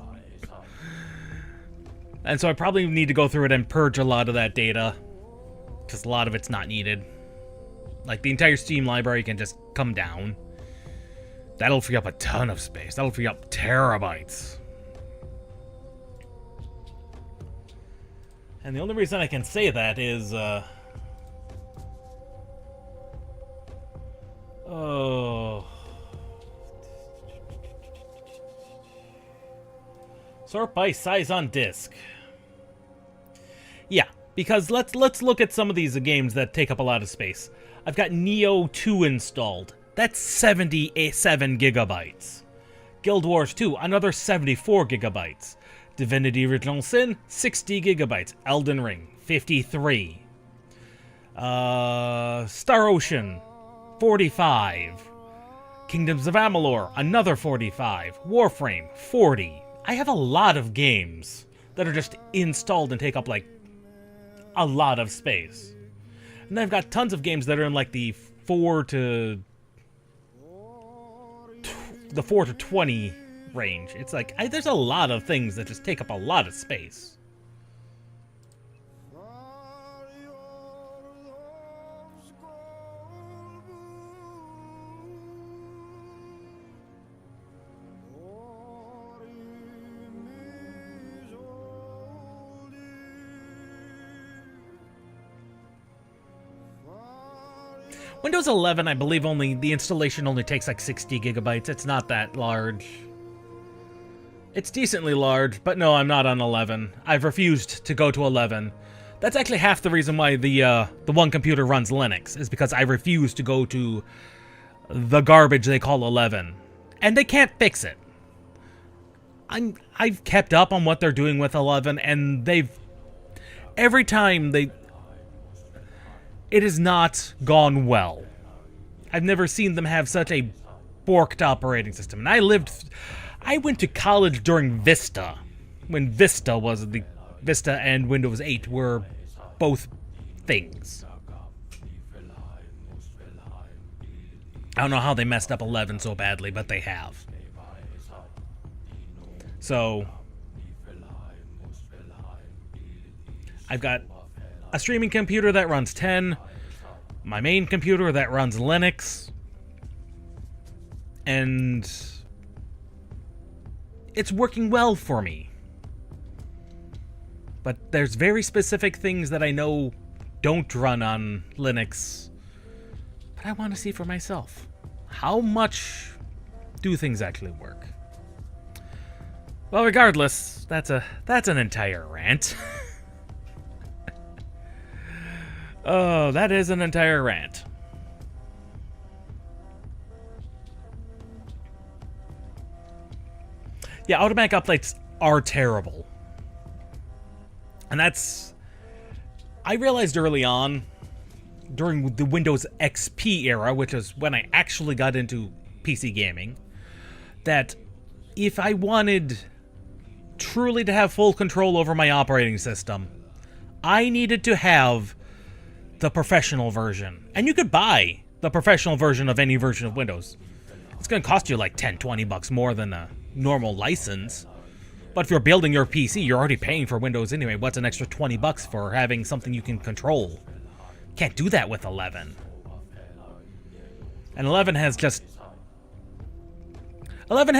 And so I probably need to go through it and purge a lot of that data, because a lot of it's not needed. Like, the entire Steam library can just come down. That'll free up a ton of space. That'll free up terabytes. And the only reason I can say that is, sort by size on disk. Yeah, because let's look at some of these games that take up a lot of space. I've got Neo 2 installed. That's 77 gigabytes. Guild Wars 2, another 74 gigabytes. Divinity Original Sin, 60 gigabytes. Elden Ring, 53. Star Ocean, 45. Kingdoms of Amalur, another 45. Warframe, 40. I have a lot of games that are just installed and take up, like, a lot of space. And then I've got tons of games that are in, like, the 4 to 20 range. It's like, there's a lot of things that just take up a lot of space. Windows 11, I believe the installation only takes like 60 gigabytes. It's not that large. It's decently large, but no, I'm not on 11. I've refused to go to 11. That's actually half the reason why the one computer runs Linux, is because I refuse to go to the garbage they call 11. And they can't fix it. I've kept up on what they're doing with 11, and every time it has not gone well. I've never seen them have such a borked operating system. And I went to college during Vista, when Vista and Windows 8 were both things. I don't know how they messed up 11 so badly, but they have. So, I've got a streaming computer that runs 10, my main computer that runs Linux, and it's working well for me. But there's very specific things that I know don't run on Linux, but I want to see for myself. How much do things actually work? Well, regardless, that's an entire rant. Oh, that is an entire rant. Yeah, automatic updates are terrible. And I realized early on, during the Windows XP era, which is when I actually got into PC gaming, that if I wanted truly to have full control over my operating system, I needed to have the professional version. And you could buy the professional version of any version of Windows. It's going to cost you like 10, 20 bucks more than a normal license. But if you're building your PC, you're already paying for Windows anyway. What's an extra 20 bucks for having something you can control? Can't do that with 11. And 11 has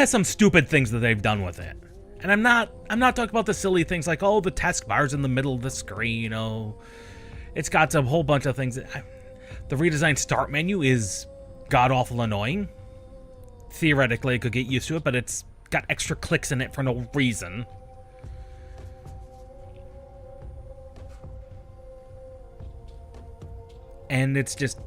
some stupid things that they've done with it. And I'm not talking about the silly things like, oh, the taskbar's in the middle of the screen, you know. It's got a whole bunch of things. The redesigned start menu is god-awful annoying. Theoretically, I could get used to it, but it's got extra clicks in it for no reason. And it's just...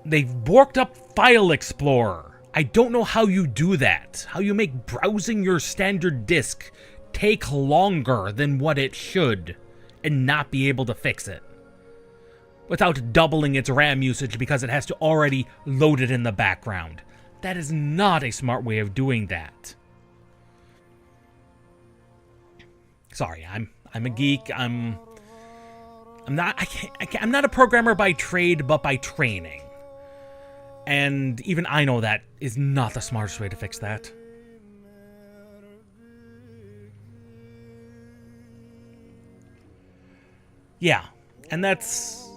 they've borked up File Explorer. I don't know how you do that. How you make browsing your standard disk take longer than what it should and not be able to fix it without doubling its RAM usage because it has to already load it in the background. That is not a smart way of doing that. Sorry, I'm a geek. I'm not a programmer by trade, but by training. And even I know that is not the smartest way to fix that. Yeah, and that's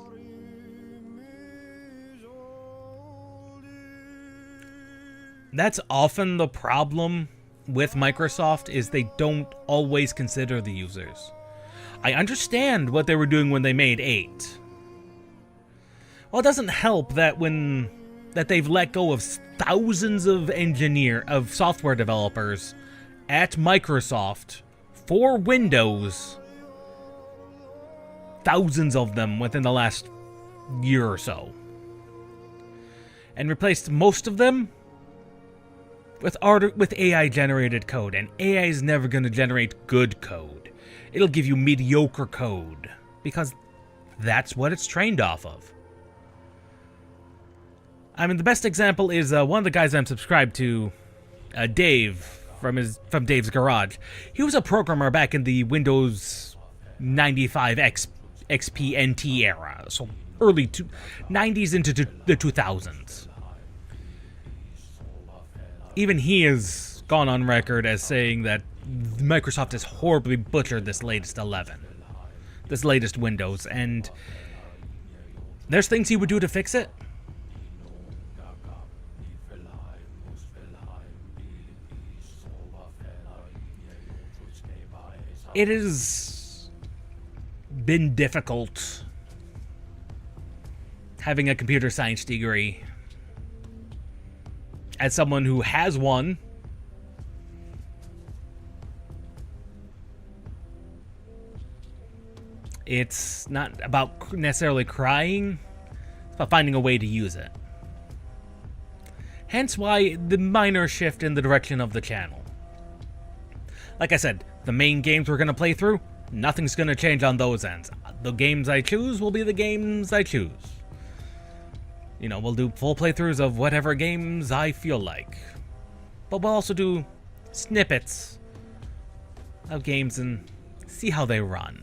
often the problem with Microsoft, is they don't always consider the users. I understand what they were doing when they made 8. Well, it doesn't help that that they've let go of thousands of software developers at Microsoft for Windows. Thousands of them within the last year or so. And replaced most of them with AI-generated code. And AI is never going to generate good code. It'll give you mediocre code. Because that's what it's trained off of. I mean, the best example is one of the guys I'm subscribed to, Dave, from Dave's Garage. He was a programmer back in the Windows 95 XP NT era, so early 90s into the 2000s. Even he has gone on record as saying that Microsoft has horribly butchered this latest Windows, and there's things he would do to fix it. It has been difficult having a computer science degree, as someone who has one, it's not about necessarily crying, it's about finding a way to use it. Hence why the minor shift in the direction of the channel. Like I said, the main games we're going to play through, nothing's going to change on those ends. The games I choose will be the games I choose. You know, we'll do full playthroughs of whatever games I feel like. But we'll also do snippets of games and see how they run.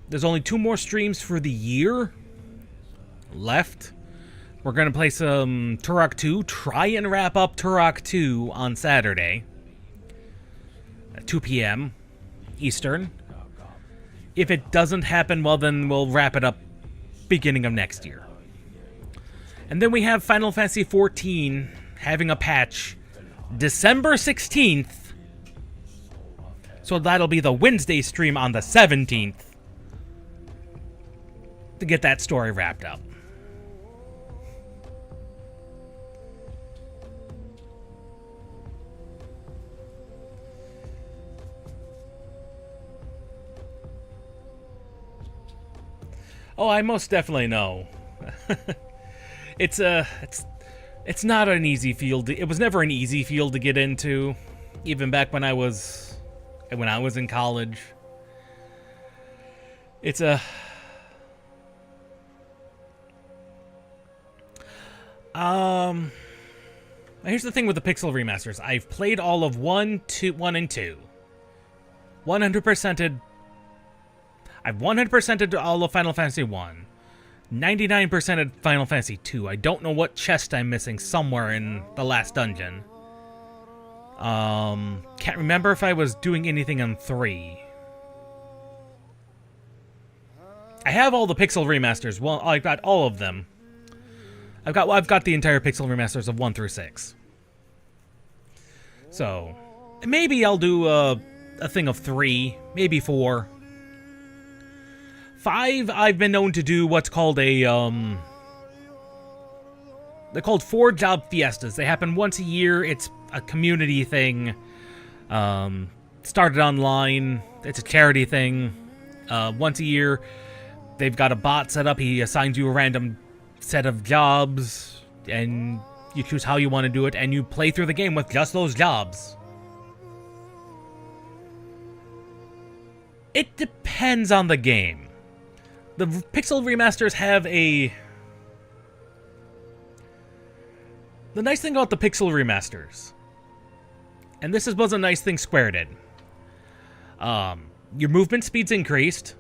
There's only 2 more streams for the year left. We're going to play some Turok 2. Try and wrap up Turok 2 on Saturday at 2 p.m. Eastern. If it doesn't happen, well, then we'll wrap it up beginning of next year. And then we have Final Fantasy XIV having a patch December 16th. So that'll be the Wednesday stream on the 17th to get that story wrapped up. Oh, I most definitely know. It's not an easy field. It was never an easy field to get into, even back when I was in college. It's a here's the thing with the pixel remasters. I've played all of 1 and 2. 100%ed. I've 100%ed all of Final Fantasy 1. 99%ed Final Fantasy 2. I don't know what chest I'm missing somewhere in the last dungeon. Can't remember if I was doing anything on 3. I have all the pixel remasters. Well, I've got all of them. I've got the entire pixel remasters of 1 through 6. So, maybe I'll do a thing of 3, maybe 4. 5, I've been known to do what's called a, they're called 4 job fiestas. They happen once a year. It's a community thing. Started online. It's a charity thing. Once a year, they've got a bot set up. He assigns you a random set of jobs, and you choose how you want to do it, and you play through the game with just those jobs. It depends on the game. The pixel remasters have a... The nice thing about the pixel remasters, and this was a nice thing Square did, your movement speed's increased.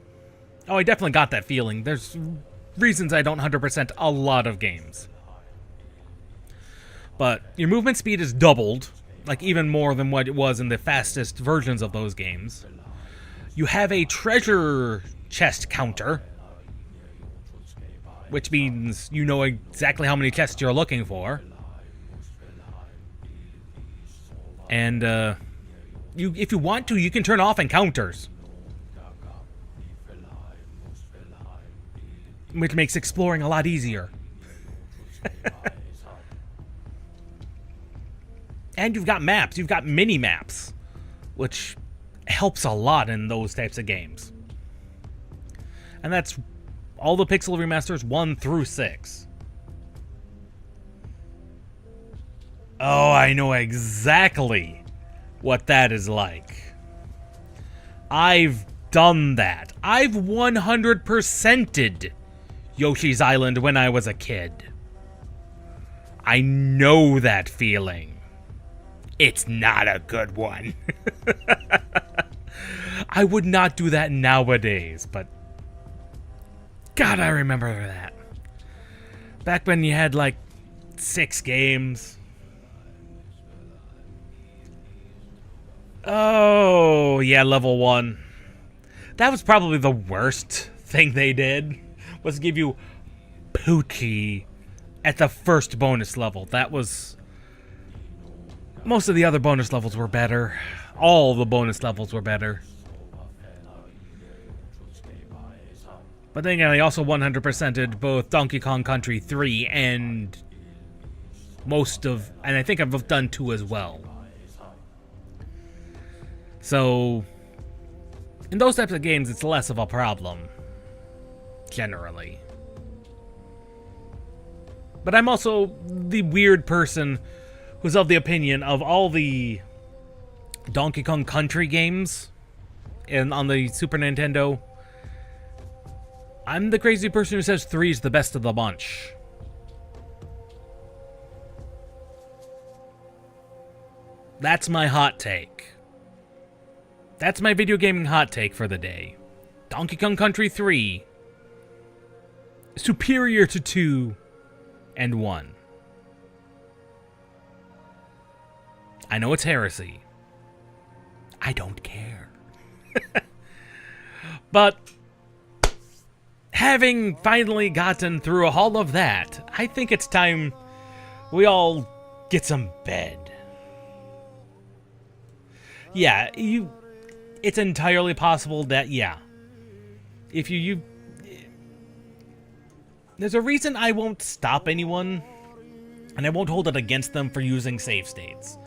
Oh, I definitely got that feeling. There's reasons I don't 100% a lot of games. But your movement speed is doubled, like even more than what it was in the fastest versions of those games. You have a treasure chest counter, which means you know exactly how many chests you're looking for. And if you want to, you can turn off encounters, which makes exploring a lot easier. And you've got maps. You've got mini maps, which helps a lot in those types of games. And that's all the pixel remasters 1 through 6. Oh, I know exactly what that is like. I've done that. I've 100%ed Yoshi's Island when I was a kid. I know that feeling. It's not a good one. I would not do that nowadays, but God, I remember that. Back when you had like 6 games. Oh, yeah, level 1. That was probably the worst thing they did, was give you Poochie at the first bonus level. That was... Most of the other bonus levels were better. All the bonus levels were better. But then again, I also 100%ed both Donkey Kong Country 3 and I think I've done 2 as well. So, in those types of games, it's less of a problem, generally. But I'm also the weird person who's of the opinion of all the Donkey Kong Country games on the Super Nintendo, I'm the crazy person who says 3 is the best of the bunch. That's my hot take. That's my video gaming hot take for the day. Donkey Kong Country 3 superior to 2 and 1. I know it's heresy. I don't care. But having finally gotten through all of that, I think it's time we all get some bed. Yeah, it's entirely possible that, yeah, if there's a reason I won't stop anyone, and I won't hold it against them for using save states.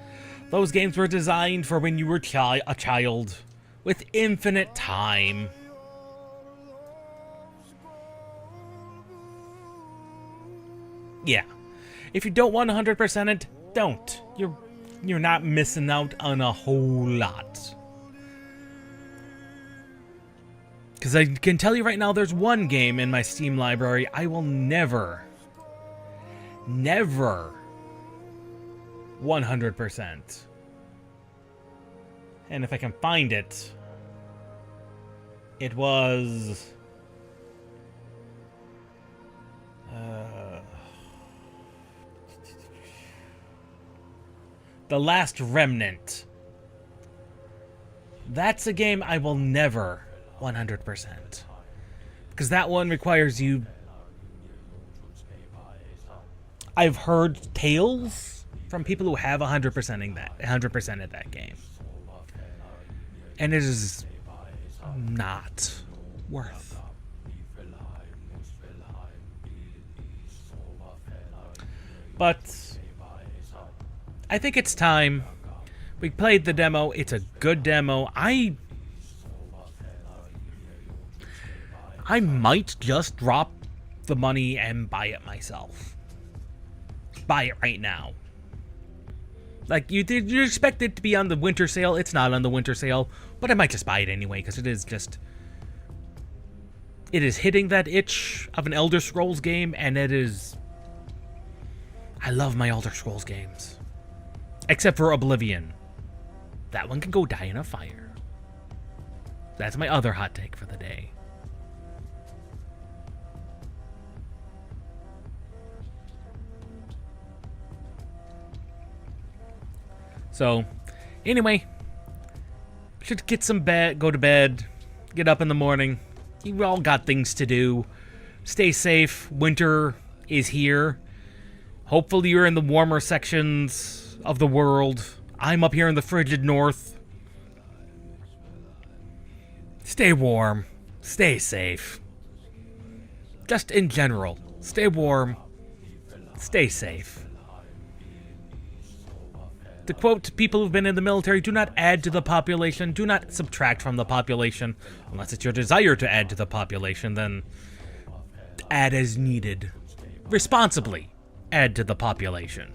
Those games were designed for when you were a child with infinite time. Yeah. If you don't want 100% it, don't. You're not missing out on a whole lot. Because I can tell you right now, there's one game in my Steam library I will never 100%. And if I can find it, it was... The Last Remnant. That's a game I will never 100%. Because that one requires you... I've heard tales from people who have 100%ing that game. And it is not worth. But I think it's time. We played the demo. It's a good demo. I might just drop the money and buy it myself. Buy it right now. Like, you expect it to be on the winter sale. It's not on the winter sale, but I might just buy it anyway, because it is hitting that itch of an Elder Scrolls game, and I love my Elder Scrolls games. Except for Oblivion. That one can go die in a fire. That's my other hot take for the day. So, anyway, should get some bed, go to bed, get up in the morning. You all got things to do. Stay safe. Winter is here. Hopefully you're in the warmer sections of the world. I'm up here in the frigid north. Stay warm. Stay safe. Just in general, stay warm. Stay safe. To quote people who've been in the military, do not add to the population, do not subtract from the population. Unless it's your desire to add to the population, then add as needed. Responsibly add to the population.